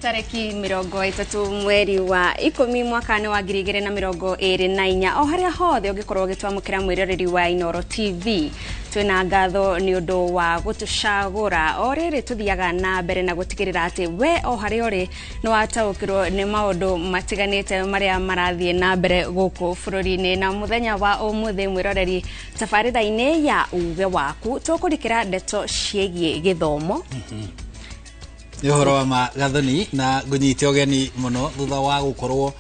tareki mirongo itatu mweri wa ikumi mwakani wa 2024 o haria hothe ungikorwo gitwamukira mwiroreri wa Inoro TV twina ngatho ni undu wa gutucagura o riri tuthiaga na mbere na gutigirira ati we o haria uri no wataukirwo ni maundu matiganite maria marathie na mbere guku bururi-ini na muthenya wa umuthi mwiroreri tafaritha-ini ya uge waku tukurikira ndeto ciegie githomo Yohoro wa magathoni na ngunyite ogeni muno thutha wa gukorwo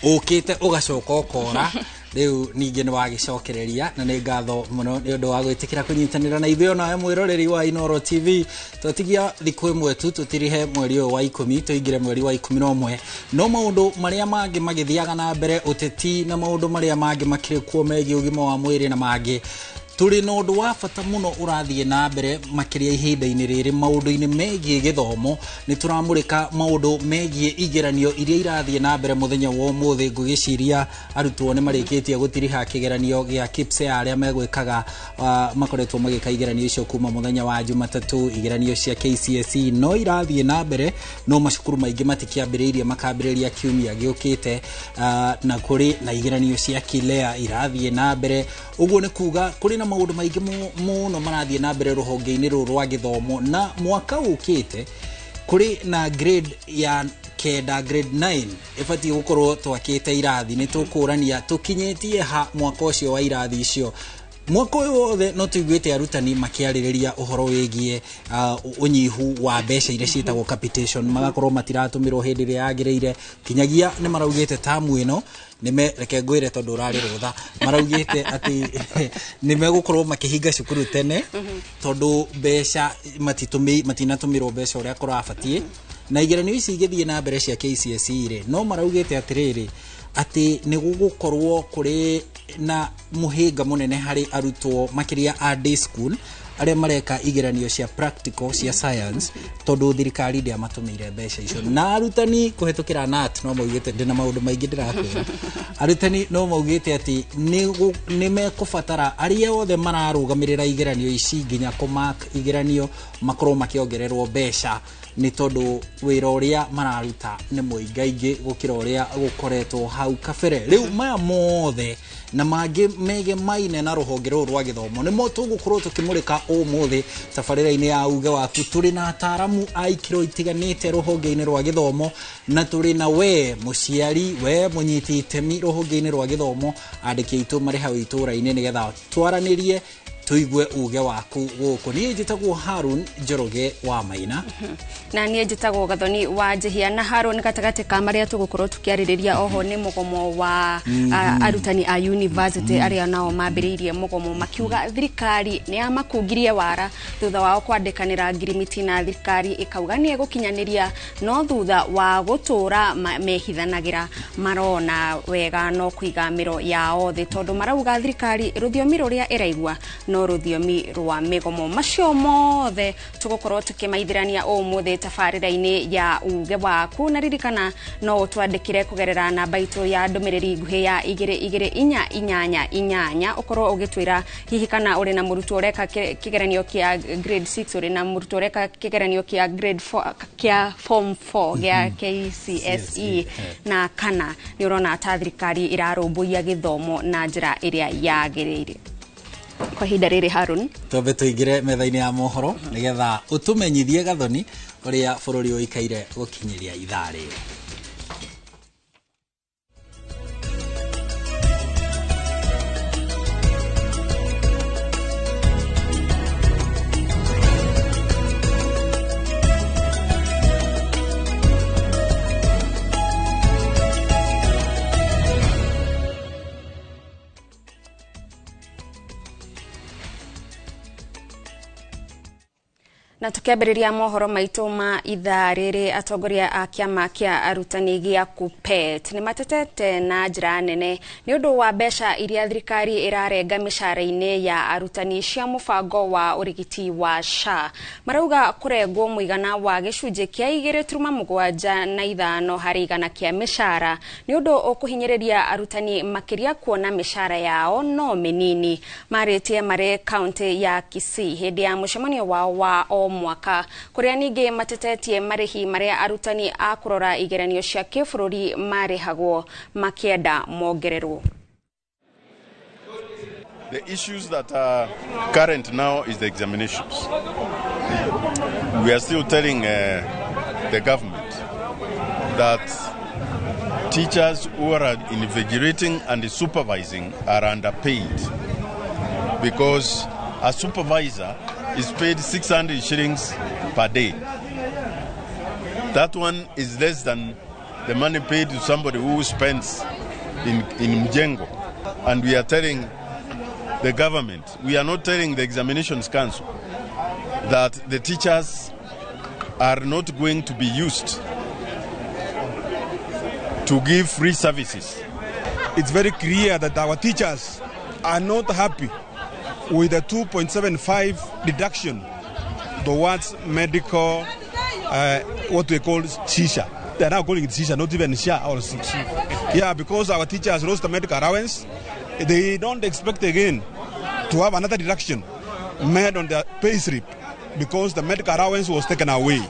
ukite ugacoka ukora riu ninge ni wagicokereria na ni ngatho muno ni undu wa gwitikira kunyitanira na ithio nawe mwiroreri wa Inoro TV tutigia thiku imwe tu tutirihe mweri wa 10 tuingire mweri wa 11 no maundu maria mangi magithiaga na mbere uteti na maundu maria mangi makire kuo megi ugima wa mwiri na mangi turi no ndu wa bata muno urathie na mbere makiria ihinda-ini riri maundu-ini megie githomo ni turamurika maundu megie igeranio iria irathie na mbere muthenya wa umuthi ngugiciria arutwo ni marikitie gutiriha kigeranio gia KIPSE aria megwikaga makoretwo magika igeranio icio kuma muthenya wa Jumatatu igeranio cia KCSE no irathie na mbere no macukuru maingi matikiambiriria makambiriria kiumia giukite na kuri na igeranio cia kilea irathie na mbere uguo ni kuga kuri na maundu maingi muno marathie na mbere ruhonge-ini ruru rwa githomo na mwaka ukite kuri na grade ya kenda grade 9 ifati gukorwo twakite irathi ni tukurania tukinyetie ha mwaka ucio wa irathi icio mwaka wothe no tuiguite arutani makiaririria uhoro wigie unyihu wa mbeca iria ciitagwo capitation magakorwo matiratumirwo hindi ria yagireire kinyagia ni maraugite tamu ino nime reke ngwire tondu urari rutha maraugite ati nimegukorwo makihinga cukuru tene tondu mbeca matinatumirwo mbeca uria kurabatie na igeranio ici igithie na mbere cia KCSE ri no maraugite atiriri ati ni gugukorwo kuri na muhinga munene hari arutwo makiria a day school aria mareka igeranio cia practical cia science tondu thirikari ndia matumire mbeca icio na arutani kuhetukira NAT no maugite ndina maundu maingi ndirakwira arutani no maugite ati ni mekubatara aria othe mararugamirira igeranio ici nginya kumark igeranio makorwo makiongererwo mbeca ni tondu wira uria mararuta ni muingaingi gukira uria gukoretwo hau kabere riu maya mothe na mangi mege maine na ruhonge ruru rwa githomo nimo tugukorwo tukimurika umuthi safarira-ini ya uge waku turi na ataramu aikiro itiganite ruhonge-ini rwa githomo na turi na we muciari we munyiti itemi ruhonge-ini rwa githomo andiki itu mari hau itura-ini nigetha twaranirie tuigue uge waku guku ni njitagwo Harun Njoroge wa Maina na ni njitagwo Gathoni wa Njihia na Harun gatagati ka maria tugukorwo tukiaririria oho ni mugomo wa arutani a university aria nao mambiriirie mugomo makiuga thirikari ni amakungirie wara thutha wao kwandikanira ngirimiti na thirikari ikauga ni egukinyaniria no thutha wa gutura mehithanagira marona wega no kwigamiro yao thi tondu marauga thirikari ruthiomi ruria iraigua no ruthiomi rwa migomo macio mothe tugukorwo tukimaithirania umuthi tafarira-ini ya uge waku na ririkana no twandikire kugerera namba itu ya ndumiriri nguhi ya 2288 ukorwo ugitwira hihi kana uri na murutwo ureka kigeranio kia grade 6 uri na murutwo ureka kigeranio kia grade 4 kia form 4 ya KCSE na kana ni urona ta thirikari irarumbuia githomo na njira iria yagirire kwa hinda riri Harun tobe tuigire metha-ini ya mohoro nigetha utumenyithie Gathoni uria bururi uikaire gukinyiria ithari na tukiambiriria mohoro maitu ma ithaa riri atongoria a kiama kia arutani gia KUPPET ni matetete na njira nene ni undu wa mbeca iria thirikari irarenga mishara-ini ya arutani cia mubango wa urigiti wa SHA marauga kurengwo muigana wa gicunje kia 2.75 hari igana kia mishara ni undu ukuhinyiriria arutani makiria kuona mishara yao no menini maritie mare county ya Kisii hindi ya mucemanio wa mwaka kuria ningi matetetie marihi maria arutani a kurora igeranio cia kibũrũri marihagwo makienda mongererwo. The issues that are current now is the examinations. We are still telling the government that teachers who are invigilating and supervising are underpaid, because a supervisor is paid 600 shillings per day. That one is less than the money paid to somebody who spends in Mjengo. And we are telling the government, we are not telling the examinations council that the teachers are not going to be used to give free services. It's very clear that our teachers are not happy with the 2.75 reduction towards medical, what we call Shisha. They are now calling it Shisha, not even Sha or Shisha. Yeah, because our teachers lost the medical allowance, they don't expect again to have another deduction made on the pay slip because the medical allowance was taken away.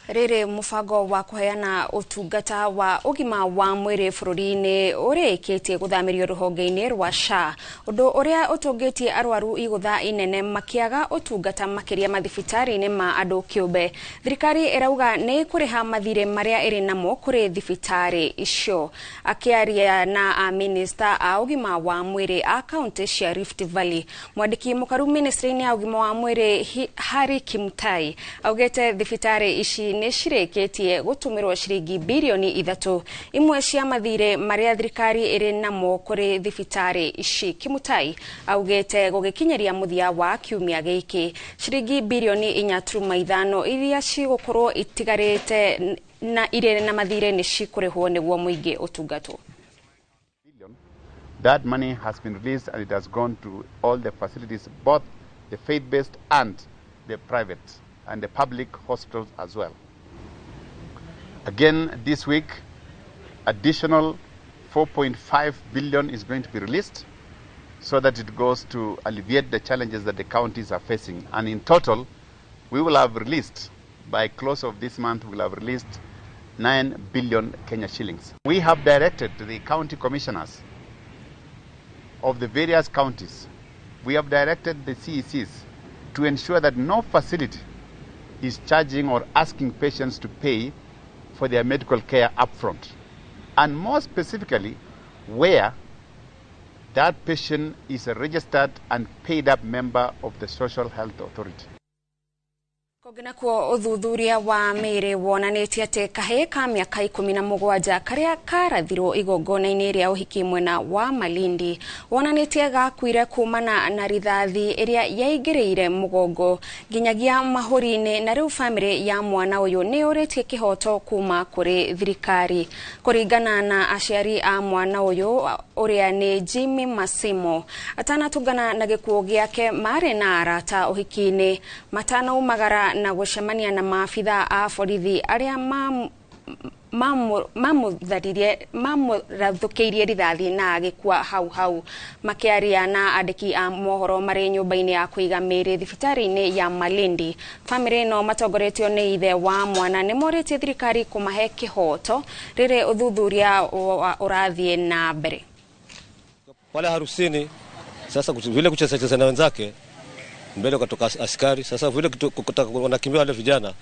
Rere mufango wa kuheana utungata wa ugima wa mwiri bũrũri-inĩ ũrĩkĩtie gũthamirio rũhonge-inĩ rwa SHA, ũndũ ũrĩa ũtũngĩtie arwaru igũtha inene makiaga utungata makĩria mathibitarĩ-inĩ ma andũ kĩũmbe. Thirikari ĩrauga nĩ kũrĩha mathirĩ marĩa ĩrĩ namo kũrĩ thibitarĩ icio. Akĩaria na minister a ugima wa mwiri a kaunti cia Rift Valley, mwandĩki mũkaru ministry-inĩ ya ugima wa mwiri Harry Kimtai augĩte thibitarĩ ici nĩcirĩkĩtie gũtũmĩrwo ciringi bilioni 3 imwe cia mathirĩ marĩa thirikari ĩrĩ namo kũrĩ thibitarĩ ici. Kimutai augĩte gũgĩkinyeria mũthia wa kiumia gĩkĩ ciringi bilioni 4.5 iria cigũkorwo itigarĩte na irĩ na mathirĩ nĩcikũrĩhwo nĩguo mũingĩ ũtungatwo. That money has been released and it has gone to all the facilities, both the faith-based and the private and the public hospitals as well. Again, this week, additional 4.5 billion is going to be released so that it goes to alleviate the challenges that the counties are facing. And in total, we will have released, by close of this month, we will have released 9 billion Kenya shillings. We have directed the county commissioners of the various counties, we have directed the CECs to ensure that no facility is charging or asking patients to pay for their medical care upfront, and more specifically where that patient is a registered and paid up member of the Social Health Authority. Kũgina kwa ũthuthuria wa mĩĩrĩ wonanĩtie atĩ kahĩĩ ka mĩaka 17 karĩa karathirwo igongona-inĩ rĩa ũhiki mwena wa Malindi wonanĩtie gakuire kumana na rithathi ĩrĩa yaingĩrĩire mũgongo nginyagia mahũri-inĩ, na rĩu famĩlĩ ya mwana ũyũ nĩ yũrĩtie kĩhoto kuma kũrĩ thirikari. Kũringana na aciari a mwana ũyũ ũrĩa nĩ Jimmy Masimo, atanatungana na gĩkuũ gĩake marĩ na arata ũhiki-inĩ matanaumagara na gũcemania na maabitha a borithi arĩa mamũrathũkĩirie rithathi na agĩkua hau. Makĩaria na andĩki a mohoro marĩ nyũmba-inĩ ya kũiga mĩĩrĩ thibitarĩ-inĩ ya Malindi, famĩlĩ ĩno matongoretio nĩ ithe wa mwana nĩ morĩtie thirikari kũmahe kĩhoto rĩrĩ ũthuthuria ũrathiĩ na mbere. Wale harusini sasa vile kucheza na wenzake mbele kutoka askari, sasa vile wanakimbia wale vijana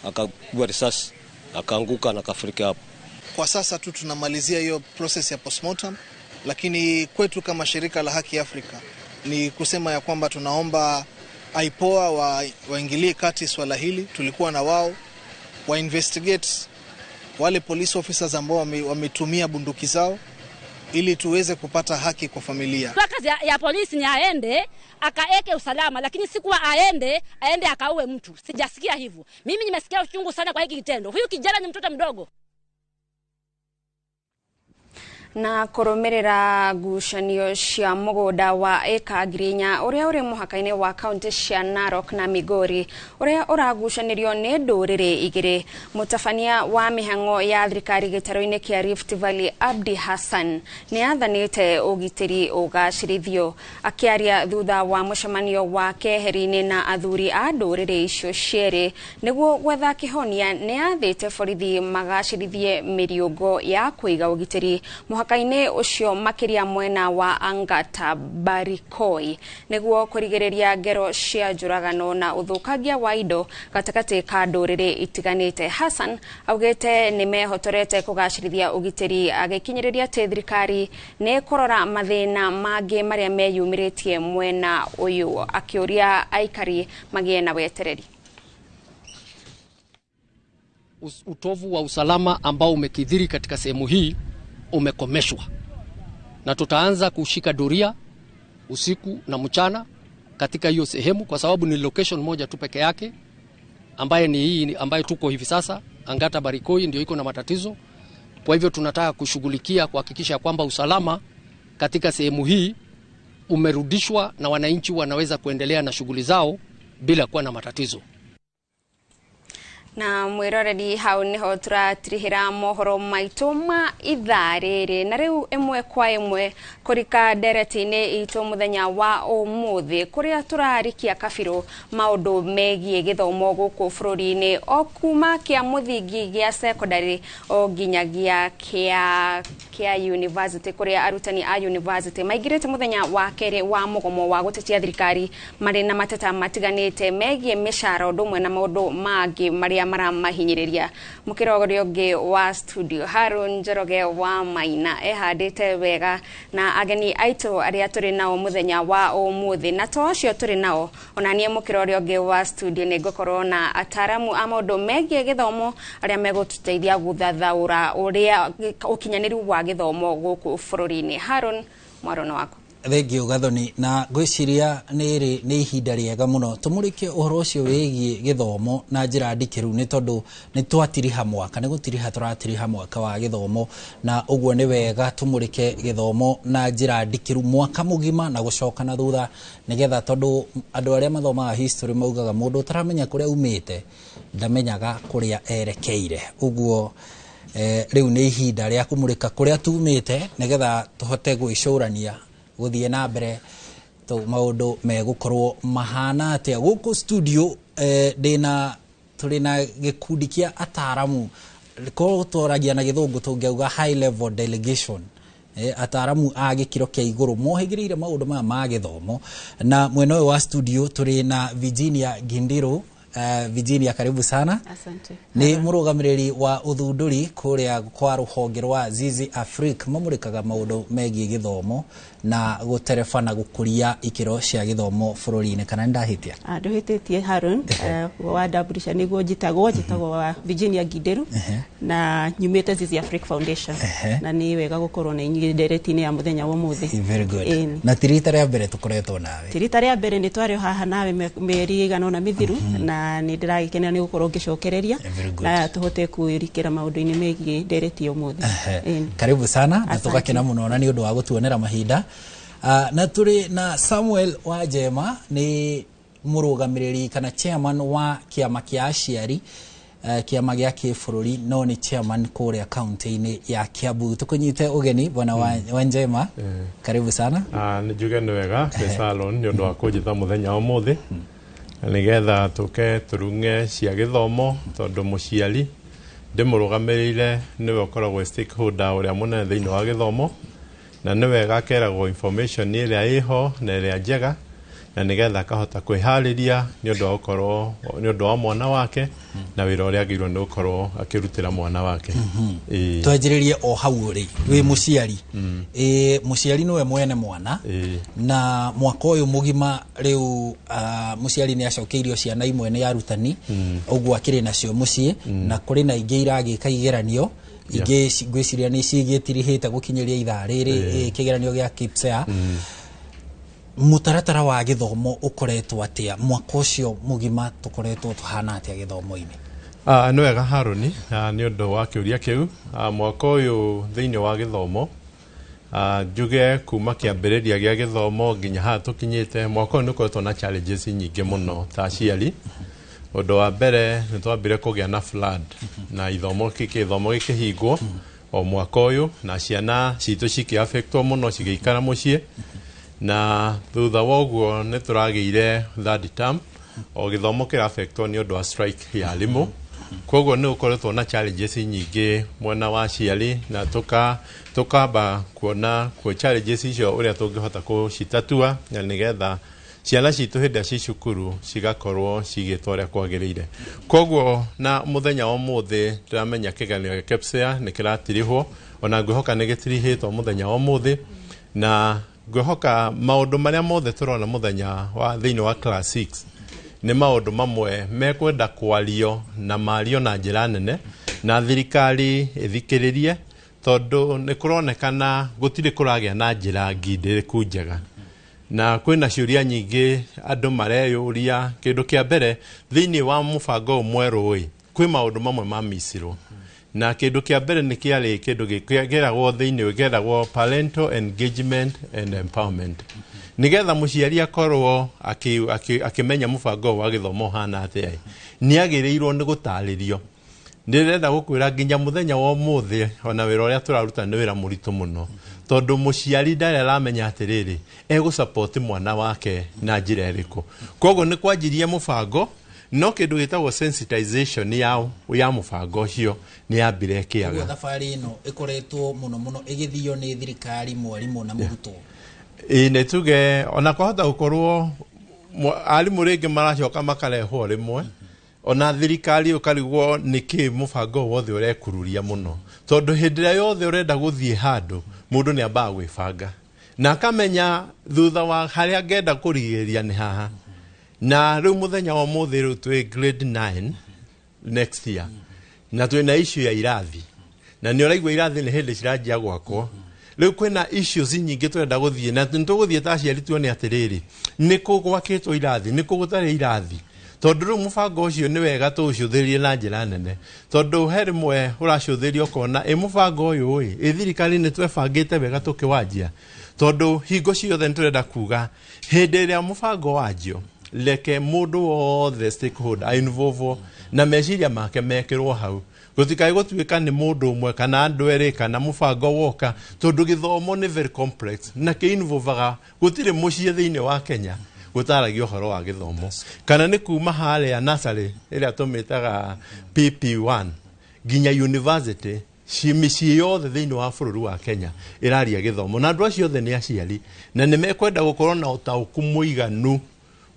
akapigwa risasi akaanguka na kafurika hapo. Kwa sasa tu tunamalizia hiyo process ya postmortem, lakini kwetu kama shirika la Haki Afrika ni kusema ya kwamba tunaomba IPOA waingilie kati swala hili. Tulikuwa na wao wa investigate wale police officers ambao wametumia bunduki zao ili tuweze kupata haki kwa familia. Kazi ya polisi ni aende akaeke usalama, lakini sikuwa aende akaue mtu. Sijasikia hivyo. Mimi nimesikia uchungu sana kwa hiki kitendo. Huyu kijana ni mtoto mdogo. Na kũrũmĩrĩra ngucanio cia mũgũnda wa eka ngirinya ũrĩa ũrĩ mũhaka-inĩ wa kaunti cia Narok na Migori ũrĩa ũragucanĩrio nĩ ndũrĩrĩ igĩrĩ. Mũtabania wa mĩhang'o ya thirikari gĩtarũ-inĩ kĩa Rift Valley Abdi Hassan nĩ athanĩte ũgitĩri ũgacĩrithio. Akĩaria thutha wa mũcemanio wa keheri-inĩ na athuri a ndũrĩrĩ icio cierĩ nĩguo gwetha kĩhonia, nĩ athĩte borithi magacĩrithie mĩriũngo ya kũiga ũgitĩri mũhaka-inĩ ũcio makĩria mwena wa Angata Barikoi nĩguo kũrigĩrĩria ngero cia njũragano na ũthũkangia wa indo gatagatĩ ka ndũrĩrĩ itiganĩte. Hassan augĩte nĩ mehotorete kũgacĩrithia ũgitĩri, agĩkinyĩrĩria atĩ thirikari nĩ kũrora mathĩna mangĩ marĩa meyumĩrĩtie mwena ũyũ, akĩũria aikari magĩe na wetereri. Utovu wa usalama ambao umekithiri katika sehemu hii umekomeshwa, na tutaanza kushika doria usiku na mchana katika hiyo sehemu, kwa sababu ni location moja tu peke yake ambaye ni hii ambayo tuko hivi sasa. Angata Barikoi ndio iko na matatizo. Kwa hivyo tunataka kushughulikia kuhakikisha kwamba usalama katika sehemu hii umerudishwa na wananchi wanaweza kuendelea na shughuli zao bila kuwa na matatizo. Na mwiroreri hau niho turatirihira mohoro maitu ma ithaa riri, na riu imwe kwa imwe kurika ndereti-ini itu muthenya wa umuthi kuria turarikia kabiru maundu megie githomo guku bururi-ini o kuma kia muthingi gia secondary o nginyagia kia university, kuria arutani a university maigirite muthenya wa keri wa mugomo wa gutetia thirikari mari na mateta matiganite megie mishara ndumwe na maundu mangi maria maramahinyiriria. Mukirogorio ngi wa studio Harun Njoroge wa Maina ehandite wega na ageni aitu aria turi nao muthenya wa umuthi, na to acio turi nao onanie mukirogorio ngi wa studio ni gukorwo na ataramu a maundu megie githomo aria megututeithia guthathaura uria ukinyaniru wa githomo guku bururi-ini. Harun, mwarono wako. Thengio Gathoni, na gwiciria nĩ ihinda rĩega mũno tumurikie ũhoro ũcio wĩgiĩ gĩthomo na njĩra ndikĩru, nĩ tondũ nĩ twatiriha mwaka, nĩ gũtiriha tũratiriha mwaka wa gĩthomo, na ũguo nĩ wega tumurike gĩthomo na njĩra ndikĩru mwaka mũgima na gũcoka na thutha, nĩgetha tondũ andũ arĩa mathomaga history maugaga mũndũ ũtaramenya kũrĩa umĩte ndamenyaga kũrĩa erekeire. Ũguo rĩu nĩ ihinda rĩa kumurika kũrĩa tumĩte nĩgetha tũhote gwĩcũrania guthie na mbere to maundu megukorwo mahana atia. Guku studio turi na gikundi kia ataramu ko tũragia na githungu tungiuga high level delegation, ataramu a gikiro kia iguru mohigirire maundu ma githomo, na mwena ũyũ wa studio turi na Virginia Gindiro. Virginia, karibu sana. Asante. Ni murugamiriri wa uthunduri kuria kwa ruhonge rwa Zizi Africa mamurikaga maundu megie githomo na gutereba na gukuria ikiro cia githomo bururi-ini, kana ndahitia? Nduhititie Harun, wa dabrisha niguo njitagwo wa Virginia Gideru na nyumite Zizi Africa Foundation, na ni wega gukorwo na inyi ndereti-ini ya muthenya wa umuthi. Very good. Na tirita ria mbere tukoretwo nawe? Tirita ria mbere ni twari haha nawe meri igana na mithiru, na ni ndiragikenera ni gukorwo ngicokereria na tuhote kuirikira maundu-ini megie ndereti umuthi. Karibu sana, na tugakena muno na ni undu wa gutuonera mahinda. Na turi na Samuel Wajema, ni murugamiriri kana chairman wa kiama kia aciari kiama gia kibururi, no ni chairman kuria county-ini ya Kiambu. Tukunyite ugeni bwana Wanjema, karibu sana. Ni jugene wega salon ni undu wa kujitha muthenya umuthi, nigetha tuke turunge cia githomo tondu muciari ndimurugamirire niwe ukoragwo stakeholder uria munene thiini wa githomo, na niwe gakeragwo information iria iho na iria njega, na nigetha akahota kwihariria ni undu wa gukorwo ni undu wa mwana wake na wira uria agirwo ni gukorwo akirutira mwana wake. Twanjiririe o hau uri wi muciari, muciari niwe mwene mwana, na mwaka uyu mugima riu muciari ni acokeirio ciana imwe ni arutani uguo akiri nacio mucii, na kuri na ingi iragika igeranio ingi gwiciria ni cigitirihite gukinyiria ithaa riri kigeranio gia KPSEA. Mutaratara wa githomo ukoretwo atia mwaka ucio mugima, tukoretwo tuhana atia githomo-ini? Ni wega Haruni, ni undu wa kiuria kiu. Mwaka uyu thiini wa githomo njuge kuma kĩambĩrĩria gĩa gĩthomo nginya haha tũkinyĩte mwaka ũyũ nĩ ũkoretwo na challenges nyingĩ mũno ta aciari. Ũndũ wa mbere nĩ twambire kũgĩa na flood na gĩthomo gĩkĩhingwo o mwaka ũyũ na ciana citũ cikĩaffectwo mũno cigĩikara mũciĩ, na thutha wa ũguo nĩ tũragĩire third term o gĩthomo kĩraffectwo nĩ ũndũ wa strike ya arimũ. Koguo nĩ ũkoretwo na challenges nyingĩ mwena wa aciari na tukamba kuona challenges icio ũrĩa tũngĩhota gũcitatua na nĩgetha ciana citũ hĩndĩ ci cukuru cigakorwo cigĩtwo ũrĩa kwagĩrĩire. Koguo na mũthenya wa ũmũthĩ ndĩramenya kĩgeranio gĩa KPSEA nĩ kĩratirihwo, ona ngwĩhoka nĩ gĩtirihĩtwo mũthenya wa ũmũthĩ, na ngwĩhoka maũndũ marĩa mothe tũrona mũthenya wa thĩinĩ wa class 6 nĩ maũndũ mamwe mekwenda kwario na mario na njĩra nene na thirikari ĩthikĩrĩrie, tondũ nĩ kũronekana gũtirĩ kũragĩa na njĩra ngindĩrĩku njega, na kwĩna ciũria nyingĩ andũ mareyũria. Kĩndũ kĩa mbere thĩinĩ wa mũbango mwerũ kwĩ maũndũ mamwe mamicirwo, na kĩndũ kĩa mbere nĩ kĩarĩ kĩndũ gĩgeragwo thĩinĩ gĩgeragwo parental engagement and empowerment, nigetha mũciari akorwo akimenya mũbango wa gĩthomo hana atĩa nĩ agĩrĩirwo nĩ gũtarĩrio. Ndĩrenda gũkwĩra nginya mũthenya wa ũmũthĩ ona wĩra ũrĩa tũraruta nĩ wĩra mũritũ mũno, tondũ mũciari ndarĩ aramenya atĩrĩrĩ egũsupport mwana wake na njĩra ĩrĩkũ. Koguo nĩ kwanjirie mũbango, no kĩndũ gĩtagwo sensitization ya mũbango ũcio nĩ yambire ĩkĩaga. Thabarĩ ĩno ĩkoretwo mũno ĩgĩthio nĩ thirikari, mwarimũ na mũrutwo. Nĩ tuge ona kwahota gũkorwo arimũ rĩngĩ maracoka makarehwo rĩmwe, ona thirikari ũkarigwo nĩkĩ mũbango wothe ũrekururia mũno, tondũ hĩndĩ ĩrĩa yothe ũrenda gũthiĩ handũ mũndũ nĩ ambaga gwĩbanga na akamenya thutha wa harĩa angenda kũrigĩrĩria nĩ haha. Na rĩu mũthenya wa ũmũthĩ rĩu twĩ grade 9 next year na twĩna issue ya irathi, na nĩ ũraigua irathi nĩ hĩndĩ ciranjia gwakwo. Rĩu kwĩna issues nyingĩ twenda gũthiĩ na nĩtũgũthiĩ ta aciari tuone atĩrĩrĩ nĩkũ gwakĩtwo irathi, nĩkũ gũtarĩ irathi, tondũ rĩu mũbango ũcio nĩ wega tũũcũthĩrie na njĩra nene, tondũ he rĩmwe ũracũthĩrio kona mũbango ũyũ thirikari nĩ twebangĩte wega tũkĩwanjia, tondũ hingo ciothe nĩ tũrenda kuga hĩndĩ ĩrĩa mũbango wanjio reke mũndũ wothe stakeholder involve na meciria make mekĩrwo hau, gũtikae gũtuĩka nĩ mũndũ ũmwe kana andũ erĩ kana mũbango woka, tondũ gĩthomo nĩ very complex na kĩ-involvaga gũtirĩ mũciĩ thĩinĩ wa Kenya gũtaragio ũhoro wa gĩthomo, kana nĩ kuma harĩa nursery ĩrĩa tũmĩtaga PP1 nginya university, mĩciĩ yothe thĩinĩ wa bũrũri wa Kenya ĩraria gĩthomo, na andũ acio othe nĩ aciari na nĩ mekwenda gũkorwo na ũtaũku mũiganu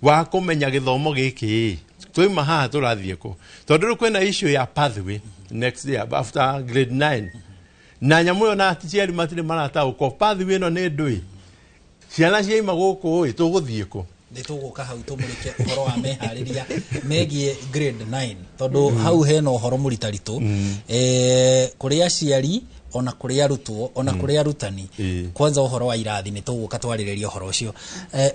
wa kũmenya gĩthomo gĩkĩ tũima haha tũrathiĩ kũ, tondũ rĩu kwĩna issue ya pathway next year after grade 9 na nyamũ ĩyo na aciari matirĩ marataũkwo pathway ĩno nĩ ndũĩ ciana ciaima gũkũ tũgũthiĩ kũ. Nĩ tũgũka hau tũmũrĩke ũhoro wa meharĩria megiĩ grade 9, tondũ hau hena ũhoro mũritaritũ kũrĩ aciari ona kũrĩ arutwo ona kũrĩ arutani. Kwanza ũhoro wa irathi nĩ tũgũka twarĩrĩria ũhoro ũcio.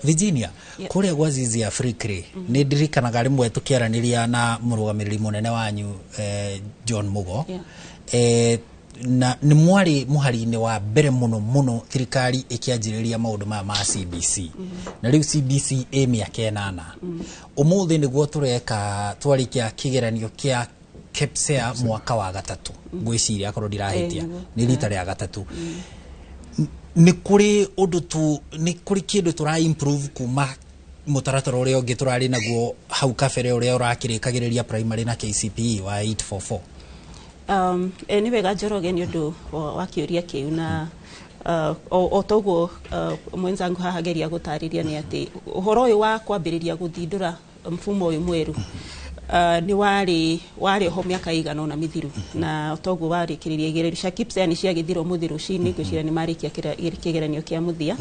Virginia, kũrĩa gwa Zizi Africa nĩ ndirikanaga rĩmwe tũkĩaranĩria na mũrũgamĩrĩri mũnene wanyu John Mugo, na nĩ mwarĩ mũhari-inĩ wa mbere mũno thirikari ĩkĩanjĩrĩria maũndũ maya ma CBC, na rĩu CBC mĩaka 8 ũmũthĩ nĩguo twarĩkia kĩgeranio kĩa KPSEA mwaka wa gatatũ, ngwĩciria akorwo ndirahĩtia nĩ rita rĩa gatatũ. Nĩ kũrĩ kĩndũ tũra improve kuma mũtaratara ũrĩa ũngĩ tũrarĩ naguo hau kabere ũrĩa ũrakĩrĩkagĩrĩria primary na KCPE wa 844? Nĩ wega Njoroge nĩ ũndũ wa kĩũria kĩu, na o toguo mwenzangu haha geria gũtarĩria nĩ atĩ ũhoro ũyũ wa kwambĩrĩria gũthindũra mfumo ũyũ mwerũ nĩ warĩ ho mĩaka igana na mithiru, na toguo warĩkĩrĩria igeranio cia KPSEA nĩ ciagĩthirwo mũthĩ rũcinĩ, ngwĩciria nĩ marĩkia kĩgeranio kĩa mũthia.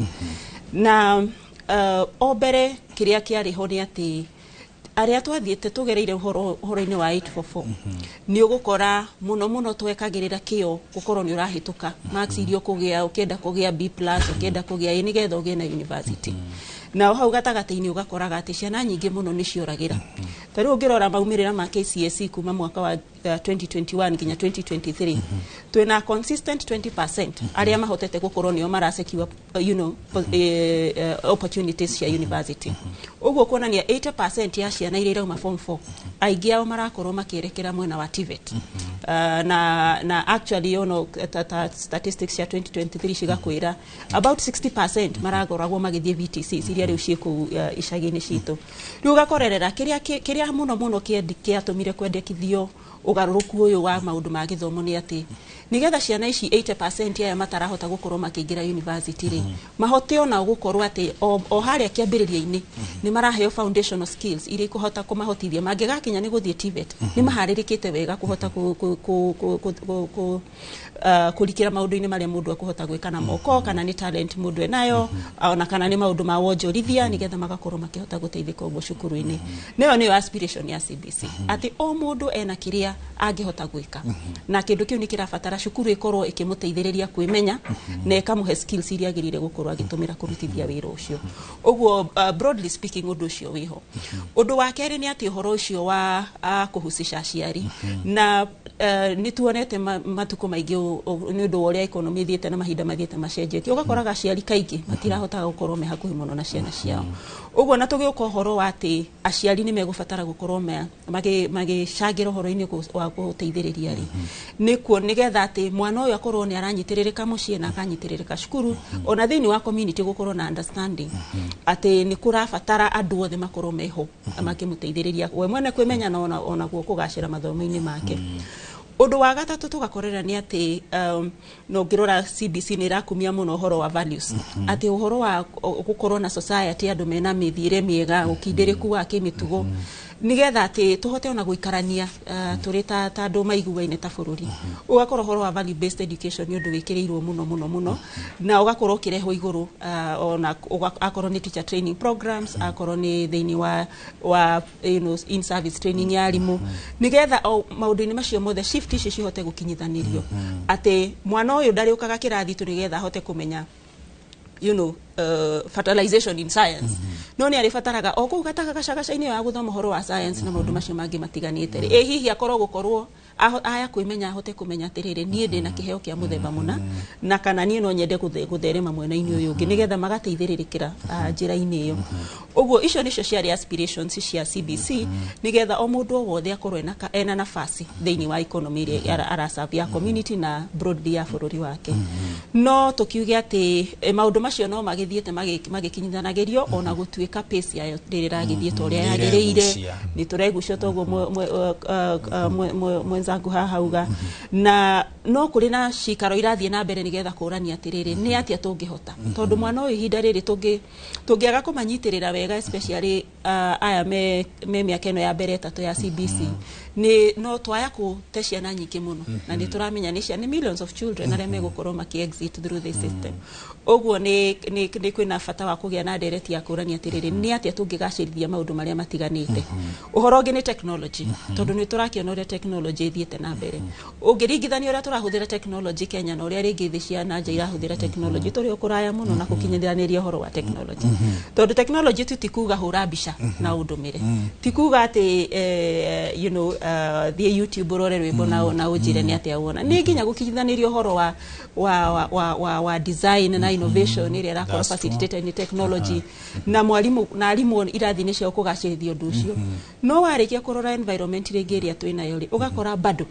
Na o mbere kĩrĩa kĩarĩ ho nĩ atĩ arĩa twathiĩte tũgereire ũhoro-inĩ wa 844 nĩ ũgũkora mũno twekagĩrĩra kĩo gũkorwo nĩ ũrahĩtũka marks iria ũkĩenda kũgĩa B+, ũkĩenda kũgĩa A nĩgetha ũgĩe na university. na hau gatagati-ini ugakoraga ati ciana nyingi muno ni ciuragira tari ungirora maumirira ma KCSE kuma mwaka wa 2021 nginya 2023 twina consistent 20% aria mahotete gukorwo nio marasekiwa opportunities cia university uguo kuonania 80% ya ciana iria irauma form 4 aingi ao marakorwo makirekera mwena wa TVET na actually statistics ya 2023 cigakwira about 60% maragoragwo magithie VTC siria riu ciku icagi-ini citu riu gakorerera kiria muno kiatumire kwendekithio ugaruruku uyu wa maundu ma githomo ni ati nigetha ciana ici 80% ya matarahota gukorwo makiingira university ri mahote ona gukorwo ati o haria kiambiriria-ini ni maraheo foundational skills iria kuhota kumahotithia mangigakinya ni guthie TVET ni maharirikite wega kuhota kurikira maundu-ini maria mundu akuhota gwika na moko kana ni talent mundu enayo ona kana ni maundu ma wonjorithia nigetha magakorwo makihota guteithika uguo cukuru-ini niyo aspiration ya CBC ati o mundu ena kiria angihota gwika na kindu kiu ni kirabatara cukuru ikorwo ikimuteithiriria kwimenya na ikamuhe skills iria agirire gukorwo agitumira kurutithia wira ucio uguo broadly speaking undu ucio wiho undu wa keri ni ati uhoro ucio wa kuhusisha aciari na ni tuonete matuko maingi ni undu uria economy thiete na mahinda mathiete macenjetie ugakoraga aciari kaingi matirahota gukorwo me hakuhi muno na ciana ciao uguo na tugiuka uhoro wa ati aciari ni megubatara gukorwo magicangira uhoro-ini wa guteithiriria ri nikuo nigetha ati mwana uyu akorwo ni aranyitiririka mucii na akanyitirika cukuru ona thiini wa community gukorwo na understanding ati ni kurabatara andu othe makorwo meho makimuteithiriria we mwene kwimenya na ona guo kugacira mathomo-ini make undu wa gatatu tugakorera ni ati no ngirora CBC ni rakumia muno uhoro wa values ati uhoro wa gukorwo na society andu mena mithire miega ukindiriku wa kimitugo nigetha ati tuhote ona guikarania turi ta andu maiguaine ta bururi ugakorwo uhoro wa value based education ni undu wikirirwo muno na ugakorwo kireho iguru ona akorwo ni teacher training programs akorwo ni thiini wa in service training ya arimu nigetha maundu-ini macio mothe shift ici cihote gukinyithanirio ati mwana uyu ndari ukaga kirathi tu nigetha hote kumenya fertilization in science no ni arifataraga o ku gataga gacagaca-ini ya guthoma horo wa science na maundu macio mangi matiganite ri hihi akorwo gukorwo aya kwimenya hote kumenya atiriri nie ndi na kiheo kia muthemba muna na kana nie no nyende gutherema mwena-ini uyu ungi nigetha magateithiririkira njira-ini iyo uguo icio nicio ciari aspirations cia CBC nigetha o mundu wothe akorwo ena nafasi thiini wa economy iria arasavia community na broadly ya bururi wake no tukiuge ati maundu macio no magithiete magikinyithanagirio ona gutuika pace yayo riragithiete uria yagiriire ni turegucio toguo mwenzangu hauga na no kuri na cikaro irathie na mbere nigetha kurania atiriri ni atia tungihota tondu mwana uyu ihinda riri tungiaga kumanyitirira wega especially aya me miaka ino ya mbere tatu ya CBC ni no twaya kute ciana nyingi muno na ni turamenya ni ciana millions of children aria megukorwo maki-exit through the system uguo ni kwina bata wa kugia na ndereti ya kurania atiriri ni atia tungigacirithia maundu maria matiganite uhoro ungi ni technology tondu ni turakiona uria technology ithiete na mbere ungiringithania uria turahuthira technology Kenya na uria ringi thi cia nanja irahuthira technology turi ukuraya muno na gukinyithaniria uhoro wa technology tondu technology tutikuga hura mbica na undumire tikuga ati thie YouTube urore rwimbo na ujire ni atia wona ni nginya gukinyithaniria uhoro wa design na innovation iria rakora facilitated ni technology na mwalimu irathi-ini cia kugacirithia undu ucio no warikia kurora environment ringi iria twinayo ri ugakora bado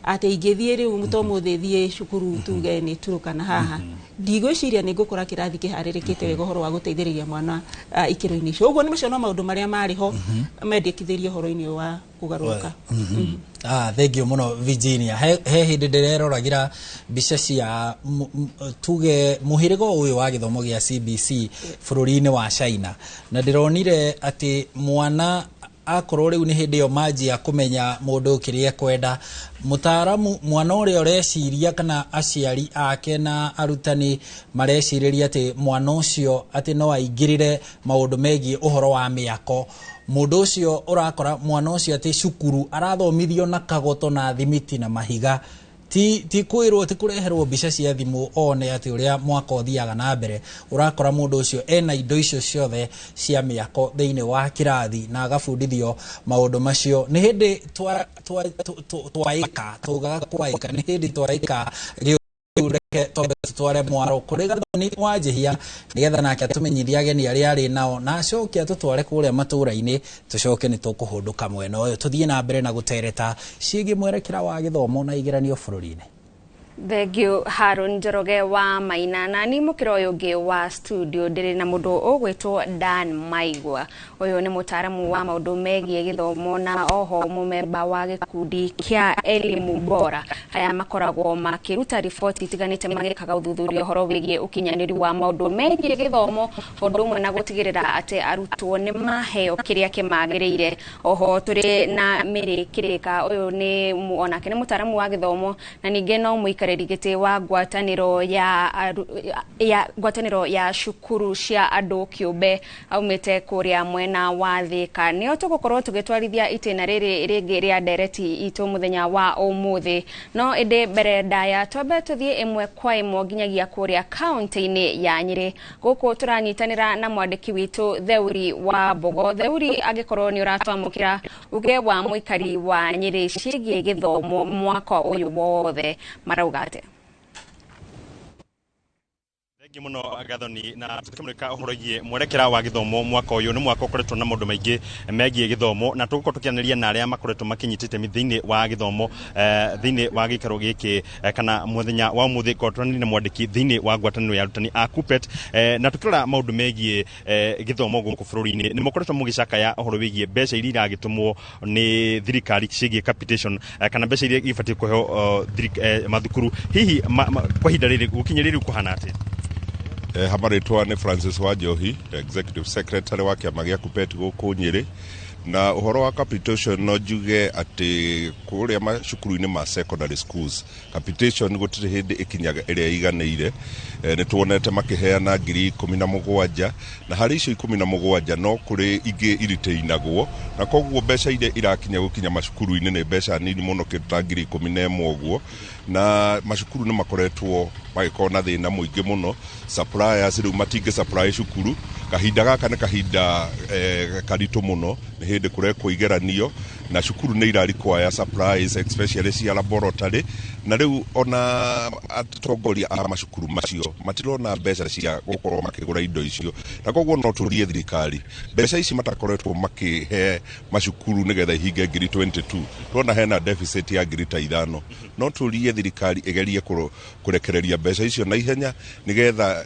ate igithie ri mutomuthi thie cukuru tuge ni turukana haha ndigwiciria ni ngukora kirathi kiharirikite wega horo wa guteithiriria mwana ikiro-ini icio uguo ni macio no maundu maria mariho mendekithirie horo-ini wa kugaruka thank you muno Virginia he hindi ndireroragira mbica cia tuge muhirigo uyu wa githomo gia CBC bururi-ini wa China na ndironire ati mwana akorwo riu ni hindi yo maji ya kumenya mundu kiria kwenda mutaramu mwana uria ureciria kana aciari ake na arutani mareciriria ati mwana ucio ati no aingirire maundu megie uhoro wa miako mundu ucio urakora mwana ucio ati cukuru arathomithio na kagoto na thimiti na mahiga ti kwirwo ti kureherwo mbica cia thimu one ati uria mwaka uthiaga na mbere urakora mundu ucio ena indo icio ciothe cia miako thiini wa kirathi na agabundithio maundu macio ni hindi twaika tugaga kwaika ni hindi twaika ureke tware mwaro kuri gathoni wa njihia nigetha nake atumenyithia ageni aria ari nao na acoke tutware kuria matura-ini tucoke ni tukuhunduka mwena uyu tuthie na mbere na gutereta ciigi mwerekera wa githomo na igeranio bururi-ini. Thank you Harun Njoroge wa Maina na ni mukiro uyu ngi wa studio ndiri na mundu ugwitwo Dan Maigwa. Uyu ni mutaaramu wa maundu megie githomo na oho mumemba wa gikundi kia elimu bora. Haya makoragwo makiruta riboti itiganite magikaga uthuthuria horo wigie ukinyaniri wa maundu megie githomo undu umwe na gutigirira ati arutwo ni maheo kiria kimagiriire. Oho turi na Miri Kirika uyu ni onake ni mutaaramu wa githomo na ninge no muikarerigite wa ngwataniro ya shukuru cia andu kiumbe aumite kuria mwena wa Thika nio tugukorwo tugitwarithia itena riri ringi ria ndereti itu muthenya wa umuthi no inde mbere ndaya twambe tuthie imwe kwa imwe nginyagia kuria county-ini ya Nyeri guku turanyitanira na mwandiki witu Theuri wa Bogo. Theuri agikorwo ni uratwamukira uge wa muikari wa Nyeri cigie githomo mwaka uyu wothe maraugate. Muno gathoni na tukimurika uhorogie mwerekera wa githomo mwaka uyu ni mwaka ukoretwo na maundu maingi megie githomo na tugukorwo tukianĩria na aria makoretwo makinyitite thiini wa githomo thiini wa gikaro giki kana muthenya wa umuthi kotrani na mwandiki thiini wa ngwatanĩro ya arutani a KUPPET na tukirora maundu megie githomo guku bururi-ini ni mukoretwo mugicakaya uhoro wigie mbeca iria iragitumwo ni thirikari cigie capitation kana mbeca iria ibatie kuheo mathukuru hihi kwa hinda riri gukinyĩrĩru kuhana ati. Hamaritwa ni Francis Wajohi, Executive Secretary wa kiama gia KUPPET guku Nyeri, na uhoro wa capitation no njuge ati kuria macukuru-ini ma secondary schools capitation gutiri hindi ikinyaga iria iganĩire ni tuonete makiheana 17,000 na hari icio 17,000 no kuri ingi iritainagwo na koguo mbeca iria irakinya gukinya macukuru-ini ni mbeca nini muno kita 11,000 uguo na macukuru ni makoretwo magikorwo na thina muingi muno suppliers riu matinge supply cukuru kahinda gaka ni kahinda karitu muno ni hindi kurekwo igeranio na cukuru ni irarikwaya supplies especially cia laboratory na riu ona atongoria a macukuru macio matirona mbeca cia gukorwo makigura indo icio na koguo no turie thirikari mbeca ici matakoretwo makihe macukuru nigetha ihinge 22 tuona hena deficit ya 5 no turie thirikari igerie kurekereria mbeca icio na ihenya nigetha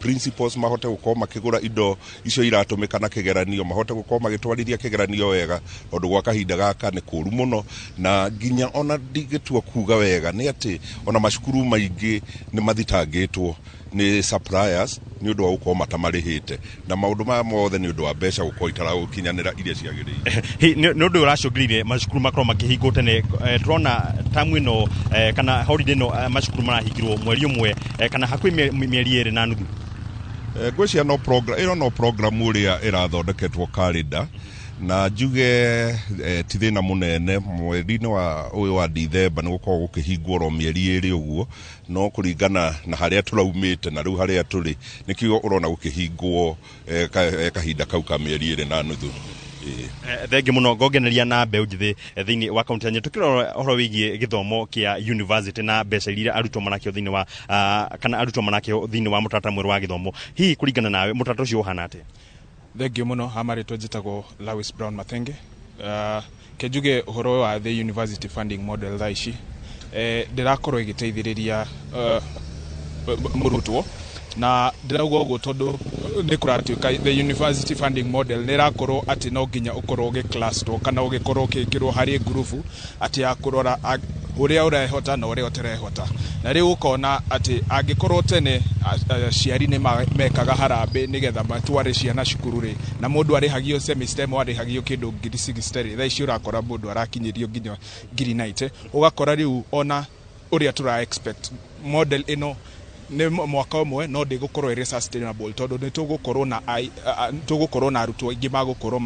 principals mahote gukorwo makigura indo icio iratumika na kigeranio mahote gukorwo magitwarithia kigeranio wega ondu gwa kahinda gaka ni kuru muno na nginya ona ndigitua kuga wega ni ati ona macukuru maingi ni mathitangitwo ni suppliers ni undu wa gukorwo matamarihite na maundu ma mothe ni undu wa mbeca gukorwo itaragukinyanira iria ciagiriire ni undu uracungirire macukuru makorwo makihingwo tene turona tamu ino kana holiday no macukuru marahingirwo mweri umwe kana hakuhi mieri iri na nuthu gwiciria no program uria irathondeketwo calendar na njuge ti thina munene mweri-ini wa uyu wa December ni gukorwo gukihingwo ro mieri iri uguo no kuringana na haria turaumite na riu haria turi nikio urona gukihingwo kahinda kau ka mieri iri na nuthu. Thengi muno ngogeneria na mbeu njithi thiini wa kaunti ya Nyeri tukirora uhoro wigie githomo kia university na mbeca iria arutwo manakio thiini wa kana arutwo manakio thiini wa mutata mweru wa githomo hihi kuringana nawe mutata ucio uhana ati. Thengi muno hamaritwo njitagwo Lewis Brown Mathenge kejuge uhoro wa the university funding model thaici ndirakorwo igiteithiriria murutwo na ndirauga uguo tondu ni kuratuika the university funding model ni rakorwo ati no nginya ukorwo ge class to kana ugikorwo kikirwo hari ngurubu ati ya kurora uria urehota na uria uterehota na riu ukona ati angikorwo tene ciari ni mekaga harambe nigetha matware ciana cukuru ri na mundu arihagio semester mo arihagio kindu 60 tha ici urakora mundu arakinyirio nginya 90 ugakora riu ona uria tura expect model ino nä mwaka ũmwe no ndĩgũkorwo ĩrĩ sustainable tondũ nĩ tũgũkorwo na arutwo aingĩ magũkorwo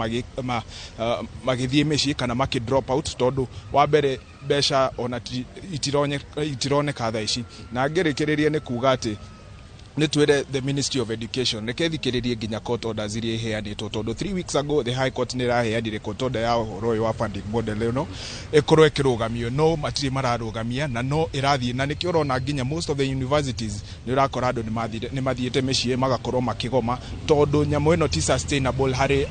magĩthiĩ mĩciĩ kana makĩ drop out tondũ wa mbere mbeca ona itironeka thaa ici na ngĩrĩkĩrĩria nĩ kuga atĩ nĩ twĩre the Ministry of Education rekethikĩrĩrie nginya court orders iria iheanĩtwo tondũ 3 weeks ago the high court nĩ iraheanire court order ya ũhoro ũyũ wa funding model ĩno ĩkorwo ĩkĩrũgamio no matirĩ mararũgamia na no ĩrathiĩ na nĩkĩo ũrona nginya most of the universities nĩ ũrakora andũ nĩ mathiĩte mĩciĩ magakorwo makĩgoma tondũ nyamũ ĩno ti sustainable harĩ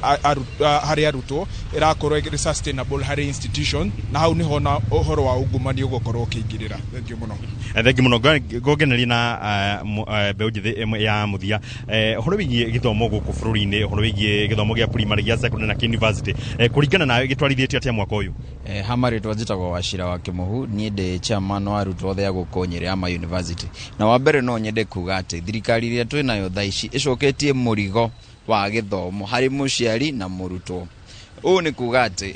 arutwo ĩrakorwo ĩrĩ sustainable harĩ institution na hau nĩho na ũhoro wa ungumania ũgũkorwo ũkĩingĩrĩra. Thengiũ mũno. Thengiũ mũno ngogeneria na njithi ya muthia horo wigie githomo guku bururi-ini horo wigie githomo gia primary gia secondary na university kuringana na gitwarithĩtio atia mwaka uyu hamarĩtwo njĩtagwo Wachira wa Kĩmũhu niĩ ndĩ chairman wa arutwo othe a gũkũ Nyĩrĩ ama university na wa mbere no nyende kuga atĩ thirikari iria twĩ nayo thaa ici ĩcoketie mũrigo wa gĩthomo harĩ mũciari na mũrutwo. Ũũ nĩ kuga atĩ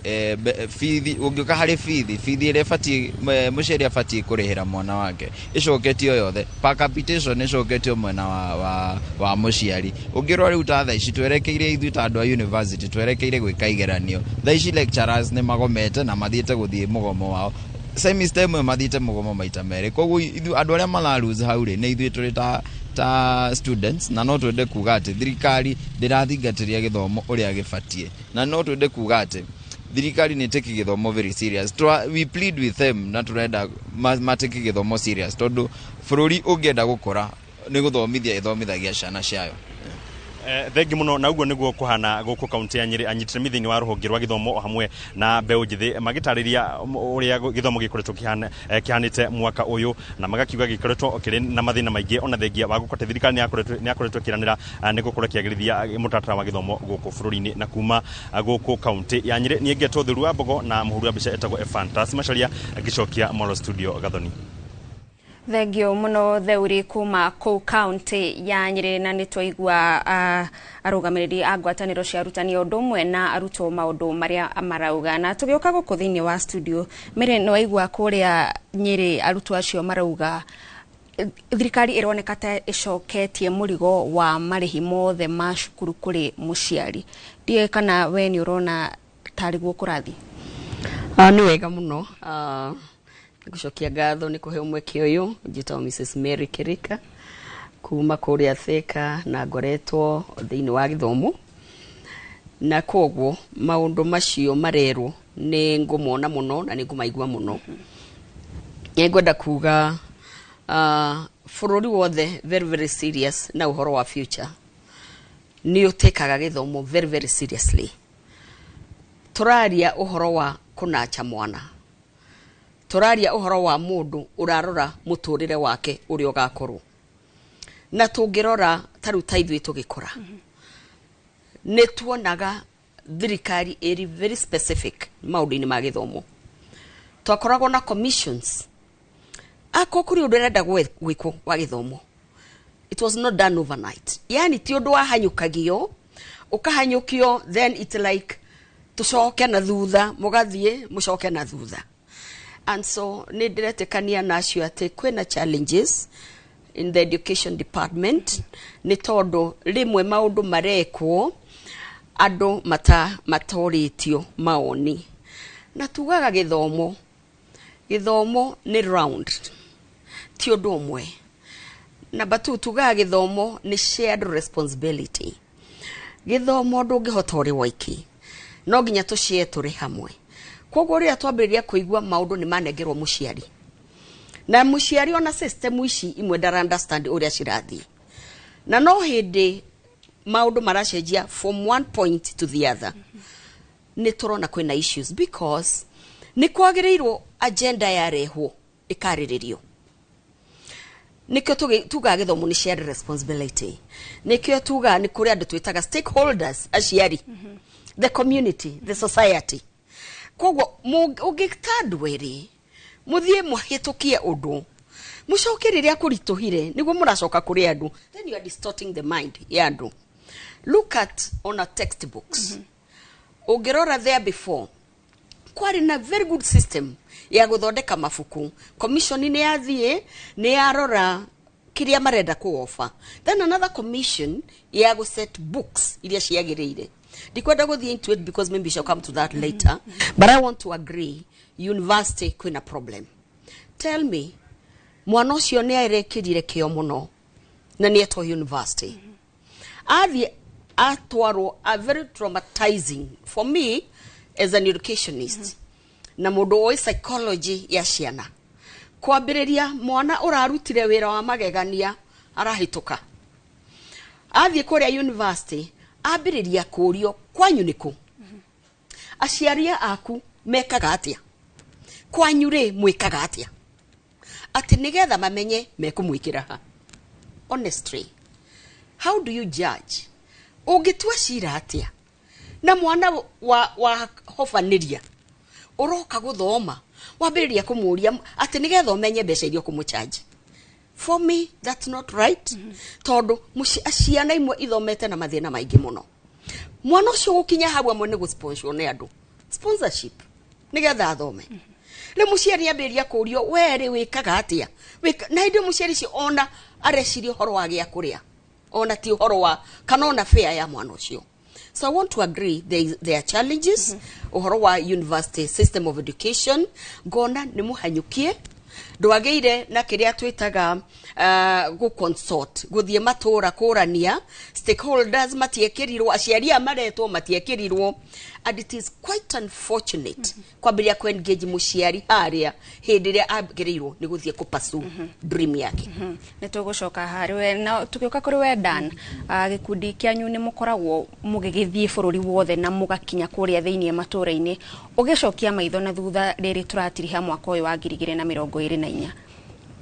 bithi ũngĩũka harĩ bithi ĩrĩa ĩbatiĩ mũciari abatiĩ kũrĩhĩra mwana wake ĩcoketio yothe per capitation ĩcoketio mwena wa mũciari. Ũngĩrora rĩu ta thaa ici twerekeire ithuĩ ta andũ a university twerekeire gwĩka igeranio thaa ici lecturers nĩ magomete na mathiĩte gũthiĩ mũgomo wao semester ĩmwe mathiĩte mũgomo maita merĩ koguo andũ arĩa maralose hau rĩ nĩ ithuĩ tũrĩ ta students na no twende kuga atĩ thirikari ndĩrathingatĩria gĩthomo ũrĩa gĩbatiĩ na no twende kuga atĩ thirikari nĩ ĩtĩki gĩthomo very serious. We plead with them na tũrenda matĩki gĩthomo serious tondũ bũrũri ũngĩenda gũkũra nĩ gũthomithia ĩthomithagia ciana ciayo. Thengi muno na uguo niguo kuhana guku kaunti ya Nyeri anyitire mithiini wa ruhonge rwa githomo hamwe na mbeũ njithi magitariria uria githomo gikoretwo kihanite mwaka uyu na magakiuga gikoretwo kiri na mathina maingi ona thengia wa gukote thirikari ni akoretwo kiranira ni gukorwo kiagirithia mutatara wa githomo guku bururi-ini na kuma guku kaunti ya Nyeri ni ngetwo Thuru wa Mbogo na muhuru wa bica etagwo Fantas Macharia gicokia Molo Studio Gathoni. Thengio muno theuri kuma kuu county ya Nyeri na nitwaigua arugamiriri a ngwataniro cia arutani ũndũmwe na arutwo maũndũ maria marauga na tugĩũka gũkũ thĩinĩ wa studio mere no aigua kũrĩa Nyeri arutwo acio marauga thirikari ĩroneka ta ĩcoketie mũrigo wa marĩhi mothe ma cukuru kũrĩ mũciari. Ndiye kana we nĩ ũrona tarĩ guo kũrathi? Nĩ wega mũno gucokia ngatho nĩ kũhe mweke ũyũ njĩtagwo Mrs Mwerekera kuma kũrĩa Thika na ngoretwo thĩinĩ wa gĩthomo na koguo maũndũ macio marerwo nĩ ngũmona mũno na nĩ ngũmaigua mũno. Ngwenda kuga bũrũri wothe very serious na ũhoro wa future nĩ ũtekaga gĩthomo very seriously. Tũraria ũhoro wa kũnacha mwana, tũraria ũhoro wa mũndũ ũrarora mũtũrĩre wake ũrĩa ũgakorwo na tũngĩrora tarũ ta ithuĩ tũgĩkora nĩ tuonaga thirikari ĩrĩ very specific maũndũ-inĩ ma gĩthomo. Twakoragwo na commissions ako kũrĩ ũndũ ũrenda gwĩkwo wa gĩthomo. It was not done overnight. Yani ti ũndũ wahanyũkagio ũkahanyũkio then it's like tũcoke na thutha mũgathiĩ mũcoke na thutha. And so nĩ ndĩretekania nacio atĩ kwĩna challenges in the education department nĩ tondũ rĩmwe maũndũ marekwo andũ matorĩtio maoni na tugaga gĩthomo nĩ round ti ũndũ ũmwe na batu tugaga gĩthomo nĩ shared responsibility. Gĩthomo ndũngĩhota ũrĩ waiki no nginya tũcie tũrĩ hamwe. Koguo rĩrĩa twambĩrĩria kũigua maũndũ nĩ manengerwo mũciari na mũciari ona system ici imwe ndara understand ũrĩa cirathiĩ na no hĩndĩ maũndũ maracenjia from one point to the other nĩ tũrona kwĩna issues because nĩ kwagĩrĩirwo agenda yarehwo ĩkarĩrĩrio. Nĩkĩo tuga gĩthomo nĩ shared responsibility. Nĩkĩo tuga nĩ kũrĩ andũ twĩtaga stakeholders aciari, the community, the society. Koguo ũngĩtandũ eri mũthiĩ mũhĩtũkie ũndũ mũcoke rĩrĩa kũritũhire nĩguo mũracoka kũrĩ andũ, then you are distorting the mind ya andũ. Look at on a textbooks. Ũngĩrora there before kwarĩ na very good system ya gũthondeka mabuku. Commission nĩ yathiĩ nĩ yarora kiria marenda ku offer. Then another commission ya go set books iria ciagirire. Ndikwenda guthie into it because maybe we shall come to that later. But I want to agree, university kwina problem. Tell me, mwana ucio ni airekirire kio muno na ni eto university. Athi atwaro a very traumatizing for me as an educationist. Na mundu oi psychology ya ciana. Kwambiriria mwana urarutire wira wa magegania arahituka. Athi kuria university ambiriria kurio kwanyu niku. Aciaria aku mekaga atia. Kwanyu ri mwikaga atia. Ati nigetha mamenye mekumwikira ha. Honestly, how do you judge? Ugitua cira atia. Na mwana wa hofaniria. Uroka guthoma. Wambiriria kumuria ati nigetha umenye mbeca irio kumucharge. For me, that's not right. Tondu ciana imwe ithomete na mathina maingi muno. Mwana ucio gukinya hau amwe ni gusponsor ne andu. Sponsorship. Nigetha athome. Le muciari ambiria kurio were wikaga atia. Na hinde muciari ci ona arecirio horo wa gia kuria. Ona ti horo wa kana ona fair ya mwana ucio. So I want to agree there are challenges. Uhoro wa university system of education gona ni muhanyukie ndwageire na kiria twitaga go consult guthie matura kurania stakeholders matiekirirwo aciaria maretwo matiekirirwo, and it is quite unfortunate kwambiria ku engage muciari haria hindi ria agirirwo ni guthie ku pursue dream yake. Nitugucoka hariwe na tukioka kuri we Dan, gikundi kianyu ni mukoragwo mugigithie bururi wothe na mugakinya kuria thiini matura-ini ugicokia maitho na thutha riri turatiriha mwaka uyu wa 2024.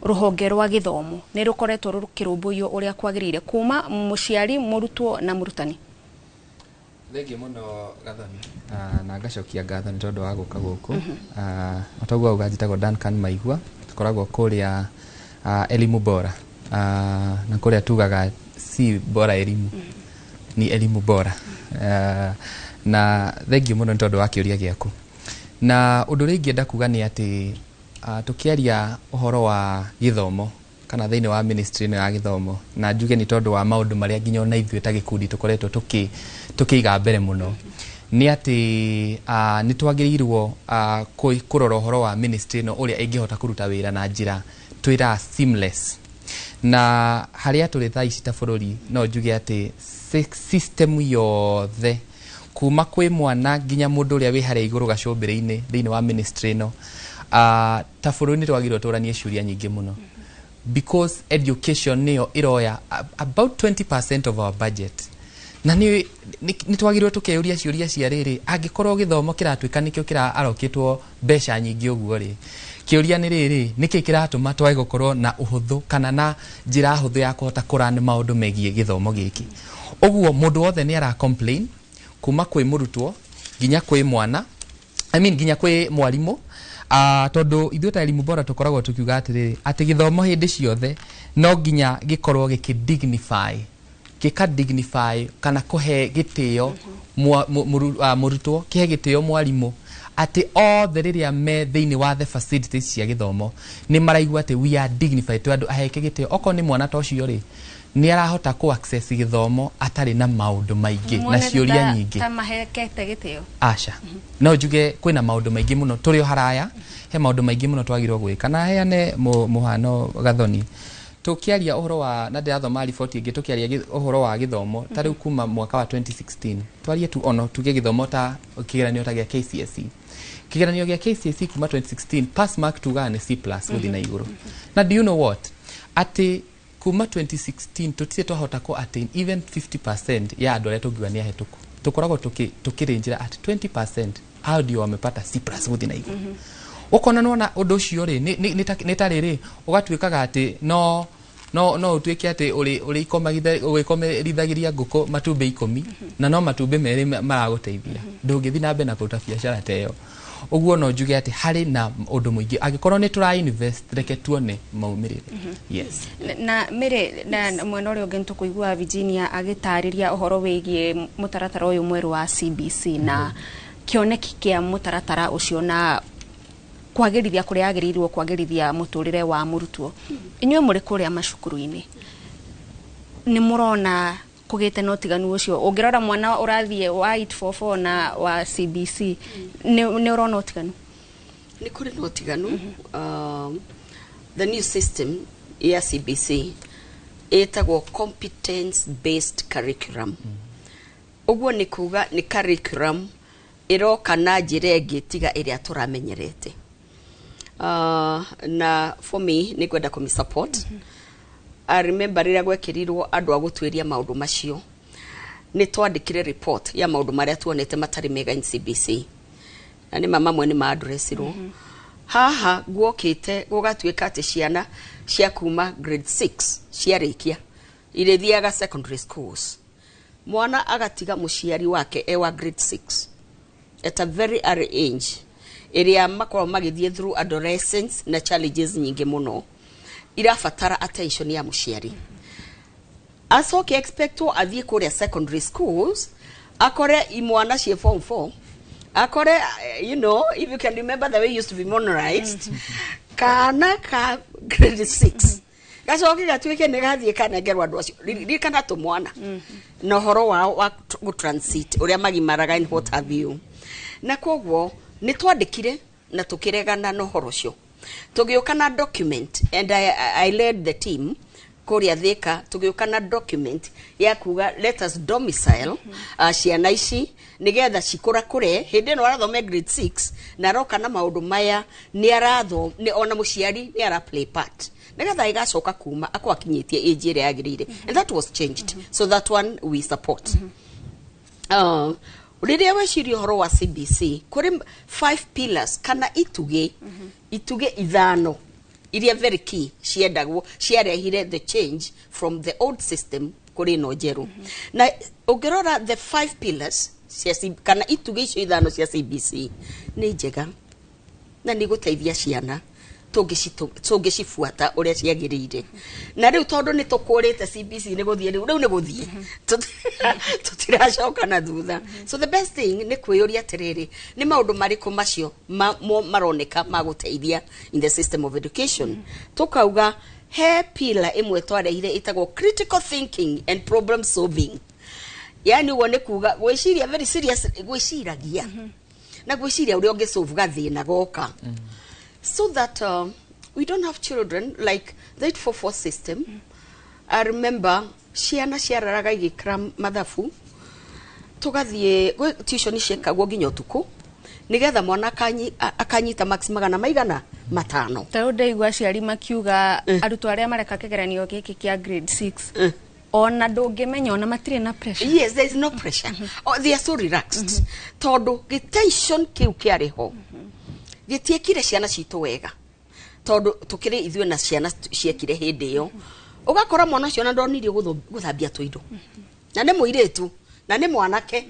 Ruhonge rwa githomo ni rukoretwo rukirumbuyo uria kwagirire kuma muciari murutwo na murutani. Thengio muno gathani na ngacokia ngatho ni tondu wa guka guku. Atogwa ugajitagwo Duncan Maigua, tukoragwo kuria elimu bora, na kuria tugaga si bora elimu ni elimu bora. Na thengio muno ni tondu wa kiuria giaku. Na undu ringi enda kuga ni ati tukiaria uhoro wa githomo kana thiini wa ministry ya githomo, na njuge ni tondu wa maundu maria nginya ona ithuĩ ta gikundi tukoretwo tukiiga mbere muno, ni ati ni twagirirwo kurora uhoro wa ministry no uria ingihota kuruta wira na njira twira seamless. Na haria turi thaa ici ta bururi no njuge ati system yothe kuma kwi mwana nginya mundu uria wi haria iguru gacumbire-ini thiini wa ministry no ta bururi ni twagirwo turanie ciuria nyingi muno, because education niyo iroya about 20% of our budget. Na ni twagirwo tukeuria ciuria cia riri angikorwo githomo kiratwika nikio kira arokitwo mbeca nyingi uguo ri, kiuria ni riri niki kiratuma twage gukorwo na uhuthu kana na njira huthu ya kuhota kurana maundu megie githomo giki. Uguo mundu wothe ni ara complain kuma kwi murutwo nginya kwi mwana, nginya kwi mwarimu. Tondu ithuĩ ta elimu bora tukoragwo tukiuga atiri ati githomo hindi ciothe no nginya gikorwo gika-dignify kana kuhe gitio murutwo, kihe gitio mwarimu, ati othe riria me thiini wa the facilities cia githomo ni maraigua ati we are dignified, tu andu aheke gitio oko ni mwana ta ucio ri ni arahota ku access githomo atari na maundu maingi na ciuria nyingi ta mahekete gitio aca. No njuge kwina maundu maingi muno turi haraya, he maundu maingi muno twagirwo gwika. Na heane muhano gathoni tukiaria uhoro wa na ndirathoma riboti ingi tukiaria uhoro wa githomo ta riu kuma mwaka wa 2016 twarie tu ono tuge githomo ta kigeranio ta gia KCSE. Kigeranio gia KCSE kuma 2016 pass mark tuga ni C+ guthi na iguru. Na do you know what, ati kuma 2016 tutire twahota ku attain even 50% ya andu aria tungiwa ni ahituku, tukoragwo tukirinjira at 20% hao ndio wamepata C+ guthi na iguru. Ukona nona undu ucio ri ni tariri ugatwikaga ati no utwike ati uri ikomerithagiria nguku matumbe 10 na no matumbe meri maraguteithia ndungithi na mbere na kuruta biashara teyo. Uguo no njuge ati hari na undu muingi angikorwo ni tura invest reke tuone maumirire. Yes. Na mere na mwena uri ungi tukuigua Virginia agitariria uhoro wigie mutaratara uyu mweru wa CBC na kioneki kia mutaratara ucio na kwagĩrithia kũrĩa agĩrĩirwo kwagĩrithia mũtũrĩre wa mũrutwo. Inyuĩ mũrĩ kũrĩa macukuru-inĩ, nĩ mũrona kũgĩte na ũtiganu ũcio? Ũngĩrora mwana ũrathiĩ wa 844 na wa CBC, nĩ ũrona ũtiganu? Nĩ kũrĩ na ũtiganu. The new system ya CBC ĩtagwo competence based curriculum. Ũguo nĩ kuga nĩ curriculum iroka na njĩra ĩngĩ tiga ĩrĩa tũramenyerete. Na for me nĩ kwenda kũmi support. I remember rĩrĩa gwekĩrirwo andũ a gũtuĩria maũndũ macio, nĩ twandĩkire report ya maũndũ marĩa tuonete matarĩ mega in CBC, na nĩ mamwe nĩ ma-addressirwo. Haha guokĩte gũgatuĩka atĩ ciana cia kuma grade 6 ciarĩkia irĩthiaga secondary schools, mwana agatiga mũciari wake ewa grade 6 at a very early age, ĩrĩa makorwo magĩthiĩ through adolescence na challenges nyingĩ mũno irabatara attention ya mũciari. Acoke expectwo athiĩ kũrĩa secondary schools akore imwana cie form 4, akore, you know, if you can remember the way it used to be monorized, kana ka grade 6 gacoke gatuĩke nĩ gathiĩ kanengerwo andũ acio ririkana tũmwana na ũhoro wa gũtransit ũrĩa magimaraga and what have you. Na koguo nĩ twandĩkire na tũkĩregana na ũhoro ũcio, tũgĩũka na document, and I led the team kũrĩa Thika, tũgĩũka na document ya kuga let us domicile ciana ici nigetha cikũra kũre hĩndĩ ĩno arathome grade 6 na roka na maũndũ maya nĩ aratho ona mũciari nĩ ara play part nigetha igacoka kuma akwakinyĩtie age ĩrĩa yagĩrĩire, and that was changed. So that one we support. Rĩrĩa weciria ũhoro wa CBC kũrĩ 5 pillars kana ituge ithano iria very key ciarehire the change from the old system kũrĩ no njerũ. Na ũngĩrora the 5 pillars kana ituge icio ithano cia CBC nĩ njega na nĩ gũteithia ciana tũngĩcibuata ũrĩa ciagĩrĩire. Na rĩu tondũ nĩ tũkũrĩte CBC nĩ gũthiĩ rĩu nĩ gũthiĩ tutiracoka na thutha. So the best thing nĩ kwĩyũria atĩrĩrĩ, nĩ maũndũ marĩkũ macio maroneka magũteithia in the system of education. Tukauga he pillar ĩmwe twarehire ĩtagwo critical thinking and problem solving. Yani uguo nĩ kuga gwĩciria very serious, gwĩciragia na gwĩciria ũrĩa ũngĩsolve gathĩna goka. So that we don't have children like the 844 system. I remember ciana ciararaga igĩkra mathabu tugathiĩ tuition ciekagwo nginya ũtukũ nigetha mwana akanyita max magana maigana matano. Tarũ ndaigua aciari makiuga arutwo arĩa mareka kĩgeranio gĩkĩ kĩa grade 6 ona ndũngĩmenya ona matirĩ na pressure. Yes, there is no pressure. They are so relaxed. Tondũ gĩtension kĩu kĩarĩho gĩtiekire ciana citũ wega, tondũ tũkĩrĩ ithuĩ na ciana ciekire hĩndĩ ĩyo. Ũgakora mwana ũcio na ndonirie gũthambia tũindo, na nĩ mũirĩtu na nĩ mwanake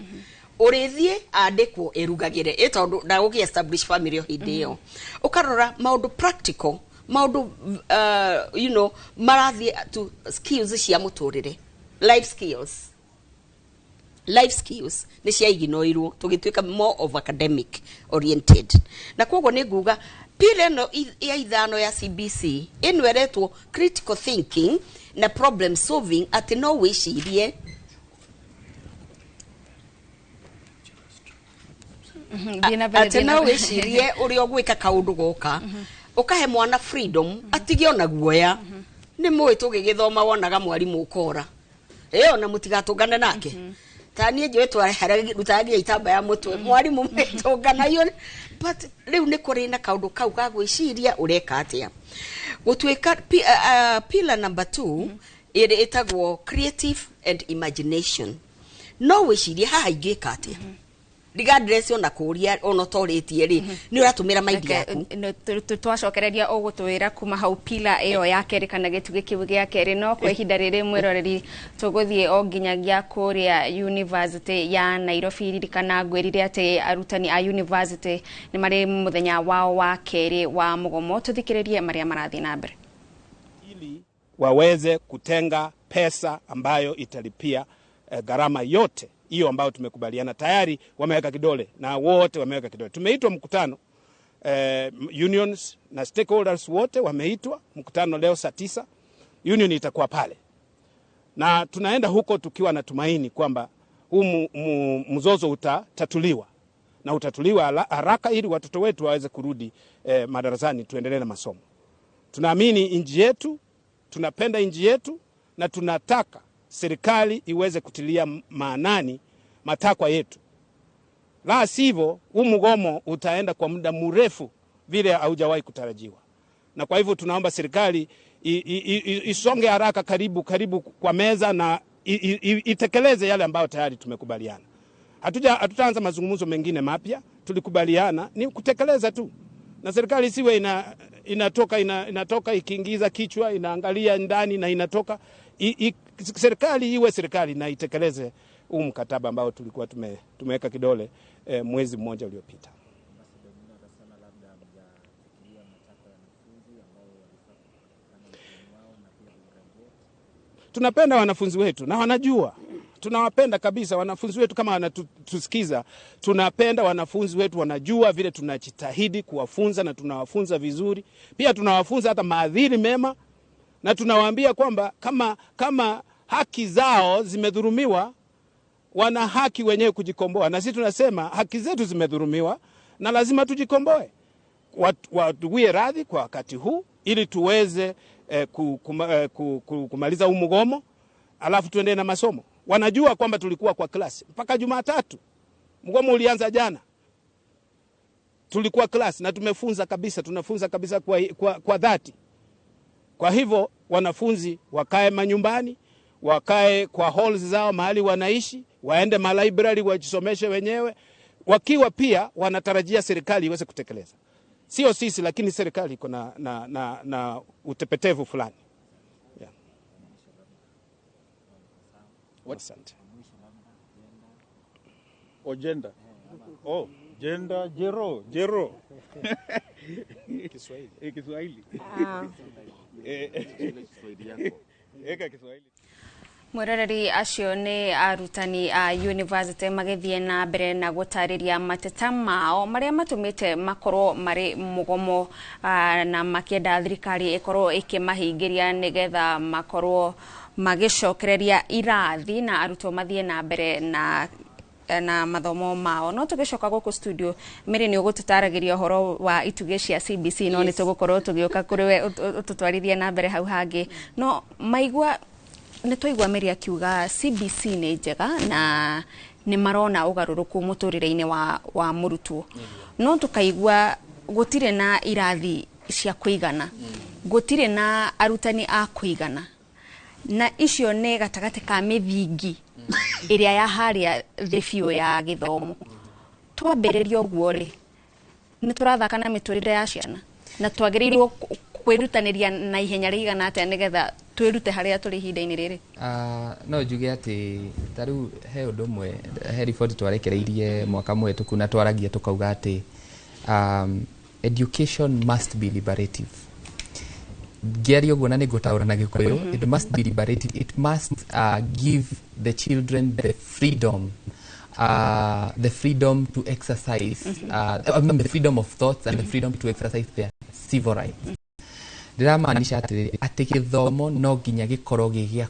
ũrĩthiĩ andĩkwo erugagĩre tondũ ndagũgĩ establish family hĩndĩ ĩyo. Ũkarora maũndũ practical, maũndũ you know, marathiĩ to skills cia mũtũrĩre, life skills nĩ ciaiginoirwo tũgĩtuĩka more of academic oriented. Na koguo nĩ nguga pila ĩno ya ithano ya CBC ĩno eretwo critical thinking na problem solving, atĩ no wĩcirie atĩ no wĩcirie ũrĩa ũgwĩka kaũndũ goka, ũkahe mwana freedom atige ona guoya. Nĩ mũĩ tũgĩgĩthoma wonaga mwarimũ ũkora ona mũtigatũngane nake tani njwe rutagia itamba ya mũtwe mwarimũ mũtũnganayo. But rĩu nĩ kũrĩ na kaũndũ kau ga gwĩciria ũreka atĩa. Gũtuĩka pillar number 2 ĩrĩa ĩtagwo creative and imagination. No wĩcirie haha ingĩka atĩa regardless ona kũria ona torĩtie rĩ nĩ ũratũmĩra mind yaku. Twacokereria ũgũtwĩra kuma hau pillar ĩyo ya kerĩ kana gĩtugĩ kĩu gĩa kerĩ, no kwa ihinda rĩrĩ mwĩroreri tũgũthiĩ o nginyagia kũrĩa university ya Nairobi. Ririkana ngwĩrire atĩ arutani a university nĩ marĩ mũthenya wao wa kerĩ wa mũgomo. Tũthikĩrĩrie marĩa marathiĩ na mbere ili waweze kutenga pesa ambayo italipia gharama yote hiyo ambayo tumekubaliana. Tayari wameweka kidole na wote wameweka kidole. Tumeitwa mkutano unions na stakeholders wote wameitwa mkutano leo saa 9. Union itakuwa pale. Na tunaenda huko tukiwa na tumaini kwamba huu mzozo utatatuliwa. Na utatuliwa haraka ili watoto wetu waweze kurudi madarasani tuendelee na masomo. Tunaamini nchi yetu, tunapenda nchi yetu na tunataka serikali iweze kutilia maanani matakwa yetu. La sivyo, huu mgomo utaenda kwa muda mrefu vile haujawahi kutarajiwa. Na kwa hivyo tunaomba serikali isonge haraka karibu kwa meza na itekeleze yale ambayo tayari tumekubaliana. Hatutaanza mazungumzo mengine mapya, tulikubaliana ni kutekeleza tu. Na serikali siwe inatoka ikiingiza kichwa, inaangalia ndani na inatoka. Serikali iwe serikali na itekeleze huu mkataba ambao tulikuwa tumeweka kidole mwezi mmoja uliopita. Tunapenda wanafunzi wetu na wanajua. Tunawapenda kabisa wanafunzi wetu, kama wanatusikiza. Tunapenda wanafunzi wetu, wanajua vile tunajitahidi kuwafunza na tunawafunza vizuri. Pia tunawafunza hata maadili mema na tunawaambia kwamba kama haki zao zimedhulumiwa, wana haki wenyewe kujikomboa. Na sisi tunasema haki zetu zimedhulumiwa na lazima tujikomboe. Watuwie radhi kwa wakati huu ili tuweze kumaliza huu mgomo, alafu tuendelee na masomo. Wanajua kwamba tulikuwa kwa klasi mpaka Jumatatu. Mgomo ulianza jana. Tulikuwa klasi na tumefunza kabisa, tunafunza kabisa kwa dhati. Kwa hivyo wanafunzi wakae manyumbani, wakae kwa halls zao mahali wanaishi, waende library wajisomeshe wenyewe, wakiwa pia wanatarajia serikali iweze kutekeleza. Sio sisi, lakini serikali iko na utepetevu fulani. Yeah. Asante. Agenda. Oh, gender jero. Kiswahili. Kiswahili. Kiswahili. Mwerereri acio ni arutani a university magithie na mbere na gutariria mateta mao maria matumite makorwo mari mugomo na makienda thirikari ikorwo ikimahingiria nigetha makorwo magicokereria irathi na arutwo mathie na mbere na mathomo mao. No tugicoka guku studio, Mary ni ugututaragiria horo wa ituge cia CBC, no ni tugukorwo tugioka kuri we ututwarithie na mbere hau hangi. No maigua nitwaigua Mary akiuga CBC ni njega na ni marona ugaruruku muturire-ini wa murutwo. No tukaigua gutire na irathi cia kuigana, gutire na arutani a kuigana, na icio ne gatagate ka mithingi iria ya haria thefio ya githomo. Twambiririo guo ri ni turathaka na miturire ya ciana na twagirirwo kwirutaniria na ihenya rigana atia nigetha twirute haria turi hinda-ini riri. No njuge ati taru he undu mwe he report twarekereirie mwaka mwetuku na twaragia tukauga ati education must be liberative. Gerio gona ni gutaura na Gikuyu, it must be liberative. It must give the children the freedom to exercise the freedom of thoughts and the freedom to exercise their civil rights. Ndiramaanisha ati githomo no nginya gikorwo gigia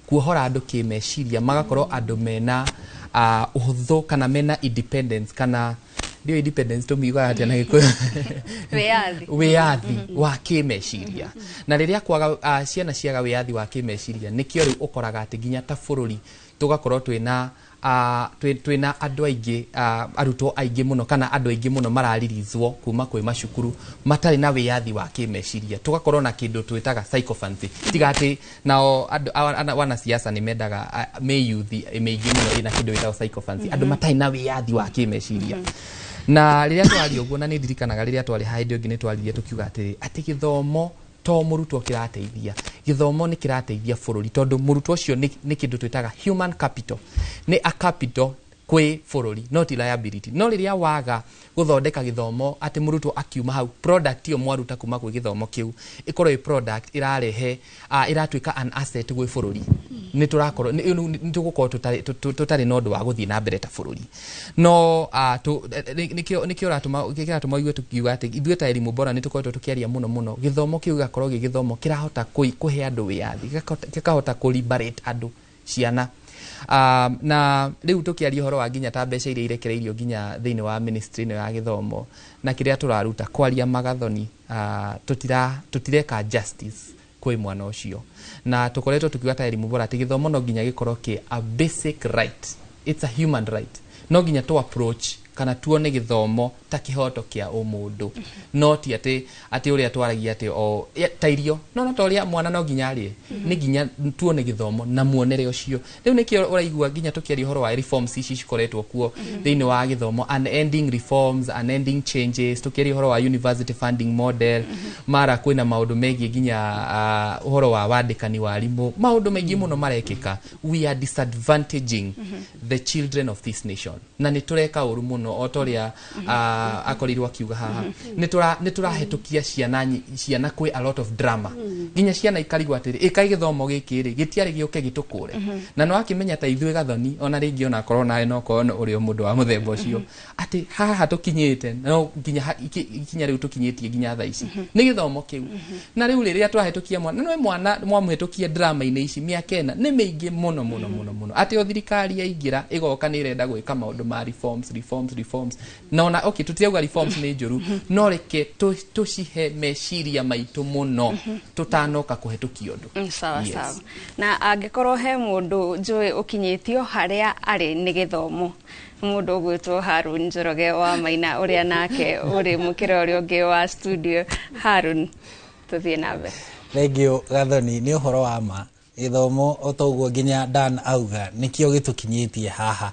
kuohora andu kimeciria, magakorwo andu mena uhuthu kana mena independence kana ndio independence tumiuga atia na Gikuyu wiathi wa kimeciria. Na riria kwaga ciana ciaga wiathi wa kimeciria nikio riu ukoraga ati nginya ta bururi tugakorwo twina andu aingi arutwo aingi muno kana andu aingi muno mararirizwo kuma kwi macukuru matari na wiathi wa kimeciria. Tugakorwo na kindu twitaga psychophancy, tigati nao wana siasa ni mendaga me youth meingi muno ina kindu witao psychophancy, andu matari na wiathi wa kimeciria. Na riria twari uguo na ni ndirikanaga riria twari haidi ngi ni twaririe tukiuga ati githomo to murutwo kirateithia, githomo ni kirateithia bururi tondu murutwo ucio ni kindu twitaga human capital, ni a capital kwi bũrũri, not liability. No rĩrĩa waga gũthondeka gĩthomo atĩ mũrutwo akiuma hau, product iyo mwaruta kuma gwĩ gĩthomo kĩu ĩkorwo ĩ product ĩrarehe ĩratuĩka an asset gwĩ bũrũri, nĩ tũgũkorwo tũtarĩ na ũndũ wa gũthiĩ na mbere ta bũrũri. No nĩkĩo ratũma igue tukiuga atĩ ithuĩ ta Elimu Bora nĩ tũkoretwo tũkĩaria mũno gĩthomo kĩu gĩgakorwo gĩ gĩthomo kĩrahota kũhe andũ wĩyathi, gĩkahota kũ-liberate andũ, ciana. Na rĩu tũkĩaria ũhoro wa nginya ta mbeca iria irekereirio nginya thĩinĩ wa ministry ĩno ya gĩthomo na kĩrĩa tũraruta kwaria magathoni, tũtireka justice kwĩ mwana ũcio, na tũkoretwo tukiuga ta Elimu Bora atĩ gĩthomo no nginya gĩkorwo kĩ a basic right, it's a human right. No nginya tu approach kana tuone gĩthomo ta kĩhoto kĩa ũmũndũ, no ti atĩ ũrĩa twaragia atĩ o ta irio, no ta ũrĩa mwana no nginya arĩe, nĩ nginya tuone gĩthomo na muonere ũcio. Rĩu nĩkĩo ũraigua nginya tũkĩaria ũhoro wa reforms ici cikoretwo kuo thĩinĩ wa gĩthomo, unending reforms, unending changes, tũkĩaria ũhoro wa university funding model, mara kwĩna maũndũ megiĩ nginya ũhoro wa wandĩkani wa arimũ, maũndũ maingĩ mũno marekĩka. We are disadvantaging the children of this nation, na nĩ tũreka ũru mũno o toria akorirwo akiuga haha, nĩ tũrahetũkia ciana kwĩ a lot of drama, nginya ciana ikarigwo atĩrĩ ĩkai gĩthomo gĩkĩ-rĩ gĩtiarĩ gĩũke gĩtũkũre. Na no akĩmenya ta ithuĩ Gathoni ona rĩngĩ ona korwo nawe no korwo ũrĩ mũndũ wa mũthemba ũcio atĩ haha tũkinyĩte, no nginya ikinya rĩu tũkinyĩtie nginya thaa ici nĩ gĩthomo kĩu. Na rĩu rĩrĩa twahetũkia mwana mwamũhetũkia drama-inĩ ici mĩaka ĩna nĩ mĩingĩ mũno atĩ o thirikari yaingĩra ĩgoka nĩ ĩrenda gwĩka maũndũ ma reforms. No na okay, tutiauga reforms nĩ njũru, no reke tũcihe meciria maitũ mũno tũtanoka kũhetũkia ũndũ. Sawa. Na angĩkorwo he mũndũ njũĩ ũkinyĩtio harĩa arĩ nĩ gĩthomo, mũndũ ũgwĩtwo Harun Njoroge wa Maina, ũrĩa nake ũrĩ mũkĩra ũrĩa ũngĩ wa studio. Harun, tũthiĩ na mbere. Thengio Gathoni, nĩ ũhoro wa ma. Gĩthomo o toguo nginya Dan auga nĩkĩo gĩtũkinyĩtie haha.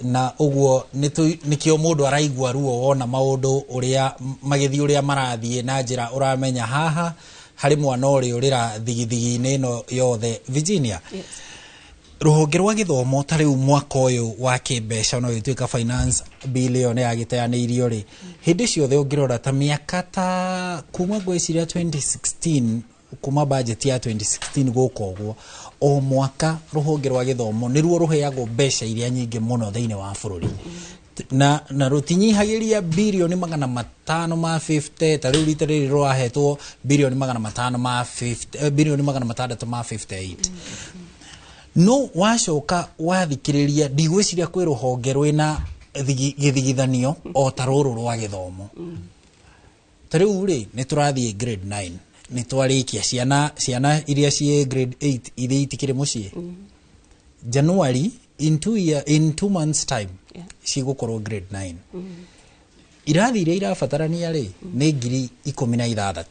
Na ũguo nĩkĩo mũndũ araigua ruo wona maũndũ ũrĩa magĩthiĩ ũrĩa marathiĩ na njĩra ũramenya haha harĩ mwana ũrĩa ũrĩra thigithigi-inĩ ĩno yothe. Virginia, rũhonge rwa gĩthomo ta rĩu mwaka ũyũ wa kĩmbeca no ĩtuĩka finance bill ĩyo nĩ yagĩteanĩirio rĩ, hĩndĩ ciothe ũngĩrora ta mĩaka ta kuma gwĩciria 2016 kuma budget ya 2016 gũka ũguo, o mwaka rũhonge rwa gĩthomo nĩruo rũheagwo mbeca iria nyingĩ mũno thĩinĩ wa bũrũri, na rũtinyihagĩria bilioni 550. Ta rĩu rita rĩrĩ rũrahetwo bilioni 658. No wacoka wathikĩrĩria ndigwĩciria kwĩ rũhonge rwĩna gĩthigithanio o ta rũrũ rwa gĩthomo. Ta rĩu rĩ nĩ tũrathiĩ grade 9, nĩ twarĩkia ciana iria ciĩ grade 8 iria itikĩrĩ mũciĩ. January in 2 months time cigũkorwo grade 9. Irathi iria irabatarania rĩ nĩ 16,000.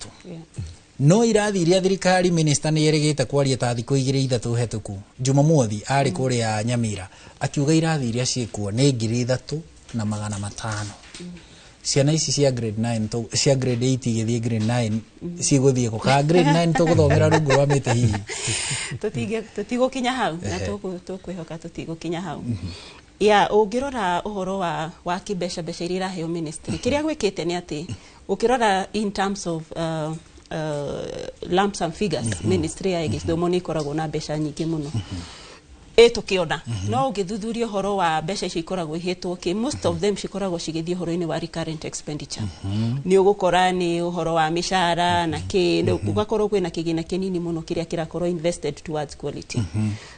No irathi iria thirikari minister nĩ yerĩgĩte kwaria ta thikũ 2-3 hetũku, Jumamothi arĩ kũrĩa Nyamira akiuga irathi iria ciĩkuo nĩ 3,500. Ciana ici cia grade 9 cia grade 8 igĩthiĩ grade 9 cigũthiĩ kũka grade 9 tũgũthomera rungu rwa mĩtĩ hihi tũtigũkinya hau na tũkwĩhoka tũtigũkinya hau. Ya ũngĩrora ũhoro wa kĩmbeca iria iraheo ministry, kĩrĩa gwĩkĩte nĩ atĩ ũkĩrora in terms of lump sum figures, ministry ya gĩthomo nĩ ikoragwo na mbeca nyingĩ mũno tũkĩona. No ũngĩthuthuria ũhoro wa mbeca icio ikoragwo ihetwo most of them cikoragwo cigĩthiĩ ũhoro-inĩ wa recurrent expenditure. Nĩ ũgũkora nĩ ũhoro wa mĩcara na ũgakorwo kwĩna kĩgĩna kĩnini mũno kĩrĩa kĩrakorwo invested towards quality.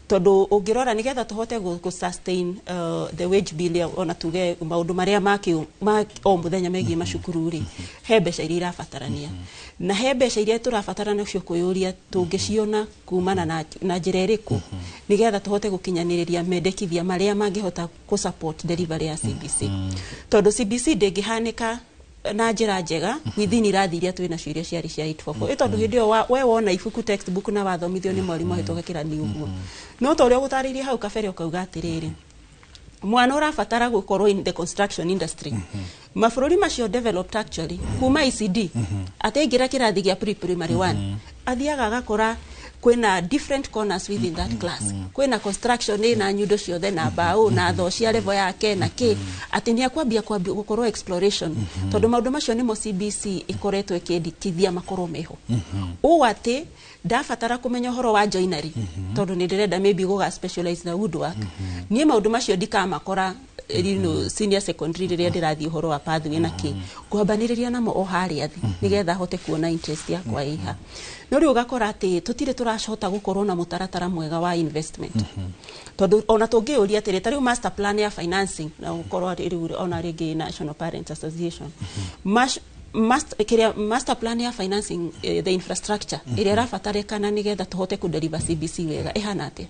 Tondũ ũngĩrora nĩgetha tũhote sustain the wage bill, ona tuge maũndũ marĩa ma o mũthenya megiĩ macukuru rĩ, he mbeca iria irabatarania, na he mbeca iria tũrabatarana cio kũiyũria tũngĩciona kumana na njĩra ĩrĩkũ nĩgetha tũhote gũkinyanĩrĩria mendekithia marĩa mangĩhota support delivery ya CBC. Tondũ CBC ndĩngĩhanĩka na njĩra njega within irathi iria twĩna cio iria ciarĩ cia 844. Tondũ hĩndĩ ĩyo we wona ibuku textbook na wathomithio nĩ mwarimũ ahĩtũka kĩrathi ũguo, no ta ũrĩa ũgũtarĩirie hau kabere ũkauga atĩrĩrĩ, mwana ũrabatara gũkorwo in the construction industry. Mabũrũri macio developed actually kuma ECD ataingĩra kĩrathi gĩa pre-primary 1 athiaga agakora kwina different corners within that class kwina construction na nyundo ciothe na bao na tho cia level yake na ki ati ni akwambia gukorwo exploration tondu maundu macio nimo CBC ikoretwo ikindikithia makoro meho o ati ndafatara kumenya horo wa joinery tondu ni ndirenda maybe go specialize na woodwork ni maundu macio ndikamakora senior secondary riria ndirathie horo wa pathway na ki kuhambaniriria namo o haria thi nigetha hote kuona interest yakwa iha no ri ugakora ati tutire turashota gukorwo na mutaratara mwega wa investment tondu ona tungiuria atiri tari master plan ya financing na gukorwo ona rigi National Parents Association master plan ya financing the infrastructure iria rafatarikana nigetha tuhote ku deliver CBC wega ihana ati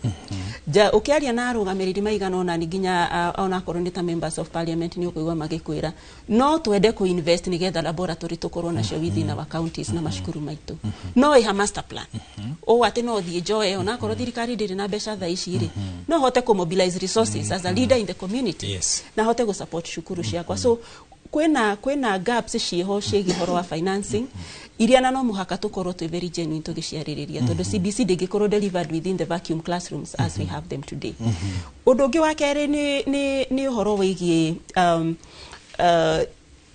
ja ukiaria na arugamiriri maigana ona nginya ona koronita members of parliament ni ukuigwa magikwira no twende ku invest nigetha laboratory tukorwo nacio within our counties na mashukuru maitu no iha master plan o ati no thie joe ona korwo thirikari ndiri na mbeca tha ici ri no hote ku mobilize resources as a leader in the community na hote ku support shukuru ciakwa so kwena gaps ciho ciegi horo wa financing iria na no muhaka tukorwo twi very genuine tugiciaririria tondu CBC ndingikorwo delivered within the vacuum classrooms as we have them today undu ungi wa kere ni horo wigie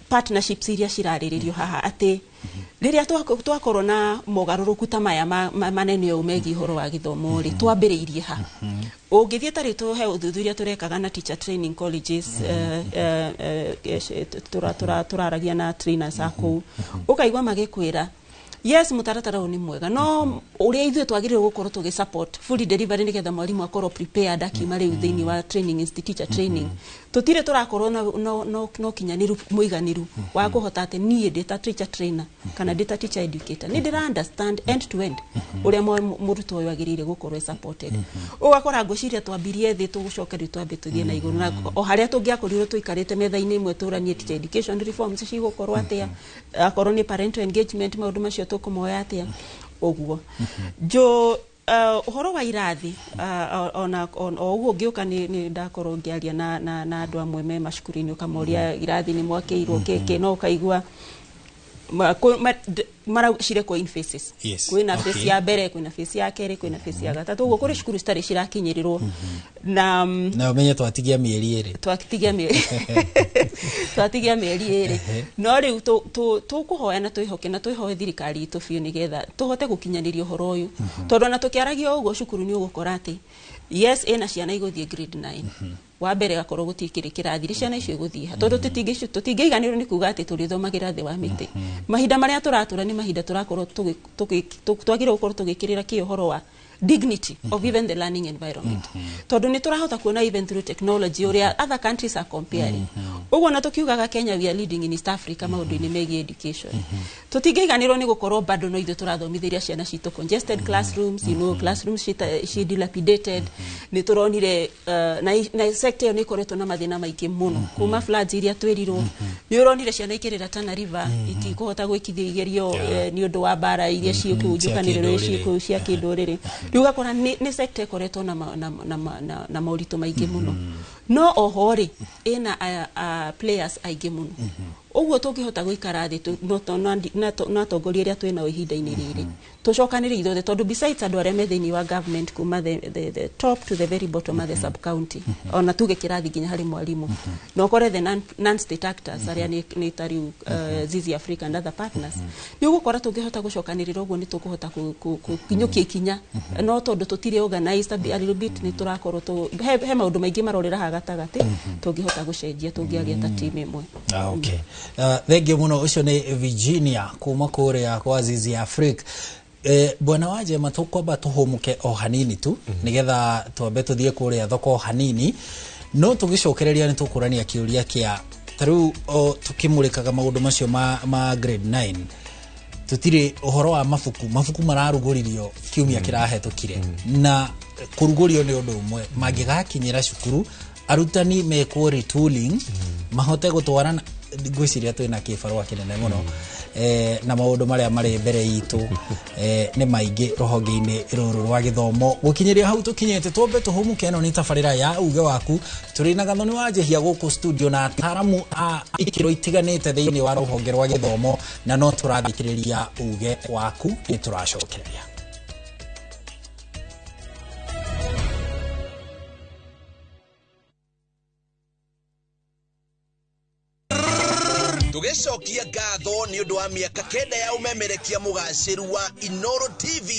partnerships iria cirariririo haha ati riria twakorwo na mogaruruku ta maya manene umegi horo wa githomo ri twambiriirie ha ungithie tari tuhe uthuthuria turekaga na teacher training colleges turaragia na trainers aku ukaigwa magikwira yes mutaratara ni mwega no uria ithuĩ twagĩrĩirwo gũkorwo tũgĩ support fully delivery nigetha mwarimu akorwo prepared akiuma rĩu thĩinĩ wa training teacher training tutire turakorwo no kinyaniru muiganiru wa kuhota ati nie data teacher trainer kana data teacher educator ni ndira understand end to end uria murutwo uyu agirire gukorwo supported ugakora ngociria twambirie thi tugucokeria twambe tuthie na iguru na o haria tungiakorirwo tuikarite metha-ini imwe turanie teacher education reforms cigukorwo atia akorwo ni parental engagement maundu macio tukumoya atia oguo jo uhoro wa irathi ona oguo ngiuka ni ndakorwo ngiaria na andu amwe me mashukuru-ini ukamoria irathi ni mwakeirwo keke no ukaigua maraucire kwa in phases kwina phase ya mbere kwina phase ya kere kwina phase ya gatatu uguo kuri cukuru citari cirakinyirirwo na umenye twatigia mieri iri twatigia mieri iri no riu tukuhoya na twihoke na twihoe thirikari itu biu nigetha tuhote gukinyaniria uhoro uyu tondu na tukiaragia uguo cukuru ni ugukora ati yes ena ciana iguthie grade 9 wa mbere gakorwo gutikire kirathi ciana icio iguthie tondu tutingeiganirwo ni kuga ati turithomagira thi wa mite mahinda maria turatura ni mahinda turakorwo twagire gukorwo tugikirira ki uhoro wa dignity of even the learning environment tondu ni turahota kuona even through technology uria other countries are comparing uguo na tukiugaga Kenya we are leading in East Africa maundu-ini megie education tutingeiganirwo ni gukorwo bado no ithu turathomithiria ciana citu congested classrooms classrooms she dilapidated ni turonire na sector ni koretwo na mathina maingi muno kuma floods iria twerirwo ni uronire ciana ikirira Tana River itikuhota gwikithia igerio ni undu wa bara iria ciikujukaniriro ciku cia kinduriri riu gakora ni sector koretwo na mauritu maingi muno no ohori ina players aingi muno uguo tungihota guikara thi na tongoria ria twina ihinda-ini riri tucokanire ithothe tondu besides andu aria me thiini wa government kuma the top to the very bottom of the sub county ona tuge kirathi nginya hari mwarimu no kore the non state actors aria ni tariu Zizi Africa and other partners ni ugukora tungihota gucokanirira uguo ni tukuhota kinyukia ikinya no tondu tutire organized a little bit ni turakorwo he maundu maingi marorera ha gatagati tungihota gucenjia tungiaria ta team imwe okay thank you muno ucio ni Virginia kuma kuria kwa Zizi Africa bwana waje matukwamba tuhumuke o hanini tu nigetha twambe tuthie kuria thoko hanini no tugicokereria ni tukurania kiuria kia taru tukimurikaga maundu macio ma grade 9 tutire uhoro wa mafuku mararuguririo kiumia kirahetukire na kurugurio ni undu umwe magigakinyira cukuru arutani mekwo retooling mahote gutwarana gwiciria twina kibarua kinene muno na maundu maria mari mbere itu ni maingi rohonge-ini ruru rwa githomo gukinyiria hau tukinyete twambe tuhumuke eno ni tabarira ya uge waku turi na gathoni wa njehia guku studio na ataramu a ikiro itiganite thiini wa rohonge rwa githomo na no turathikiriria uge waku ni turacokereria tugecokia ngatho ni undu wa miaka kenda ya umemerekia mugaciru wa Inoro TV.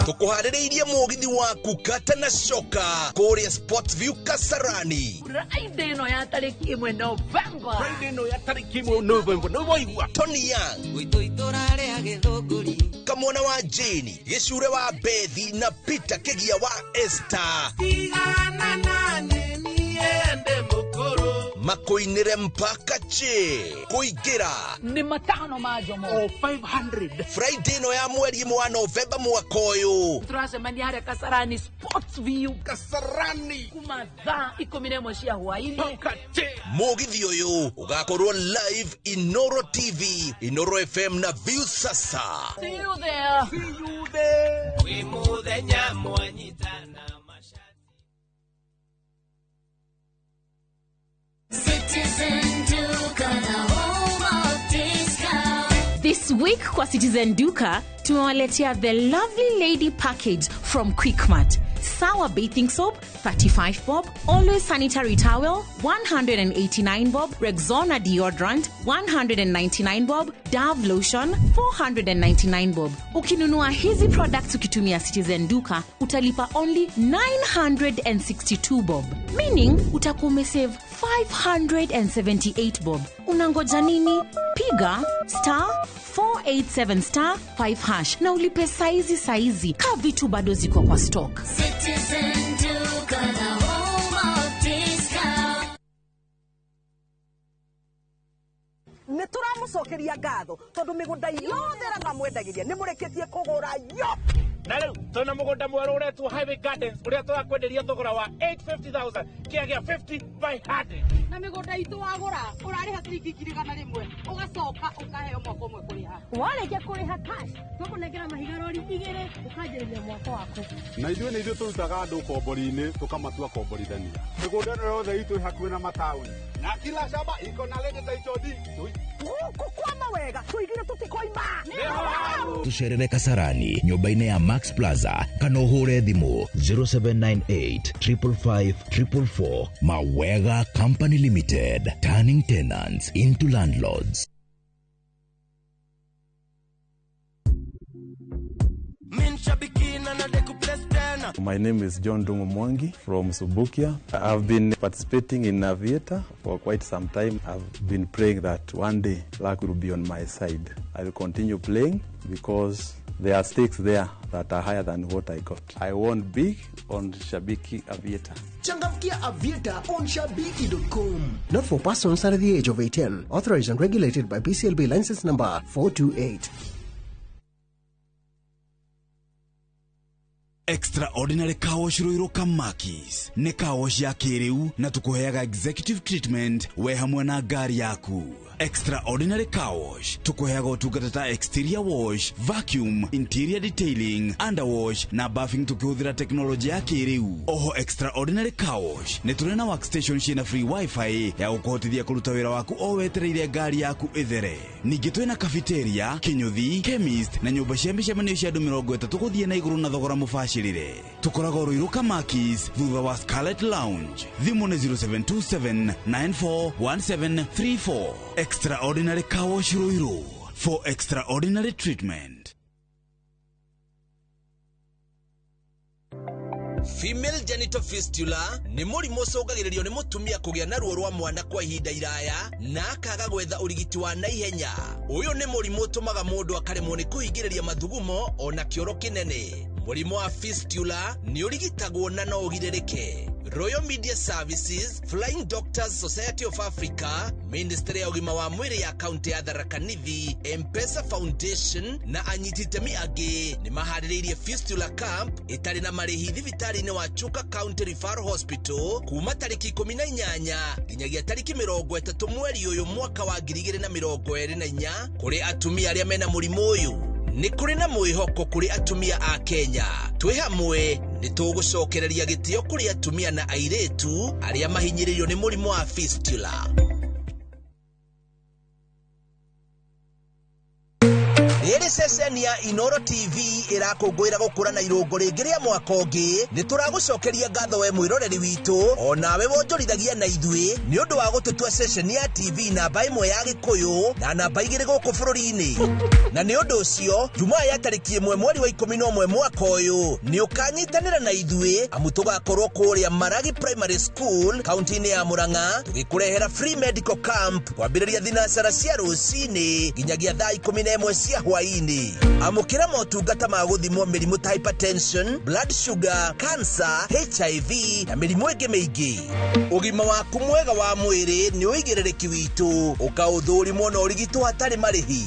Tukuhaririirie mugithi waku kata na coka kuria Sports View Kasarani. Friday no ya tariki 1 November. Friday no ya tariki 1 November. No waigua. Tony Young. Witu-iturare agithunguri. Kamwana wa Jane, Gicure wa Bethi na Peter Kegia wa Esther. Tigana nani niende mukuru. Makoinire mpaka che kuingira ni matano majomo 500. Friday no ya mweri wa Novemba mwaka uyu turacemania haria Kasarani Sports View Kasarani kuma thaa 11 cia hwaini mugithi uyu ugakorwo live Inoro TV, Inoro FM na View sasa. See you there. See you there. We muthenya mwanyitana. Citizen Duka, the home of discount. This week kwa Citizen Duka tumewaletea the lovely lady package from Quickmart. Sour bathing soap 35 bob, Always sanitary towel 189 bob, Rexona deodorant 199 bob, Dove lotion 499 bob. Ukinunua hizi products ukitumia Citizen Duka utalipa only 962 bob, meaning utakuwa umesave 578 bob. Unangoja nini? Piga *487*5# na ulipe saizi ka vitu bado ziko kwa stock. Citizen Duka, the home of discount. Nituramucokeria ngatho tondu migunda yothe ramwendagiria nimureketie kugura yo. Na riu tuna mugunda mweru uretwo Highway Gardens uria turakwenderia thogora wa 850,000 kiagia 50 by 100. Na migunda itu wagura urariha ciringi 100 ugacoka ukaheo mwako umwe kuriha. Wareke kuriha cash tukunengera mahiga rori 2 ukanjiriria mwako wako. Na ithuĩ turutaga andu kombori-ini tukamatua komborithania. Migunda ĩno yothe itu hakuhĩ na mataũni na kila shamba iko na lady title deed. Kwa mawega tuigire tutikoimba. Tucerere Kasarani nyumba-inĩ ya Max Plaza kana uhure thimu 0798 555 444. Mawega Company Limited, turning tenants into landlords. My name is John Dungu Mwangi from Subukia. I've been participating in Aviator for quite some time. I've been praying that one day luck will be on my side. I'll continue playing because there are stakes there that are higher than what I got. I won big on Shabiki Aviator. Changamkia Aviator on Shabiki.com. Not for persons under the age of 18. Authorized and regulated by BCLB license number 428. Extraordinary Car Wash Ruiru Kamakis ne car wash ya kiriu na tukuheaga executive treatment we hamwe na gari yaku. Extraordinary Car Wash tukuheaga utungata ta exterior wash, vacuum, interior detailing, underwash na buffing tukihũthĩra teknolojia ya kiriu. Oho Extraordinary Car Wash ne turena workstation ciina free wifi ya gukuhotithia kuruta wĩra waku o wetereire gari yaku ithere. Ningĩ twĩna cafeteria, kinyuthi, chemist na nyũmba cia mĩcemanio cia andũ 30 gũthiĩ na igũrũ na thogora mũbacĩrĩre. Tukoragwo Ruiru Kamakis thutha wa Scarlet Lounge. Thimu nĩ 0727 941734. Extraordinary Car Wash Ruiru for extraordinary treatment. Female genital fistula ni mũrimũ ũcũngagĩrĩrio nĩ mũtumia kũgĩa na ruo rwa mwana kwa ihinda iraya na akaga gwetha ũrigiti wa naihenya. Ũyũ nĩ mũrimũ ũtũmaga mũndũ akaremwo nĩ kũhingĩrĩria mathugumo ona kĩoro kĩnene. Mũrimũ wa fistula ni ũrigitagwo na no ũgirĩrĩke. Royal Media Services, Flying Doctors Society of Africa, Ministry ya Ũgima wa Mwĩrĩ ya County ya Tharaka Nithi, M-Pesa Foundation na anyititemi angĩ nĩ maharĩrĩirie fistula camp ĩtarĩ na marĩhi thibitarĩ-inĩ wa Chuka County Referral Hospital kuma tarĩki 18 nginyagia tarĩki 30 mweri ũyũ mwaka wa 2024 kũrĩ atumia arĩa mena mũrimũ ũyũ. Nĩ kũrĩ na mwĩhoko kũrĩ atumia a Kenya. Twĩ hamwe nĩ tũgũcokereria gĩtĩo kũrĩ atumia na airĩtu arĩa mahinyĩrĩirio nĩ mũrimũ wa fistula. rĩrĩ ceceni ya Inoro TV ĩrakũngũĩra gũkũra na irũngo rĩngĩ rĩa mwaka ũngĩ nĩ tũragũcokeria ngatho we mwĩroreri witũ onawe wonjorithagia na ithuĩ nĩ ũndũ wa gũtũtua ceceni ya TV namba 1 ya Gĩkũyũ na namba 2 gũkũ bũrũri-inĩ. Na nĩ ũndũ ũcio Jumaa ya tarĩki 1 mweri wa 11 mwaka ũyũ nĩ ũkanyitanĩra na ithuĩ amu tũgakorwo kũrĩa Maragi Primary School kaunti-inĩ ya Murang'a tũgĩkũrehera free medical camp kwambĩrĩria thinacara cia rũcinĩ nginyagia thaa 11 cia hwaĩ-inĩ. Amũkĩra motungata ma gũthimwo mĩrimũ ta hypertension, blood sugar, cancer, HIV na mĩrimũ ĩngĩ mĩingĩ. Ũgima waku mwega wa mwĩrĩ nĩ ũigĩrĩrĩki witũ, ũkaũthũrimwo na ũrigitwo hatarĩ marĩhi.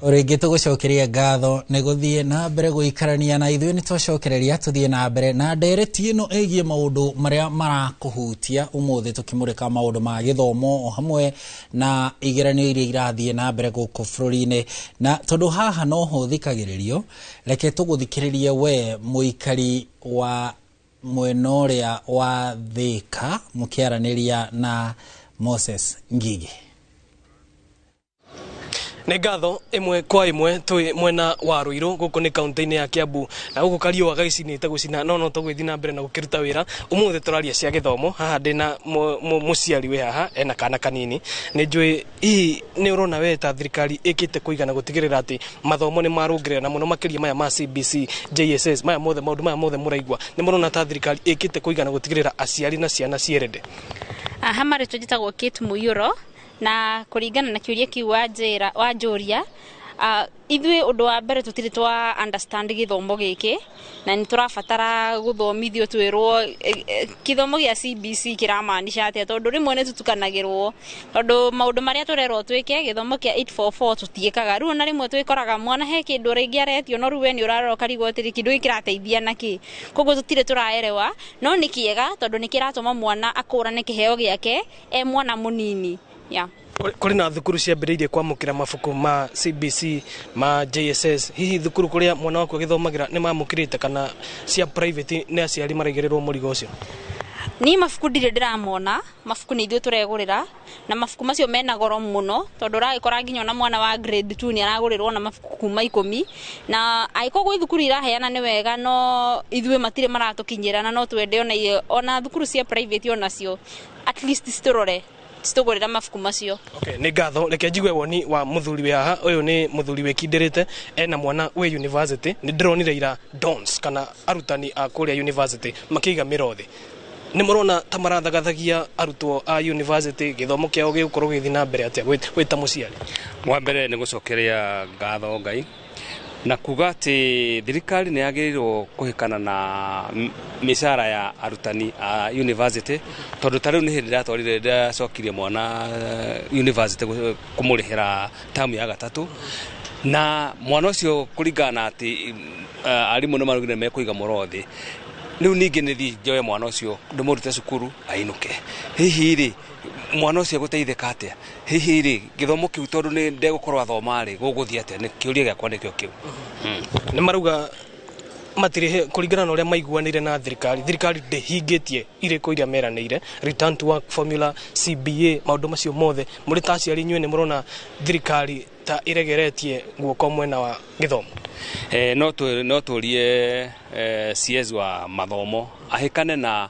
Rĩngĩ tũgũcokeria ngatho nĩ gũthiĩ na mbere gũikarania na ithuĩ nĩ twacokereria tũthiĩ na mbere na ndereti ĩno ĩgiĩ maũndũ marĩa marakũhutia ũmũthĩ tũkĩmũrĩka maũndũ ma gĩthomo o hamwe na igeranio iria irathiĩ na mbere gũkũ bũrũri-inĩ. Na tondũ haha no ho thikagĩrĩrio, reke tũgũthikĩrĩrie we mũikari wa mwena ũrĩa wa Thĩka mũkĩaranĩria na Moses Ngigi. Nĩ ngatho ĩmwe kwa ĩmwe twĩ mwena wa Ruiru gũkũ nĩ kaunti-inĩ ya Kiambu na gũkũ kariũa gacinĩte gũcina no tũgũthiĩ na mbere na gũkĩruta wĩra. Ũmũthĩ tũraria cia gĩthomo haha ndĩna mũciari wĩ haha ena kana kanini. Nĩ njũĩ hihi nĩ ũrona we ta thirikari ĩkĩte kũigana gũtigĩrĩra atĩ mathomo nĩ marũngĩrĩra na mũno makĩria maya ma CBC, JSS, maya mothe maũndũ maya mothe mũraigua nĩ mũrona ta thirikari ĩkĩte kũigana gũtigĩrĩra aciari na ciana cierede? Aha marĩtwa njĩtagwo Kate Mũiyũro na kũringana na kĩũria kĩu wa njũria ithuĩ ũndũ wa mbere tũtirĩ twa understand gĩthomo gĩkĩ na nĩ tũrabatara gũthomithio twĩrwo gĩthomo gĩa CBC kĩramaanisha atĩa, tondũ rĩmwe nĩ tũtukanagĩrwo, tondũ maũndũ marĩa tũrerwo twĩke gĩthomo kĩa 844 tũtiĩkaga. Rĩu na rĩmwe twĩkoraga mwana he kĩndũ rĩngĩ aretio no rĩu we nĩ ũrarora ũkarigwo atĩrĩ kĩndũ gĩkĩ kĩrateithia nakĩ. Koguo tũtirĩ tũraerewa, no nĩ kĩega tondũ nĩ kĩratũma mwana akũrane kĩheo gĩake e mwana mũnini. Kũrĩ na thukuru ciambĩrĩirie kwamũkĩra mabuku ma CBC ma JSS, hihi thukuru kũrĩa mwana waku agĩthomagĩra nĩ mamũkĩrĩte kana cia private nĩ aciari maraigĩrĩrwo mũrigo ũcio? Ni mabuku ndirĩ ndĩramona, mabuku nĩ ithuĩ tũregũrĩra na mabuku macio mena goro mũno, tondũ ũragĩkora nginya ona mwana wa grade 2 nĩ aragũrĩrwo na mabuku kuma 10 na agĩkorwo thukuru iraheana nĩ wega, no ithuĩ matirĩ maratũkinyĩra na no twende ona thukuru cia private onacio at least citurore tũgũrĩra mabuku macio. Okay, nĩ ngatho. Reke njigue woni wa mũthuri wĩ haha. Ũyũ nĩ mũthuri wĩkindĩrĩte ena mwana wĩ university. Nĩ ndĩronire ira dons kana arutani a kũrĩa university makĩiga mĩro thĩ. Nĩ mũrona ta marathagathagia arutwo a university gĩthomo kĩao gĩgũkorwo gĩthiĩ na mbere atĩa gwĩ ta mũciari? Wa mbere nĩ gũcokeria ngatho Ngai na kuga atĩ thirikari nĩ yagĩrĩirwo kũhĩkana na mĩcara ya arutani a university, tondũ ta rĩu nĩ hĩndĩ ndatwarire ndacokirie mwana university kũmũrĩhĩra tamu ya gatatũ na mwana ũcio kũringana atĩ arimũ nĩ marugire mekũiga mũro thĩ. Rĩu ningĩ nĩ thiĩ njoe mwana ũcio ndĩmũrute cukuru ainũke. Hihi rĩ mwana ũcio gũteithĩka atĩa? Hihi rĩ gĩthomo kĩu tondũ nĩ ndegũkorwo athoma rĩ gũgũthiĩ atĩa? Nĩ kĩũria gĩakwa nĩkĩo kĩu. Nĩ marauga matirĩ kũringana na ũrĩa maiguanĩire na thirikari ndĩhingĩtie irĩko iria meranĩire, return to work formula, CBA, maũndũ macio mothe mũrĩ ta aciari inyuĩ nĩ mũrona thirikari ta ĩregeretie guoko mwena wa gĩthomo? No tũrie CS wa mathomo ahĩkane na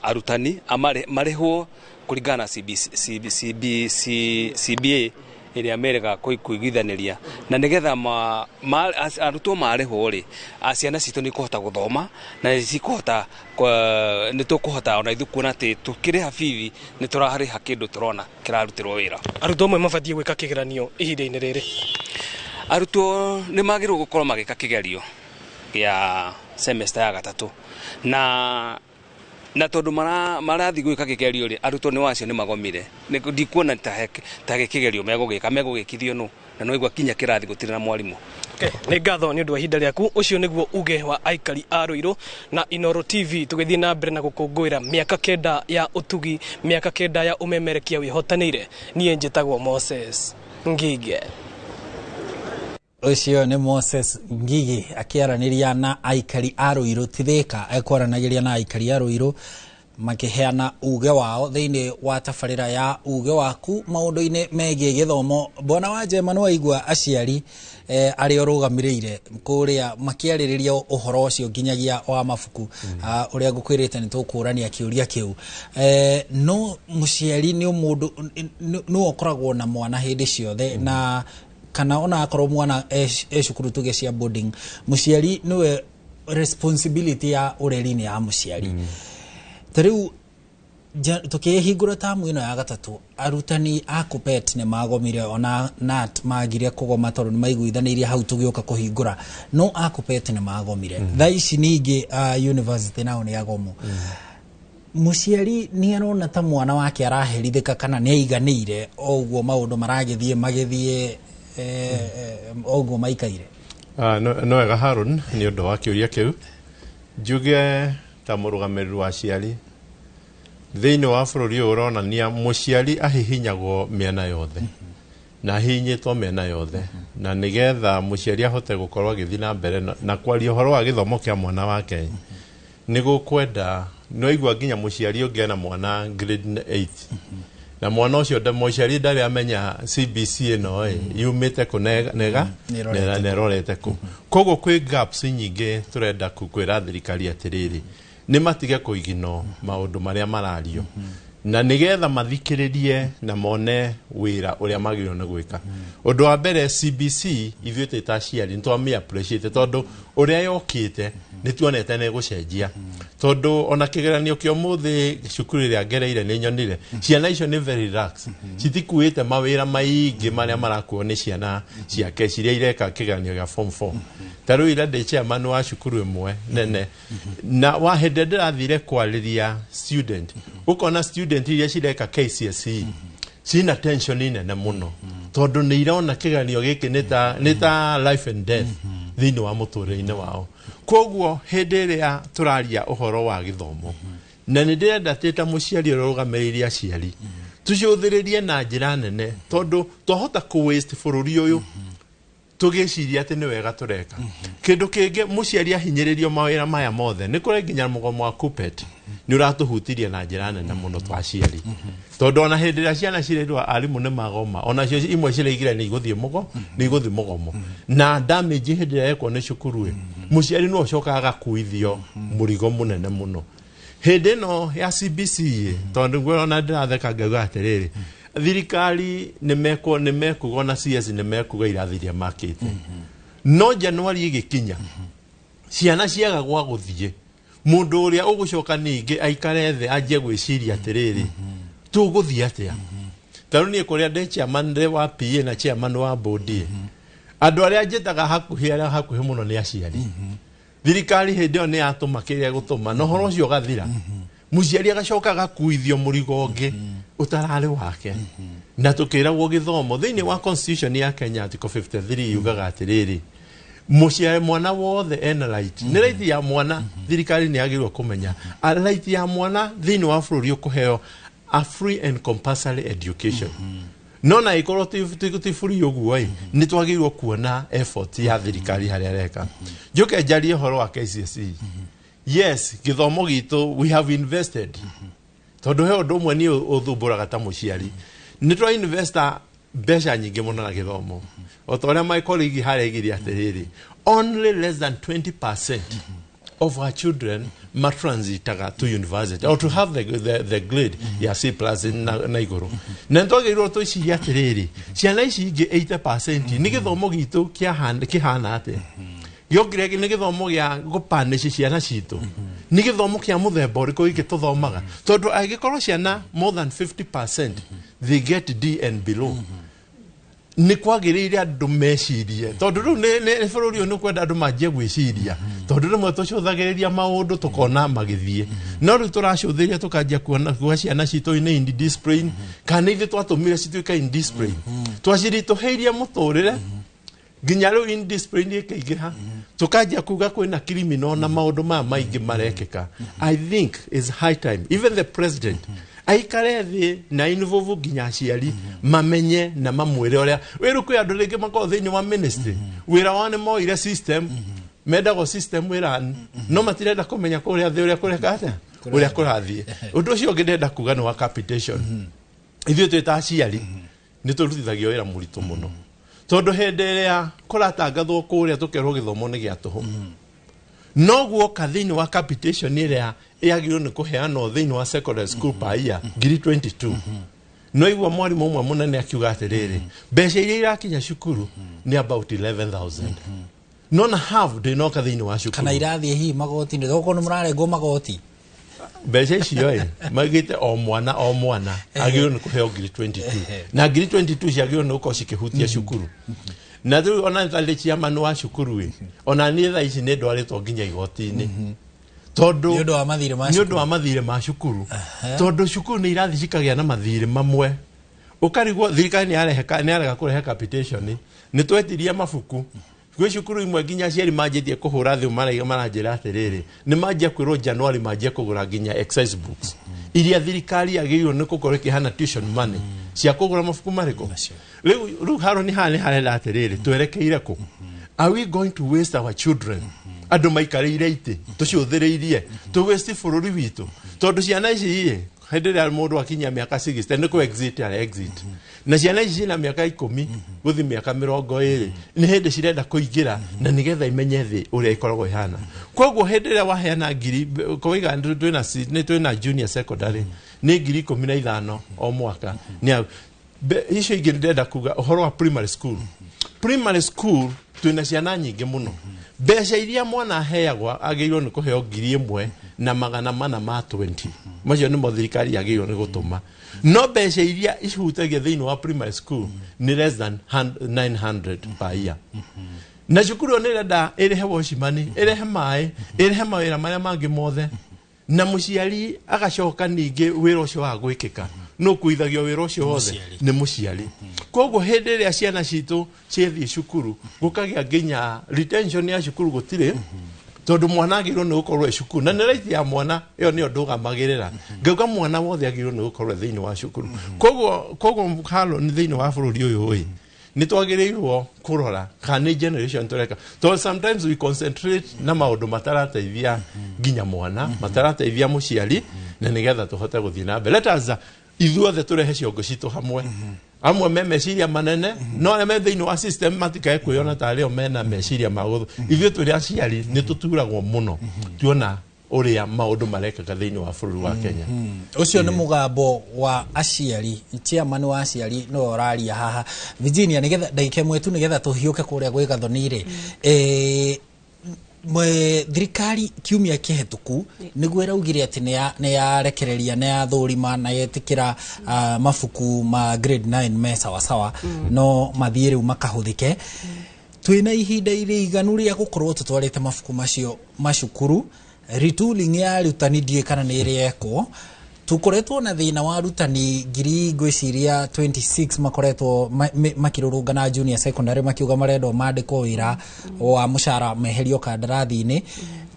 arutani marĩhwo kũringana CBA ĩrĩa merega kũiguithanĩria na nĩgetha arutwo marĩhwo rĩ ciana citũ nĩ ikũhota gũthoma na nĩ tũkũhota ona ithuĩ kuona atĩ tũkĩrĩha bithi nĩ tũrarĩha kĩndũ tũrona kĩrarutĩrwo wĩra. Arutwo amwe mabatiĩ gwĩka kĩgeranio ihinda-inĩ rĩrĩ? Arutwo nĩ magĩrĩirwo gũkorwo magĩka kĩgerio gĩa semester ya gatatũ na tondũ marathiĩ gwĩka kĩgerio rĩ arutwo nĩ wacio nĩ magomire. Ndikuona ta kĩgerio megũgĩkithio nũ na no igwa kinya kĩrathi gũtirĩ na mwarimũ. Nĩ ngatho nĩ ũndũ wa ihinda rĩaku. Ũcio nĩguo uge wa aikari a Ruiru na Inoro TV tũgĩthiĩ na mbere na gũkũngũĩra mĩaka 9 ya ũtugi, mĩaka 9 ya ũmemerekia wĩhotanĩire. Niĩ njĩtagwo Moses Ngige. Ucio ni Moses Ngigi akiaraniria na aikari a Ruiru Tithika ekwaranagiria na aikari a Ruiru makiheana uge wao thiini wa tabarira ya uge waku maundu-ini megie githomo. Bwana wa Jema no aigua aciari ari orugamirire kuria makiaririria uhoro ucio nginyagia wa mabuku uria ngukwirite ni tukurania kiuria kiu no muciari ni mundu no okoragwo na mwana hindi ciothe na kana ona akorwo mwana cukuru tuge cia boarding muciari niwe responsibility ya ureri-ini ya muciari tariu tukihingura tamu ino ya gatatu arutani a Kuppet ne magomire ona nat magire kugoma tondu ni maiguithanirie hau tugioka kuhingura no a Kuppet ne magomire tha ici ningi university nao ni agomo muciari ni arona ta mwana wake araherithika kana ni aiganire oguo maundu maragithie magithie oguo maikaire no wega Harun ni undu wa kiuria kiu njuge ta murugamiriru wa ciari thiini wa bururi uronania muciari ahihinyagwo miena yothe na hinyitwo miena yothe na nigetha muciari ahote gukorwo agithii na mbere na kwaria uhoro wa githomo kia mwana wake ni gukwenda no igwa nginya muciari ungena mwana grade 8 na mwana ucio muciari ndari amenya CBC ino yumite kunega nerorete ku kogo kwi gaps nyingi turenda kukwira thirikari atiriri ni matige kuigino maundu maria marario na nigetha mathikiririe na mone wira uria magiro na gwika undu wa mbere CBC ithuite ta ciari ntwami appreciate tondu uria yokite ni tuonete ne gucenjia tondu ona kigeranio kio muthi cukuru ria ngereire ni nyonire ciana icio ni very relax citikuite mawira maingi maria marakuo ni ciana ciake ciria ireka kigeranio gia form 4 taru ira de chairman wa cukuru imwe nene na wa hende ndirathire kwariria student ukona student iria cireka KCSE cina tension nene muno tondu ni irona kigeranio giki ni ta life and death thiini wa muturire-ini wao koguo hindi iria turaria uhoro wa githomo na ni ndirenda tita muciari urugamiriria aciari tuciuthiririe na njira nene tondu twahota ku waste bururi uyu tugiciria ati ni wega tureka kindu kingi muciari ahinyiririo mawira maya mothe ni kuri nginya mugomo wa Kuppet ni uratuhutirie na njira nene muno twaciari tondu ona hindi iria ciana cirirwa arimu ni magoma ona cio imwe cireigire ni iguthie mugomo na damage hindi iria yekwo ni cukuru muciari no cokaga kuithio murigo munene muno hindi no ya CBC tondu ngwe ona ndiratheka ngauga atiriri thirikari nimekuga na CS nimekuga irathiria makite no January igikinya ciana ciaga gwa guthie mundu uria ugucoka ningi aikare the aje gwiciria atiriri tuguthie atia taru ni kuria de chairman wa PA na chairman wa board andu aria njetaga hakuhi muno ni aciari thirikari hindi ni atuma kiria gutuma no horo cio gathira muciari agacoka gakuithio murigo ungi utarari wake na tukiragwo githomo thiini wa constitution ya Kenya article 53 yugaga atiriri muciari mwana wothe ena right ni right ya mwana thirikari ni agirwo kumenya a right ya mwana thiini wa bururi ukuheo a free and compulsory education no na ikorwo ti free uguo ni twagirwo kuona effort ya thirikari haria reka njuke njarie horo wa KCSE yes githomo gitu we have invested tondu he undu umwe ni uthumburaga ta muciari ni twa investor mbeca nyingi muno na githomo otoria my colleague haregiria atiriri only less than 20% of our children matransitaga to university or to have the grade ya C+ na iguru na ntogirwo to ici atiriri ciana ici ingi 80% ni githomo gitu kihana ate yogirege ni githomo gia gupanici ciana citu ni githomo kia muthemba uriko igituthomaga tondu agikorwo ciana more than 50% they get D and below ni kwagirire andu mecirie tondu ru ni bururi ni kwenda andu manjie gwiciria tondu rimwe tucuthagiriria maundu tukona magithie no ru turacuthiria tukanjia kuona ciana citu ni indiscipline kana ithe twatumire cituika indiscipline twacirituheirie muturire nginya ru indiscipline ikaigira tukanjia kuga kwina criminal na maundu ma maingi marekeka I think is high time even the president aikare thi na involve nginya aciari mamenye na mamwire uria wiru kwi andu ringi mako thiini wa ministry wira wane moire system medago system wira no matirenda kumenya kuria thi uria kureka atia uria kurathie undu ucio ngindenda kuga no wa capitation ithuĩ twĩta aciari nĩ tũrutithagio wĩra mũritũ mũno tondũ hĩndĩ ĩrĩa kũratangathwo kũrĩa tũkerwo gĩthomo nĩ gĩa tũhũ noguo ka thĩinĩ wa capitation ĩrĩa yagĩrĩirwo nĩ kũheanwo thĩinĩ wa secondary school per year 22 no igua mwarimũ ũmwe mũnene akiuga atĩrĩrĩ mbeca iria irakinya cukuru nĩ about 11,000 nona half ndĩnoka thĩinĩ wa cukuru kana irathiĩ hihi magoti-inĩ thoko nĩ mũrarengwo magoti mbeca icio magite o mwana agĩrĩirwo nĩ kũheo 22 na 22 ciagĩrĩirwo nĩ gũkorwo cikĩhutia cukuru na rĩu ona nĩtarĩ chairman wa cukuru ona niĩ thaa ici nĩ ndwarĩtwo nginya igoti-inĩ tondũ nĩ ũndũ wa mathirĩ ma cukuru tondũ cukuru nĩ irathi cikagĩa na mathirĩ mamwe ũkarigwo thirikari nĩarega kũrehe capitation nĩ twetirie mabuku gwĩ cukuru imwe nginya aciari manjĩtie kũhũra thĩ maranjĩra atĩrĩrĩ nĩ manjia kwĩrwo January manjia kũgũra nginya exercise books iria thirikari yagĩrĩirwo nĩ gũkorwo ĩkĩhana tuition money cia kũgũra mabuku marĩkũ rĩu Haroni haha nĩ harenda atĩrĩrĩ twerekeire kũ are we going to waste our children andũ maikarĩire itĩ tũciũthĩrĩirie tũ waste bũrũri witũ tondũ ciana ici hĩndĩ ĩrĩa mũndũ akinyia mĩaka 60 nĩ kũ exit na ciana ici ciĩna mĩaka 10 gũthiĩ mĩaka 20 nĩ hĩndĩ cirenda kũingĩra na nĩgetha imenye thĩ ũrĩa ikoragwo ihana koguo hĩndĩ ĩrĩa waheana ngiri kũiga twĩna junior secondary nĩ ngiri 15 o mwaka icio ingĩ ndĩrenda kuga ũhoro wa primary school twĩna ciana nyingĩ mũno mbeca iria mwana aheagwo agĩrĩirwo nĩ kũheo 1,420 macio nĩmo thirikari yagĩrĩirwo nĩ gũtũma no mbeca iria ihutagia thĩinĩ wa primary school nĩ less than 900 per year na cukuru nĩ renda ĩrĩhe washimani ĩrĩhe maĩ ĩrĩhe mawĩra marĩa mangĩ mothe na mũciari agacoka ningĩ wĩra ũcio wa gwĩkĩka no kuithagio wĩra ũcio wothe nĩ mũciari koguo hĩndĩ ĩrĩa ciana citũ ciathiĩ cukuru gũkagĩa nginya retention ya cukuru gũtirĩ tondũ mwana agĩrĩirwo nĩ gũkorwo e cukuru na nĩ raiti ya mwana ĩyo nĩyo ndũgamagĩrĩra ngauga mwana wothe agĩrĩirwo nĩ gũkorwo thĩinĩ wa cukuru koguo halo nĩ thĩinĩ wa bũrũri ũyũ nĩ twagĩrĩirwo kũrora kana generation tũreka tondũ sometimes we concentrate na maũndũ matarateithia nginya mwana matarateithia mũciari na nĩgetha tũhote gũthiĩ na mbere let us ithuothe tũrehe ciongo citũ hamwe amwe me meciria manene no arĩa me thĩinĩ wa system matikae kwĩona ta arĩo mena meciria ma gũthũ ithuĩ tũrĩ aciari nĩ tũturagwo mũno tuona ũrĩa maũndũ marekaga thĩinĩ wa bũrũri wa Kenya ũcio nĩ mũgambo wa aciari chairman wa aciari no ũraria haha Virginia nĩgetha ndagĩka ĩmwe tu nĩgetha tũhiũke kũrĩa gwĩ Gathoni-rĩ thirikari kiumia kĩhetũku nĩguo ĩraugire atĩ nĩ yarekereria nĩ yathũrima na yetĩkĩra mabuku ma grade 9 me sawasawa no mathiĩ rĩu makahũthĩke twĩna ihinda irĩiganu rĩa gũkorwo tũtwarĩte mabuku macio macukuru retooling ya arutani ndiũĩ kana nĩ ĩrĩekwo tukoretwo na thĩna wa arutani ngiri ngwĩciria 26 makoretwo makĩrũrũngana junior secondary makiuga marendwo mandĩkwo wĩra wa mũcara meherio kandarathi-inĩ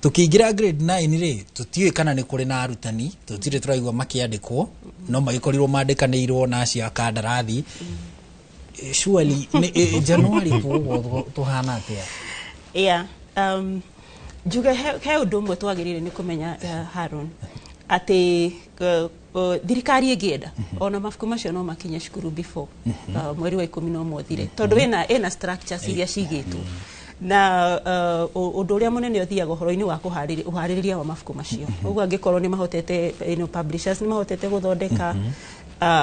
tukĩingĩra grade 9-rĩ tũtiũĩ kana nĩ kũrĩ na arutani tũtirĩ tũraigua makĩandĩkwo no magĩkorirwo mandĩkanĩirwo na acio a kandarathi surely January tũhana atĩa njuge he ũndũ ũmwe twagĩrĩire nĩ kũmenya Haron atĩ thirikari ĩngĩenda ona mabuku macio no makinye cukuru before mweri wa 11 ũthire tondũ ĩna structures iria cigĩtwo na ũndũ ũrĩa mũnene ũthiaga ũhoro-inĩ wa ũharĩrĩria wa mabuku macio ũguo angĩkorwo nĩ mahotete publishers nĩ mahotete gũthondeka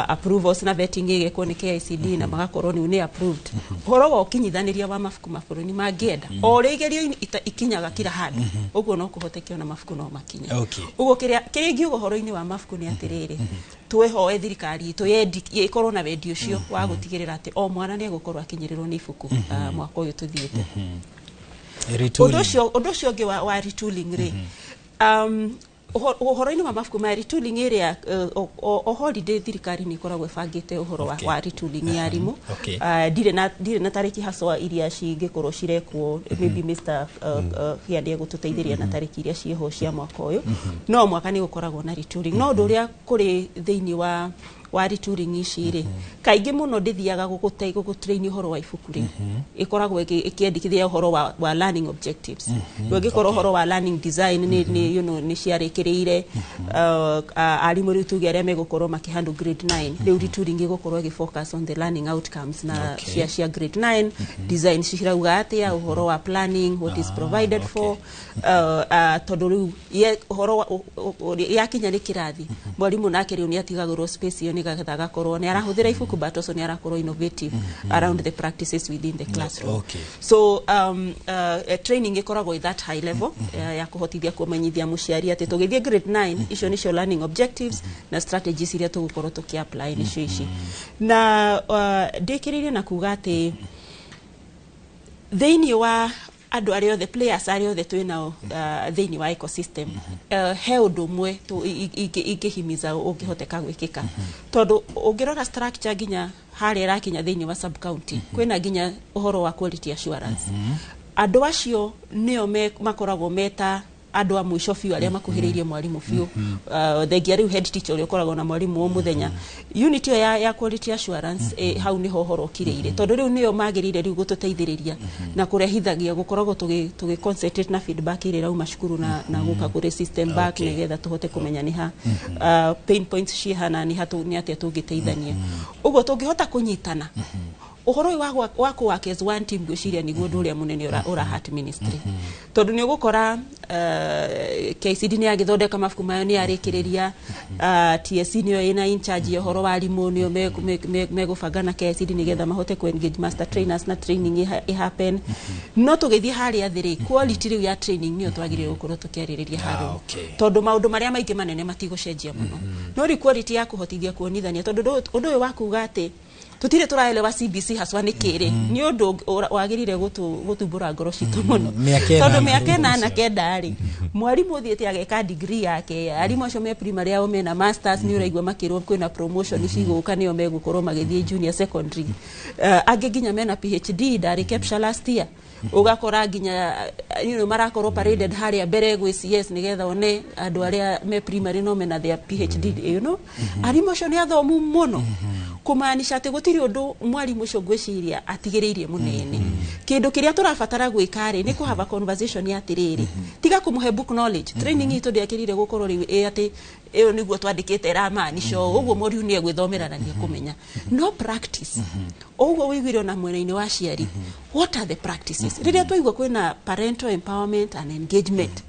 approvals na vetting ĩgekwo nĩ KICD na magakorwo nĩ approved ũhoro wa ũkinyithanĩria wa mabuku mabũrũri mangĩenda o ũrĩa igerio ikinyaga kila handũ ũguo no kũhoteke ona mabuku no makinye ũguo kĩrĩa ingiuga ũhoro-inĩ wa mabuku nĩ atĩrĩrĩ twĩhoe thirikari ĩkorwo na wendi ũcio wa gũtigĩrĩra atĩ o mwana nĩ egũkorwo akinyĩrĩrwo nĩ ibuku mwaka ũyũ tũthiĩte ũndũ ũcio ũngĩ wa retooling rĩ Uhoro-ini wa mabuku ma retooling area o holiday thirikari ni ikoragwo ibangite uhoro wa retooling ya arimu. Ndire na tariki haswa iria cingikorwo cirekwo maybe Mr. Hiande gututeithiria na tariki iria ciho cia mwaka uyu. No mwaka ni gukoragwo na retooling. No ndu uria kuri thiini wa retooling ici ri kaingi muno ndithiaga gugutrain uhoro wa ibuku ri ikoragwo ikiendikithia uhoro wa learning objectives ngikorwo uhoro wa learning design ni you know ni ciarekereire arimu ri tuge aria megukorwo makihandle grade 9 riu retooling igũkorwo igifocus on the learning outcomes na cia grade 9 design cirauga atia uhoro wa planning what is provided for tondu riu uhoro yakinya ni kirathi mwarimu nake riu ni atigagirwo space yo nigetha agakorwo ni arahuthira ibuku but also ni arakorwo innovative around the practices within the classroom. So training ikoragwo at that high level ya kuhotithia kumenyithia muciari ati tugithie grade 9 icio nicio learning objectives na strategies iria tugukorwo tukiapply nicio ici na ndikiririe na kuga ati thiini wa andu aria othe players aria othe twinao thiini wa ecosystem he undu mwe ingihimiza ungihoteka gwikika tondu ungirora structure ginya haria irakinya thiini wa sub county kwina ginya uhoro wa quality assurance andu acio nio makoragwo meta andu a mwisho fiu aria makuhiririe mwarimu fiu thengia riu head teacher uria ukoragwo na mwarimu o muthenya unit ya quality assurance hau ni ho horo kireire tondu riu nio magirire riu gututeithiriria na kurehithagia gukoragwo tugi concentrate na feedback ire rauma cukuru na guka kuri system back nigetha tuhote kumenya ni ha pain points cihana ni hatu ni atia tungiteithania ugo tungihota kunyitana uhoro wa work as one team gwiciria niguo nduria munene ura heart ministry tondu ni ugukora KCD ni agithondeka mabuku mayo ni arikiriria TSC niyo ina in charge ya uhoro wa arimu niyo megubanga na KCD nigetha mahote ku engage master trainers na training happen no tugithie haria thiri quality riu ya training niyo twagire gukorwo tukiaririria haru tondu maundu maria maingi manene matigucenjia muno no ri quality ya kuhotithia kuonithania tondu undu uyu wakuga ati tutire turaelewa CBC haswa ni kiri ni undu wagirire gutumbura ngoro citu muno tondu miaka 8 kendari mwarimu uthiete ageka degree yake arimu acio me primary ao mena masters ni uraigwa makirwo kwina promotion ciguka niyo megukorwo magithie junior secondary ange ginya mena PhD ndari capture last year ugakora ginya marakorwo paraded haria mbere gwi CS nigetha one andu aria me primary no mena their PhD arimu acio ni athomu muno kumaanisha ati gutiri undu mwarimu ucio gwiciria atigiriirie munene kindu kiria turabatara gwikari ni ku have a conversation ya tiriri tiga kumuhe book knowledge training itu ndiakirire gukorwo riu ati iyo niguo twandikite ramaanisho uguo moriu ni egwithomera na ni kumenya no practice uguo wigwire na mwena-ini wa ciari what are the practices riria twaigwa kwina parental empowerment and engagement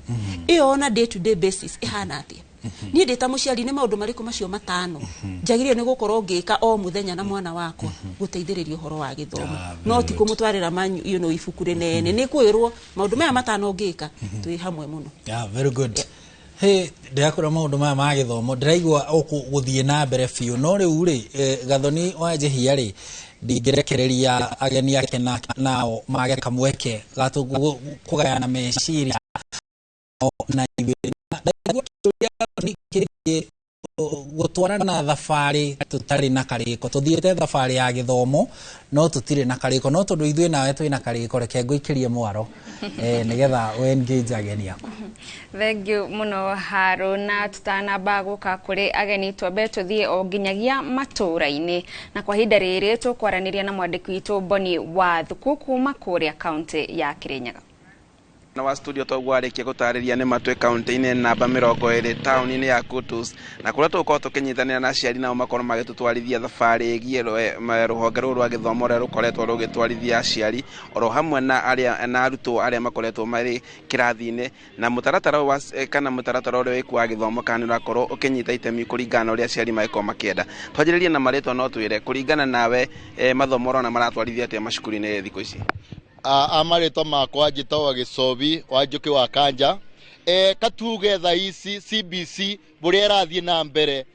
iyo on a day to day basis ihana atia ni ndita muciari ni maundu mariku macio matano njagirio ni gukorwo ngika o muthenya na mwana wakwa guteithiriria uhoro wa githomo no ti kumutwarira ibuku rinene ni kwirwo maundu maya matano ngika twi hamwe muno very good hey ndiakora maundu maya ma githomo ndiraigwa guthie na mbere fiu no riu ri gathoni wa jehia ri ndingerekereria ageni ake nao mage kamweke gatu kugayana meciria na gutwarana thabari tutari na kariko tuthiete thabari ya githomo no tutire na kariko no tondu ithuĩ nawe twina kariko reke ngũikirie mwaro nigetha we engage ageni aku thank you muno Haruna tutanamba guka kuri ageni twambe tuthie o nginyagia matura-ini na kwa hinda riri tukwaraniria na mwandiki witu Boni wa Thuku kuma kuria county ya Kirinyaga na wa studio togwarikia gutariria ni matwe county-ini namba 20 town-ini ya Kutus na kuria tuko tukinyitanira na ciari nao makorwo magitutwarithia thabari igie ruhonge rwa githomo ria rukoretwo rugitwarithia ciari oro hamwe na aria na arutwo aria makoretwo mari kirathi-ini na mutaratara wa kana mutaratara uria wikwa githomo kana urakorwo ukinyita itemi kuringana uria ciari maiko makienda twajiririe na maritwa no twire kuringana nawe mathomo rona maratwarithia atia macukuru-ini thiku ici amarito makwa njitagwo Gicobi wa Njuki wa Kanja katuge tha ici CBC buria irathie na mbere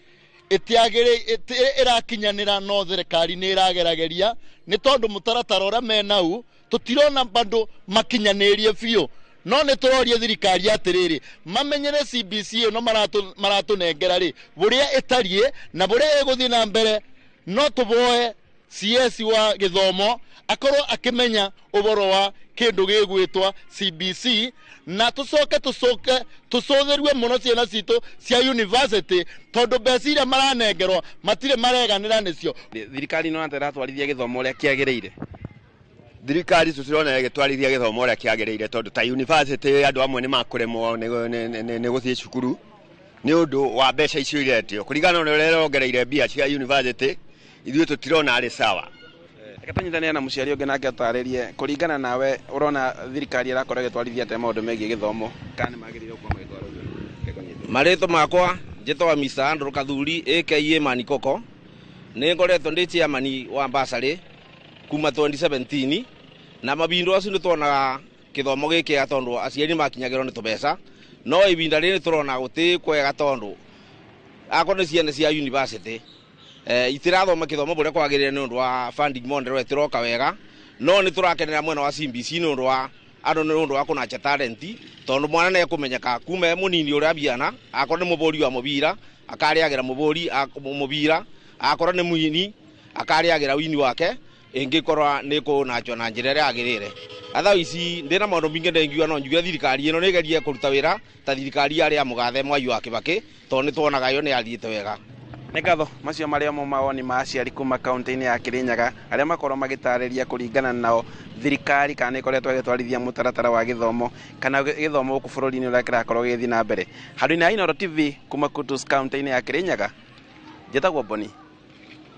itiagire irakinyanira no thirikari ni iragerageria ni tondu mutaratara uria menau tutirona bando makinyanirie biu no nĩ tũroria thirikari atĩrĩrĩ mamenyere CBC no maratũnengera rĩ burĩa ĩtariĩ na burĩa ĩgũthiĩ na mbere no tũboe CS wa gĩthomo akorwo akimenya ũboro wa kĩndũ gĩgwĩtwa CBC na tũcũthĩrue mũno ciana citũ cia university tondũ mbeca iria maranengerwo matirĩ mareganĩra nĩcio. Thirikari no ĩratwarithia gĩthomo ũrĩa kĩagĩrĩire. Thirikari tũtirona ĩgĩtwarithia gĩthomo ũrĩa kĩagĩrĩire tondũ ta university andũ amwe nĩ makũremwo nĩ gũthiĩ cukuru nĩ ũndũ wa mbeca icio iretio kũringana na ũrĩa ĩrongereire mbia cia university ithuĩ tũtirona arĩ sawa. Reke tũnyitane na mũciari ũngĩ nake atarĩrie kũringana nawe ũrona thirikari ĩrakorwo ĩgĩtwarithia atĩa maũndũ megiĩ gĩthomo kana nĩ magĩrĩire gũkorwo magĩtwarwo? Marĩtwa makwa njĩtagwo Mr. Andrew Kathuri aka Manikoko nĩ ngoretwo ndĩ chairman wa Basarĩ kuma 2017 na mabindo acio nĩ tuonaga gĩthomo gĩkĩega tondũ aciari makinyagĩrwo nĩ tũbeca no ibinda rĩrĩ tũrona gũtĩ kwega tondũ akorwo nĩ ciana cia university itirathoma gĩthomo bũrĩa kwagĩrĩire nĩ ũndũ wa funding model ĩtiroka wega no nĩ tũrakenera mwena wa CBC nĩ ũndũ wa andũ nĩ ũndũ wa kũnacha talent tondũ mwana nĩ ekũmenyeka kuma mũnini ũrĩa biana akorwo nĩ mũbũri wa mũbira akarĩagĩra mũbira akorwo nĩ mũhini akarĩagĩra wini wake ingĩkorwa nĩ kũnachwo na njĩra ĩrĩa yagĩrĩire. Atha ici ndĩna maũndũ mingĩ ndengiuga no njuge thirikari ĩno nĩ ĩgerie kũruta wĩra ta thirikari yarĩ ya mũgathe Mwai wa Kibaki tondũ nĩ tuonaga yo nĩ yathiĩte wega. Nĩ ngatho macio marĩa mo mawoni ma aciari kuma kaunti-inĩ ya Kirinyaga arĩa makorwo magĩtarĩria kũringana nao thirikari kana ĩkoretwo ĩgĩtwarithia mũtaratara wa gĩthomo kana gĩthomo gũkũ bũrũri-inĩ ũrĩa kĩrakorwo gĩgĩthiĩ na mbere. Handũ-inĩ ha Inooro TV kuma Kutus kaunti-inĩ ya Kirinyaga njĩtagwo Boni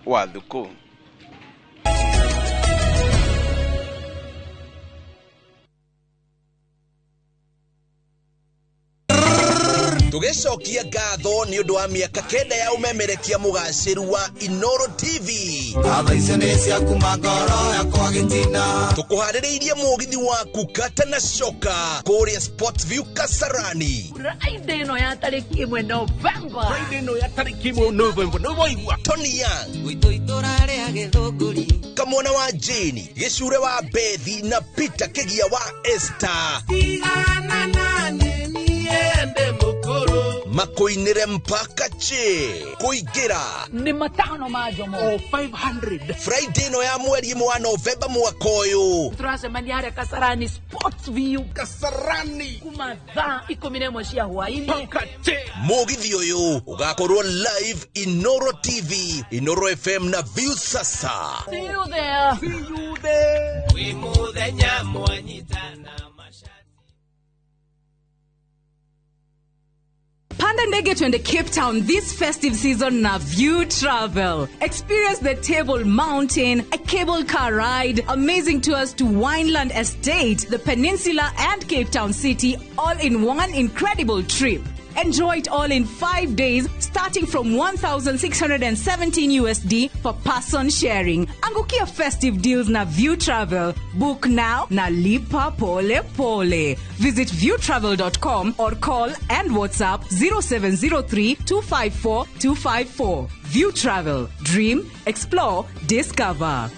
wa Thuku. tugicokia ngatho nĩ ũndũ wa mĩaka 9 ya umemerekia mũgaciru wa Inooro TV. Tukuharĩrĩirie mũgithi waku kata na coka kũrĩa Sportview Kasarani. Friday no ya tarĩki 1 November. Friday no ya tarĩki 1 November. No waigua Tony Young gwitũ itorarĩa gĩthũngũri kamwana wa Jane gĩcure wa Bethi na Peter Kĩgia wa Esther. Tigana nani niende mukuru makoinire mpaka che kuingira ni matano majomo 500 Friday no ya mweri wa November mwaka uyu turacemania harĩa Kasarani Sportview Kasarani kuma thaa 11 cia hwaĩ-inĩ mugithi uyu ugakorwo live Inooro TV, Inooro FM na View sasa. See you there. See you there. We muthenya mwanyitana. Panda ndege twende Cape Town this festive season na View Travel. Experience the Table Mountain, a cable car ride, amazing tours to Wineland Estate, the Peninsula and Cape Town City, all in one incredible trip. Enjoy it all in 5 days, starting from $1,617 USD per person sharing. Angukia festive deals na View Travel. Book now na lipa pole pole. Visit viewtravel.com or call and WhatsApp 0703 254 254. View Travel. Dream, explore, discover.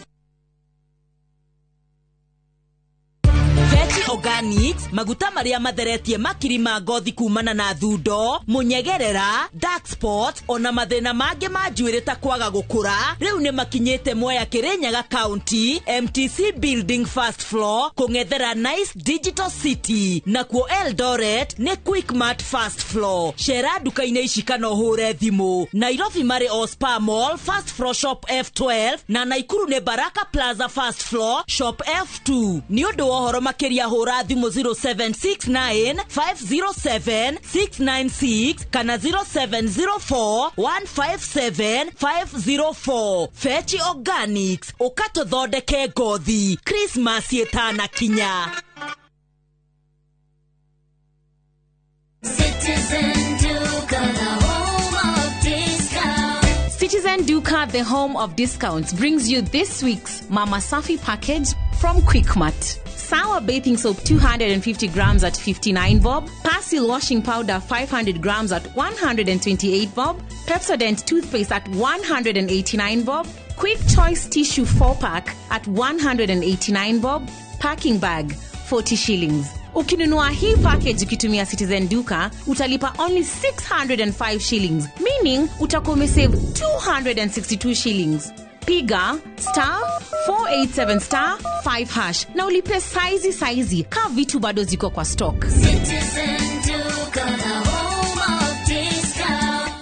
Organics, maguta maria matheretie makiri ma ngothi kumana na thundo, munyegerera, dark spot, ona mathina mangĩ ma njuĩrĩ ta kwaga gũkũra. Rĩu nĩ makinyĩte Mwea Kirinyaga County, MTC Building First Floor, kũng'ethera Nice Digital City. Nakuo Eldoret nĩ Quickmart First Floor. Cera duka-inĩ ici kana ũhũre thimũ. Nairobi marĩ Ospa Mall, First Floor Shop F12, na Naikuru nĩ Baraka Plaza First Floor, Shop F2. Nĩ ũndũ wa ũhoro makĩria hũra thimũ 0769 507 696 kana 0704 157 504. Fetch Organics, ukatũthondeke ngothi. Christmas ĩtanakinya. Citizen Duka, the home of discounts. Citizen Duka, the home of discounts, brings you this week's Mama Safi package from Quickmart. Sour bathing soap 250 grams at 59 bob. Persil washing powder 500 grams at 128 bob. Pepsodent toothpaste at 189 bob. Quick Choice tissue 4-pack at 189 bob. Packing bag 40 shillings. Ukinunua hii package ukitumia Citizen Duka, utalipa only 605 shillings, meaning utakuwa umesave 262 shillings. Piga *487*5# na ulipe saizi ka vitu bado ziko kwa stock. Citizen Duka, the home of discount.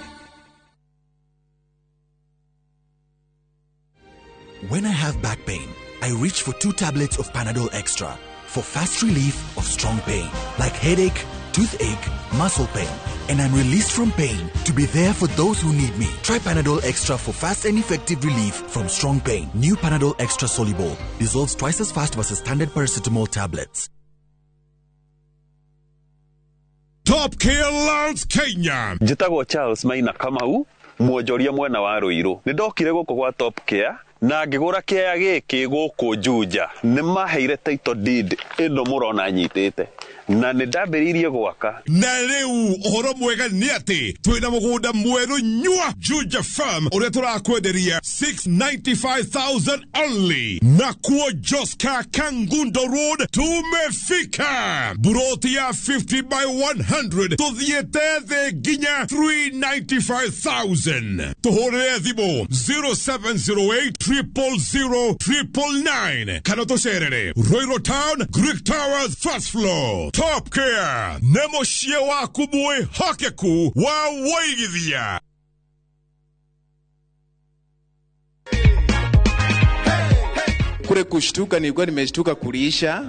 When I have back pain, I reach for 2 tablets of Panadol Extra for fast relief of strong pain, like headache, toothache, muscle pain, and I'm released from pain to be there for those who need me. Try Panadol Extra for fast and effective relief from strong pain. New Panadol Extra Soluble dissolves twice as fast versus standard paracetamol tablets. Top Care Lounge Kenya. Njitagwo Charles Maina Kamau, mwonjoria mwena wa Ruiru. Nindokire guku gwa Top Care na ngigura kĩa gĩkĩ gũkũ Juja. Nĩ maheire title deed ĩno mũrona nyitĩte. Na nĩndambĩrĩirie gwaka. Na rĩu ũhoro mwega nĩ atĩ twĩna mũgũnda mwerũ nyua Juja Farm ũrĩa tũrakwenderia 695,000 only. Na kuo Joska Kangundo Road tumefika. Buroti ya 50 by 100 tuthiĩte thĩ nginya 395,000. Tũhũrĩre thimũ 0708 kana tũcerere Ruiru Town, Greek Towers, first floor. Top Care, nemo shie wa kubue hakeku wa waigithia. Kule kushtuka nilikuwa nimeshtuka kulisha,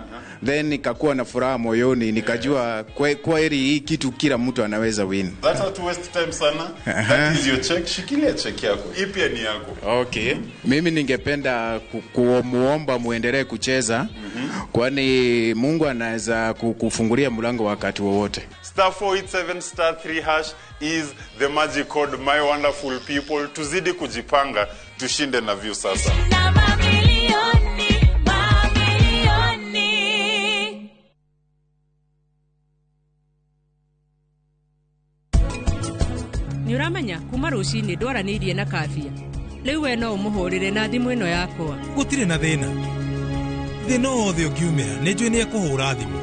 then nikakuwa na furaha moyoni, nikajua kweli hii kitu kila mtu anaweza win. That's not waste time sana. That is your check. Shikilia check yako. Ipia ni yako. Okay. Mimi ningependa kumuomba muendelee kucheza, kwani Mungu anaweza kufungulia mlango wakati wowote. *487*3# is the magic code, my wonderful people. Tuzidi kujipanga, tushinde na view sasa. Niuramenya kuma rucini ndwaranirie na Kafia. Riu we no umuhurire na thimu ino yakwa. Gutire na thina. Thina othe ungiumira ni njui ni ekuhura thimu.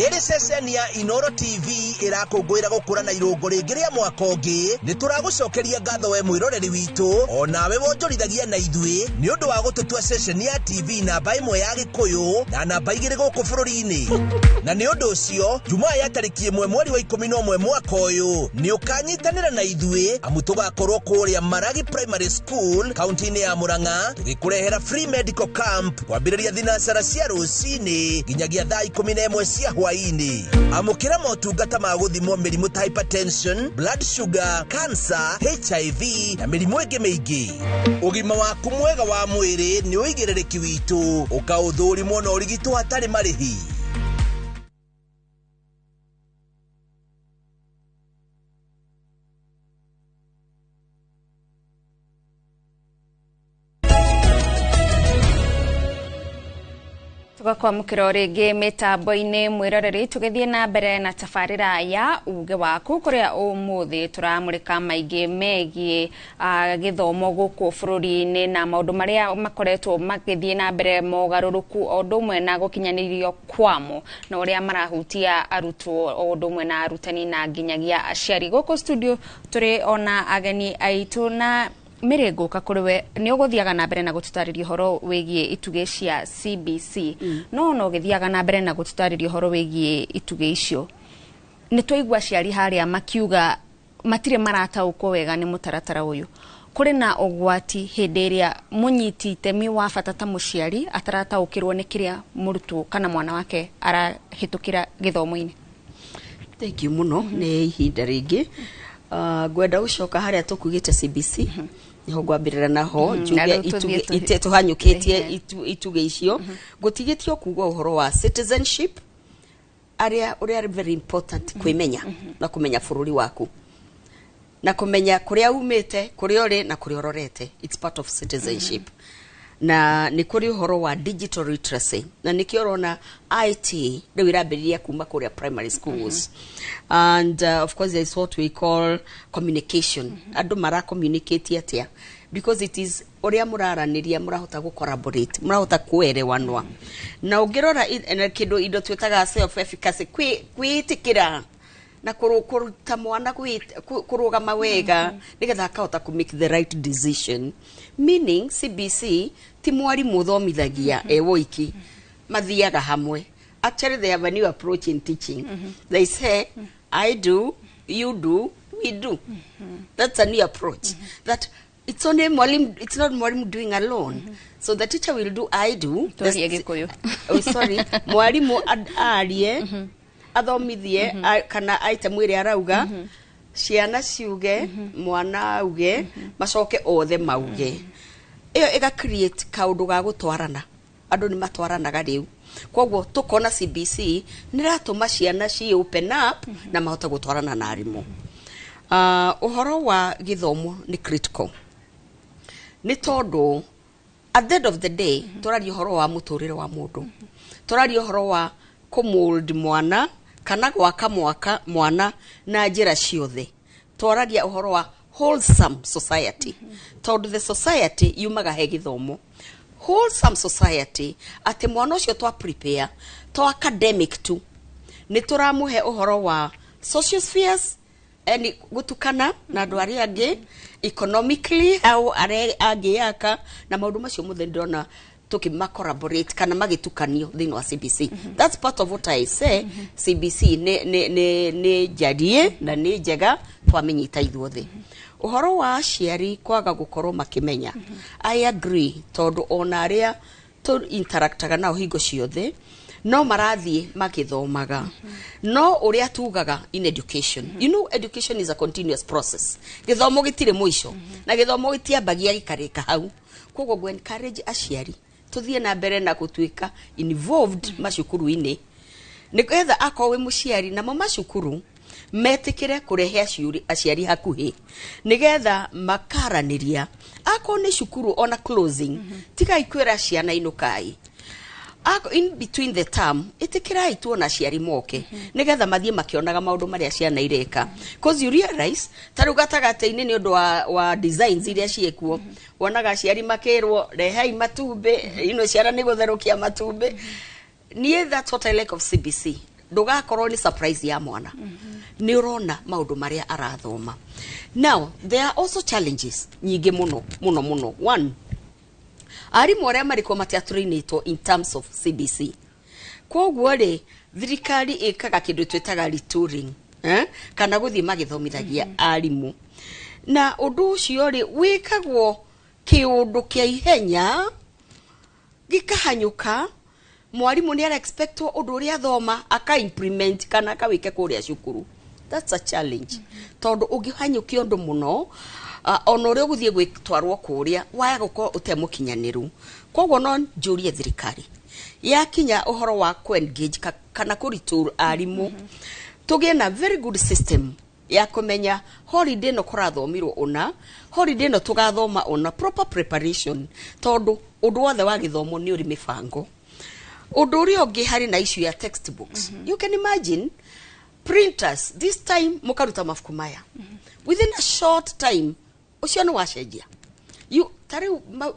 Iri seseni ya Inoro TV irakungwira gukura na irungu ringi ria mwaka ungi. Ni turagucokeria ngatho we mwiroreri witu, onawe wonjorithagia na ithui ni undu wa gututua seseni ya TV namba 1 ya Gikuyu na namba 2 guku bururi-ini. Na ni undu ucio Jumaa ya tariki 1 mweri wa 11 mwaka uyu ni ukanyitanira na ithui amu tugakorwo kuria Maragi Primary School kaunti-ini ya Murang'a tugikurehera free medical camp kwambiriria thinacara cia rucini nginyagia thaa 11 cia hwaini. Amukira motungata ma guthimwo mirimu ta hypertension, blood sugar, cancer, HIV na mirimu ingi mingi. Ugima waku mwega wa mwiri ni uigiririki witu, ukauthũrimwo na urigitwo hatari marihi. Kwa mukiro ringi mitambo-ini mwiroreri tugithie na mbere na tabarira ya uge waku kuria umuthi turamurika maingi megie githomo guku bururi-ini na maundu maria makoretwo magithie na mbere mogaruruku odumwe na gukinyanirio kwamo na uria marahutia arutwo odumwe na arutani na nginyagia aciari. Guku studio turi ona ageni aitu na Mirengo kakuriwe ni uguthiaga na mbere na gututariria horo wegie ituge cia CBC no githiaga na mbere na gututariria horo wegie ituge icio ni twaigua ciari haria makiuga matire marataukwo wega ni mutaratara uyu kuri na ogwati hindi iria munyiti itemi wa bata ta muciari atarataukirwo ni kiria murutwo kana mwana wake arahitukira githomo-ini. Thank you muno ni ihinda ringi gwenda gucoka haria tukugite CBC niho gwambirira naho njuge ite tuhanyukitie ituge icio gutigitio kuuga uhoro wa citizenship area uria very important kwimenya na kumenya bururi waku na kumenya kuria umite kuria uri na kuria ororete. It's part of citizenship. na nĩ kũrĩ ũhoro wa digital literacy na nĩkĩo ũrona IT rĩu ĩrambĩrĩria kuma kũrĩa primary schools and of course there is what we call communication andũ mara communicate atĩa because it is ũrĩa mũraranĩria mũrahota gũ-collaborate mũrahota kuelewanwa na ũngĩrora kĩndũ indo twĩtaga self efficacy kwĩtĩkĩra na kũruta mwana kũrũgama wega nĩgetha akahota ku make the right decision meaning CBC ti mwarimũ ũthomithagia woiki mathiaga hamwe actually they have a new approach in teaching they say I do you do we do that's a new approach that it's only mwalim, it's not mwalim doing alone so the teacher will do I do oh sorry mwalimu arie athomithie kana aite mwire arauga ciana ciuge mwana auge macoke othe mauge iyo ega create kaundu ga gutwarana andu ni matwaranaga riu kwoguo tukona CBC niratuma ciana ci open up na mahota gutwarana na arimu uhoro wa githomo ni critical ni tondu at the end of the day turari uhoro wa muturire wa mundu turari uhoro wa kumold mwana kana gwaka mwana na njira ciothe twaragia uhoro wa wholesome society tondu the society yumaga he githomo wholesome society ati mwana ucio twa prepare to academic tu ni turamuhe uhoro wa social spheres and gutukana na andu aria angi economically how are agiaka na maundu macio muthe ndona tukima collaborate kana magitukanio thini wa CBC that's part of what I say CBC ne jadie na ne njega twamenyita ithuothe uhoro wa aciari kwaga gukorwo makimenya I agree tondu ona aria tu interactaga nao hingo ciothe no marathie magithomaga no uria tugaga in education you know education is a continuous process githomo gitire mwisho na githomo gitiambagia gikarika hau koguo go encourage aciari tuthie na mbere na gutuika involved macukuru-ini nigetha akowe muciari na macukuru metikire kurehe aciari hakuhi nigetha makaraniria akone cukuru ona closing tiga ikwira ciana inukai in between the term itikirai tuona aciari moke nigetha mathie makionaga maundu maria ciana ireka because you realize taru gatagate-ini ni undu wa designs iria ciekuo wonaga aciari makirwo rehai matumbe ino ciara ni gutherukia matumbe nie that's what I like of CBC ndugakorwo ni surprise ya mwana ni urona maundu maria arathoma now there are also challenges nyingi muno one arimu aria mariko matiaturainitwo in terms of CBC kwoguo ri thirikari ikaga kindu twitaga retouring kana guthie magithomithagia arimu na undu ucio ri wikagwo kiundu kia ihenya gikahanyuka mwarimu ni ara expectwo undu uria thoma aka implement kana akawike kuria cukuru that's a challenge tondu ungihanyukia undu muno ona uria guthie gwitwarwo kuria waya guko utemukinyaniru kwoguo no njurie thirikari yakinya uhoro wa ku engage kana ku retour arimu tugie na very good system ya kumenya holiday no kurathomirwo ona holiday no tugathoma ona proper preparation tondu undu wothe wa githomo ni uri mifango undu uria ungi hari na issue ya textbooks you can imagine printers this time mukaruta mafuku maya within a short time ucio no wacenjia you tari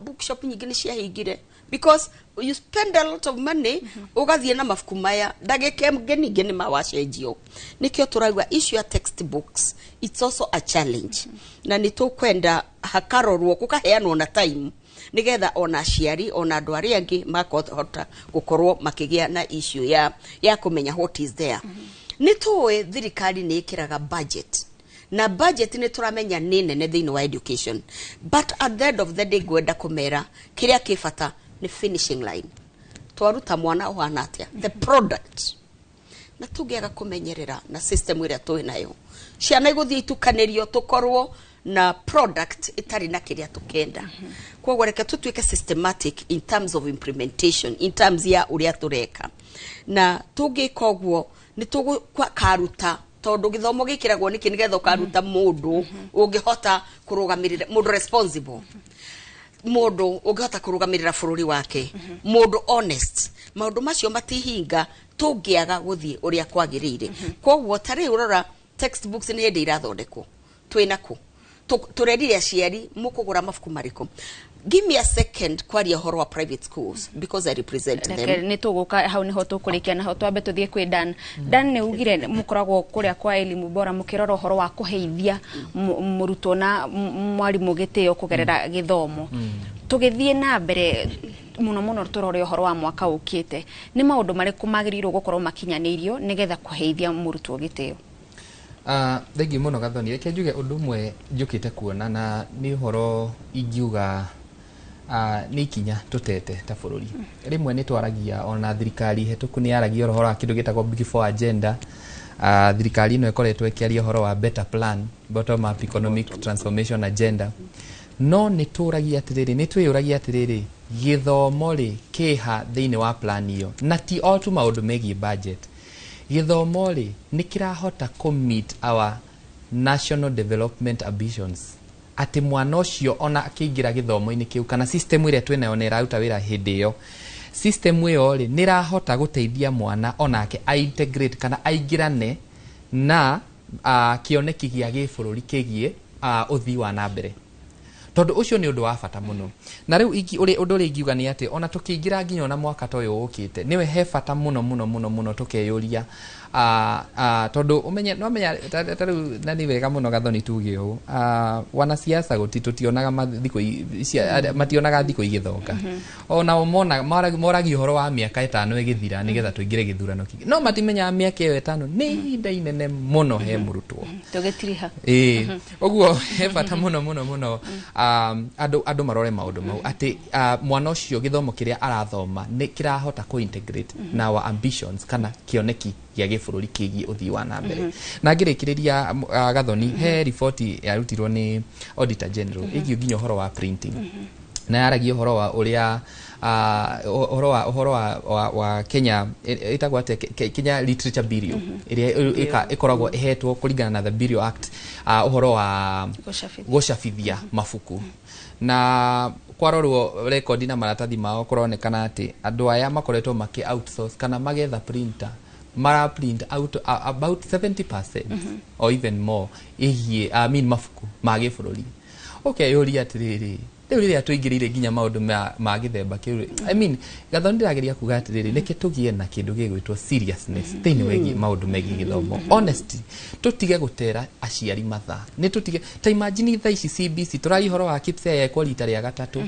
bookshop nyingi ni ciahingire because you spend a lot of money ugathie na mafuku maya ndagike ningĩ ni mawacenjio nikio turagwa issue ya textbooks it's also a challenge na ni tukwenda hakarorwo kukaheanwo na time nigetha ona aciari ona andu aria angi makota gukorwo makigia na issue ya kumenya what is there ni tuwe thirikari ni ikiraga budget na budget ni turamenya ni nene thini wa education but at the end of the day gwenda kumera kiria kifata ni finishing line twaruta mwana uhana atia the product na tugiaga kumenyerera na system iria tuwe nayo ciana iguthie itukanirio tukorwo na product itari na kiria tukenda kwoguo reke tutuike systematic in terms of implementation in terms ya uria tureka na tugika uguo ni tugukaruta tondu githomo gikiragwo niki nigetha ukaruta mundu ungihota kurugamirira mundu responsible mundu ungihota kurugamirira bururi wake mundu honest maundu macio matihinga tungiaga guthie uria kwagirire kwoguo tari urora textbooks ni hindi irathondekwo twinako turerire aciari mukugura mafuku mariko. Give me a second kwaria horo wa private schools because I represent them. Ni tuguka hau niho tukurikia na ho twambe tuthie kwi Dan. Dan ni ugire mukoragwo kuria kwa elimu bora mukirora horo wa kuheithia murutwo na mwarimu gitio kugerera githomo. Tugithie na mbere muno turore horo wa mwaka ukite ni maundu mariku magirirwo gukorwo makinyanirio nigetha kuheithia murutwo gitio. Thengi muno Gathoni, reke njuge undu umwe njukite kuona na ni horo ingiuga ni ikinya tutete ta bururi. Rimwe ni twaragia ona thirikari hetuku ni yaragia horo wa kindu gitagwo Big Four agenda. Thirikari no ikoretwo ikiaria horo wa better plan, bottom up economic transformation agenda. No ni turagia atiriri, ni twiyuragia atiriri githomo ri kiha thiini wa plan iyo na ti all tu maundu megi budget. Githomo ri ni kirahota ku meet our national development ambitions. Ati mwana ucio ona akiingira githomo-ini kiu kana system ire twinayo ni rauta wira hindi yo system iyo ri ni rahota guteithia mwana onake a integrate kana aingirane na kioneki gia gibururi kigie uthii wa nambere. Tondu ucio ni undu wa bata muno na riu undu ri ngiuga ni ati ona tukiingira nginya ona mwaka toyo ukite niwe he bata muno tukeyuria tondu umenye no menya taru nani wega muno Gathoni tuge u wana siasa gutionaga mationaga thiko igithonga ona umona moragi horo wa miaka 5 igithira nigetha tuingire githurano kingi no matimenya miaka 5 ni ihinda inene muno he murutwo tugitiriha uguo he bata muno andu marore maundu mau ati mwana ucio githomo kiria arathoma ni kirahota ku integrate na our ambitions kana kioneki gia gibururi kigi uthii wa na mbere na ngirikiriria Gathoni he report yarutirwo ni Auditor General igio nginya horo wa printing na yaragia horo wa uria horo wa Kenya itagwa Kenya Literature Bureau iria ikoragwo ihetwo kuringana na the Bureau Act horo wa gucabithia mafuku na kwarorwo record na maratathi mao kuronekana ati andu aya makoretwo maki outsource kana magetha printer mara print out about 70% or even more mafuku magi bururi. Okay, yori atiriri rĩu tuingirire nginya maundu ma githemba kiu Gathoni ndirageria kuga atiriri neke tugie na kindu gigwitwo seriousness thini wegi maundu megi githomo honesty tutige gutera aciari matha ni tutige ta imagine tha ici CBC turari horo wa KIPSEA ya equality ria gatatu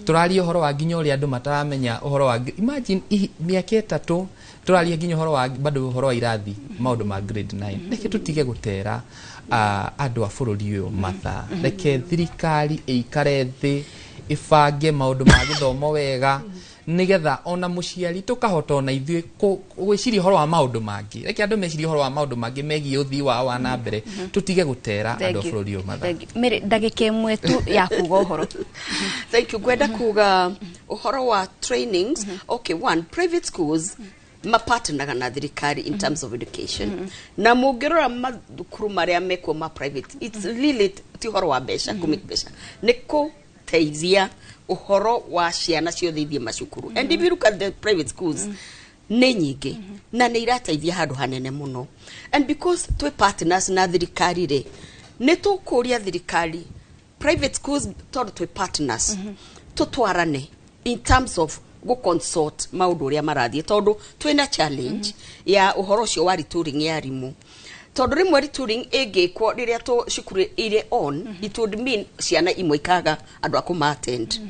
turari horo wa nginya uri andu mataramenya horo wa imagine miaka 3 turari nginya horo wa bado horo wa irathi maundu ma grade 9 neke tutige gutera andu a bururi uyu matha reke thirikari ikare thi ifange maundu ma githomo wega nigetha ona muciari tukahota ona ithui gwiciria horo wa maundu mangi reke andu meciria horo wa maundu mangi megi uthii wa na mbere tutige gutera andu bururi uyu matha mere ndagike imwe tu ya kuga horo. Thank you. Gwenda kuga horo wa trainings. Okay, one, private schools mapartnaga na thirikari in terms of education na mugirora mathukuru maria mekwo ma private it's really ti horo wa besha kumik besha niko teithia uhoro wa ciana ciothe macukuru and if you look at the private schools ni nyingi na ni irateithia handu hanene muno and because twe partners na thirikari re ni tukuria thirikari private schools tondu twe partners tutwarane in terms of go consult maundu uria marathie tondu twina challenge ya uhoro cio wa retooling ya rimu tondu rimwe retooling ingikwo riria tu cukuru ire on it would mean ciana imwe ikaga andu akuma attend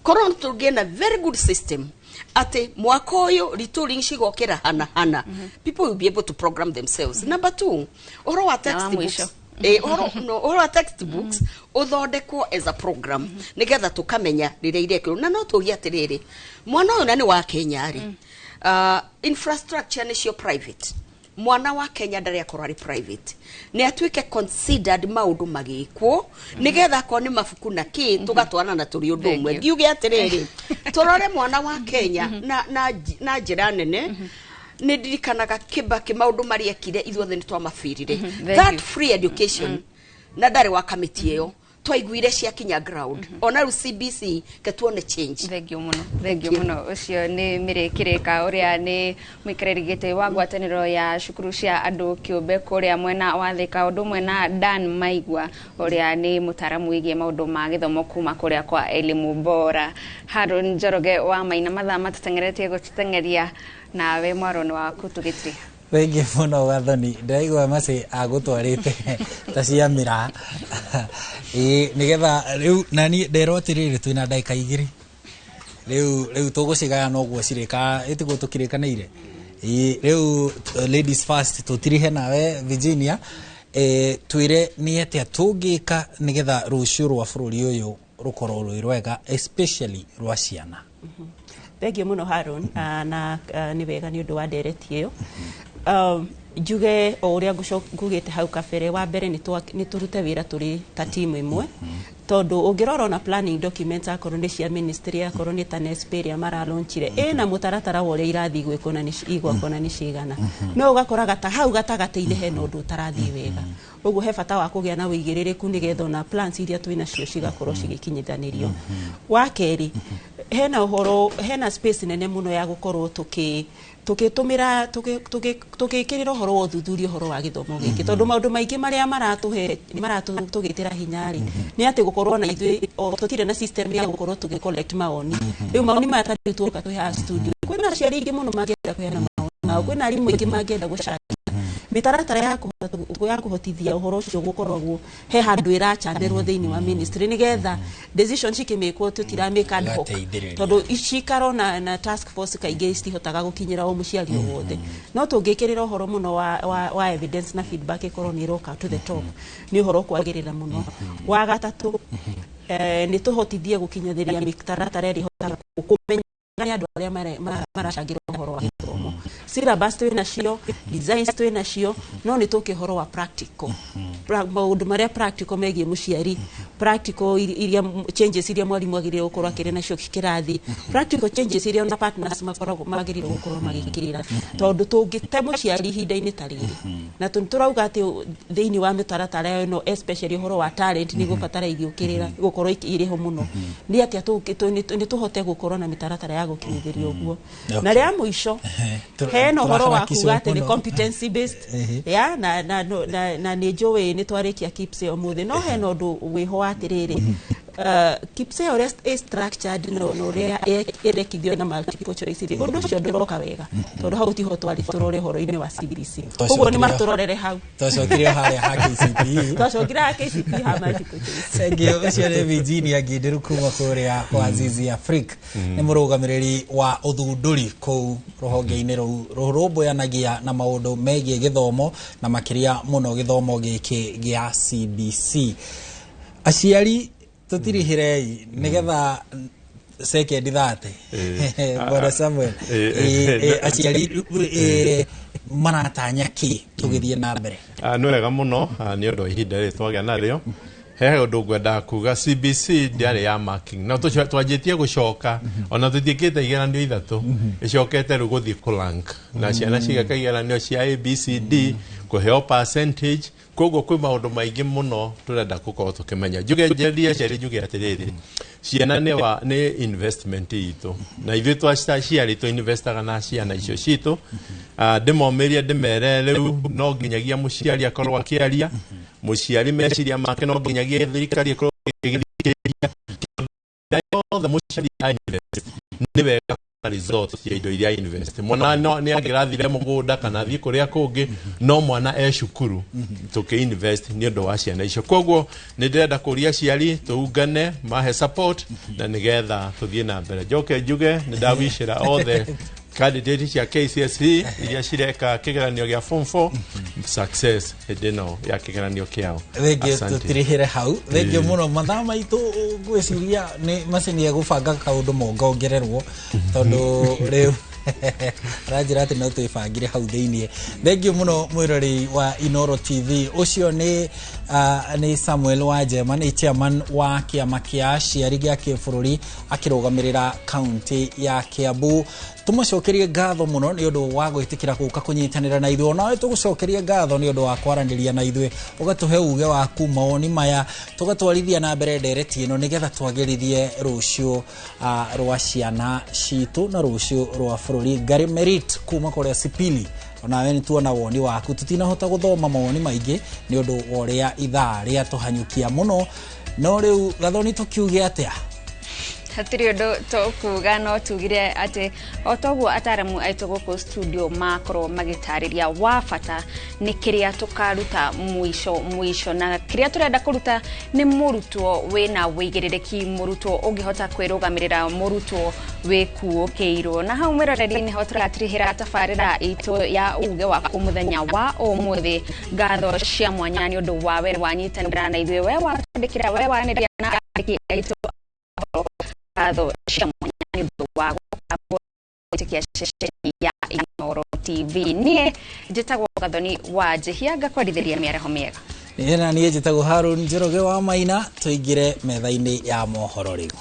koron tugena very good system ate mwaka uyu retooling cigokira hana people will be able to program themselves. Number 2, uhoro wa textbooks ora textbooks uthondekwo as a program nigetha tukamenya riria irekwo na no tugia atiriri mwana uyu nani wa Kenya ri infrastructure nicio private mwana wa Kenya ndari akorari private ni atuike considered maundu magikwo nigetha ko ni mafuku na ki tugatwana na turi undu umwe ngiuge atiriri turore mwana wa Kenya na njira nene ni dirikanaga Kibaki maundu mariekire ithuothe ni twamafirire that free education na ndari wa committee iyo twaiguire cia kinya ground ona ru CBC katuone change. Thank you muno ucio ni Mwerekera uria ni mwikariri gite wa ngwataniro ya cukuru cia andu kiumbe kuria mwena wa Thika undu mwena Dan Maigwa uria ni mutaramu wigie maundu ma githomo kuma kuria kwa elimu bora. Harun Njoroge wa Maina mathaa matutengeretie gutitengeria nawe mwaroni wa kutugitri. Wengi muno gathoni ndaigwa mase agutwarite tacia mira nigetha riu nani nderotirire twina ndaika igiri riu tugucigaya no guo cirika itigo tukirikanire riu ladies first tutirihe nawe Virginia twire ni atia tungika nigetha rucio rwa bururi uyu rukorwo rwi rwega especially rwa ciana. Thank you muno Harun na ni wega ni undu wa ndereti iyo juge oria ngugite hau kabere wa mbere ni turute wira turi ta timu imwe tondu ungirora na planning documents akorwo ni cia ministry akorwo ni ta nesperia mara launchire na mutaratara wore irathi gwikona ni igwakona ni cigana no ugakora gata hau gatagatiine he no ndu tarathi wega uguo he bata wa kugia na wigiririku nigetha na plans iria twina cio cigakorwo cigikinyithanirio. Wa keri hena uhoro hena space nene muno ya gukorwo tukitumira tukikirira uhoro wa uthuthuria uhoro wa githomo giki tondu maundu maingi maria maratugitira hinyari ni ati gukorwo na ithui tutire na system ya gukorwo tugicollect maoni riu maoni maya tuka tuha studio kwina ciari ingi muno magienda kuhena maoni kwina arimu ingi magienda gucari mitaratara ya kuhotithia uhoro ucio gukorwo he handu irachanirwo thiini wa ministry nigetha decision cikimekwo tutirameka ad hoc tondu icikaro na task force kaingi citihotaga gukinyira o muciari wothe no tungikirira uhoro muno wa evidence na feedback ikorwo ni roka to the top ni uhoro kwagirira muno. Wa gatatu ni tuhotithie gukinyathiria mitaratara iri hotaga kumenya andu aria marachangira uhoro wa githomo syllabus twina cio designs twina cio no ni tukihoro wa practical maundu maria practical megie muciari practical iria changes iria mwarimu agire gukorwo akire na cio kirathi practical changes iria na partners makoragwo magirire gukorwo magikirira tondu tungite muciari hinda-ini tariri na turauga ati thiini wa mitaratara ino especially uhoro wa talent ni gubatara igiukirira gukorwo iriho muno ni ati ni tuhote gukorwo na mitaratara ya gukinyithiria uguo na ria muico heno horo wa kuga ati ni competency based ya na ni jowe ni twarikia kipse omuthi no heno ndu wiho atiriri kipse ore structured no ria erekithio na multiple choice undu cio nduroka wega tondu hau tiho twari turore horo-ini wa CBC uguo ni maturorere hau twacokire haria ha KCPE twacokire ha KCPE ha multiple choice segio ucio ni Virginia ngindiru kuma kuria kwa Zizi Africa ni murugamiriri wa uthunduri ku ruhonge-ini rurumboyanagia na maundu megie githomo na makiria muno githomo giki gia CBC. Aciari tutirihirei nigetha second thate bora Samuel aciari maratanya ki tugithie na mbere no wega muno ni undu ihinda ri twagia nario he undu ngwenda kuga CBC ndiari ya marking na twanjitie gucoka ona tuthiikite igeranio ithatu icokete ru guthie kurank na ciana cigaka igeranio cia ABCD kuheo percentage koguo kwi maundu maingi muno turenda gukorwo tukimenya juge njeria ciari juge atiriri ciana ni investment itu na ithuĩ twaciari tu investaga na ciana icio citu ndimomeria ndimere riu no nginyagia muciari akorwo akiaria muciari meciria make no nginyagia thirikari akorwo igithikĩria the muciari invest ni wega result cia indo iria invest mwana no ni agirathire mugunda kana thii kuria kungi no mwana cukuru tuki invest ni undu wa ciana icio koguo ni ndirenda kuria ciari tuungane mahe support na nigetha tuthie na mbere joke juge ni ndawishira all the candidates ya KCSE iria cireka kigeranio gia form 4 success edeno ya kigeranio kiao. Thengio tutirihire hau thengio muno mathaa maitu gwiciria ni macini ya gubanga kaundu mongongererwo tondu riu rajira ati no twibangire hau thiini. Thengio muno mwirori wa Inoro TV ucio ni Samuel Wajema ni chairman wa kiama kia aciari gia kibururi akirugamirira county ya Kiambu. tumucokerie ngatho muno ni undu wa gwitikira guka kunyitanira na ithuĩ nawe tugucokerie ngatho ni undu wa kwaraniria na ithuĩ ugatuhe uge waku maoni maya tugatwarithia na mbere ndereti ino nigetha twagirithie rucio rwa ciana citu na rucio rwa bũrũri Ngari Merit kuma kuria Sipili onawe ni tuona woni waku tutinahota guthoma mawoni maingi ni undu wa uria ithaa ria tuhanyukia muno no riu gathoni tukiuge atia hatiri undu tukuga no tugire ati otoguo ataramu aitu guku studio makoro magitariria wa bata ni kiria tukaruta mwisho na kiria turenda kuruta ni murutwo wina wigiririki murutwo ungihota kwirugamirira murutwo wikuukiirwo na hau miroreri ni hotratirihira tafarira itu ya uge wa kumuthenya wa umuthi ngatho cia mwanya ni undu wa we wanyitanira na ithuĩ we watandikira we wanĩria na andĩki aitu ngatho cia mwanya ni undu wa gũtikia ceceni ya Inooro TV nie njĩtagwo Gathoni wa Njihia ngakwarithiria mĩaraho mĩega na niĩ njĩtagwo Harun Njoroge wa Maina tuingire metha-inĩ ya mohoro rĩu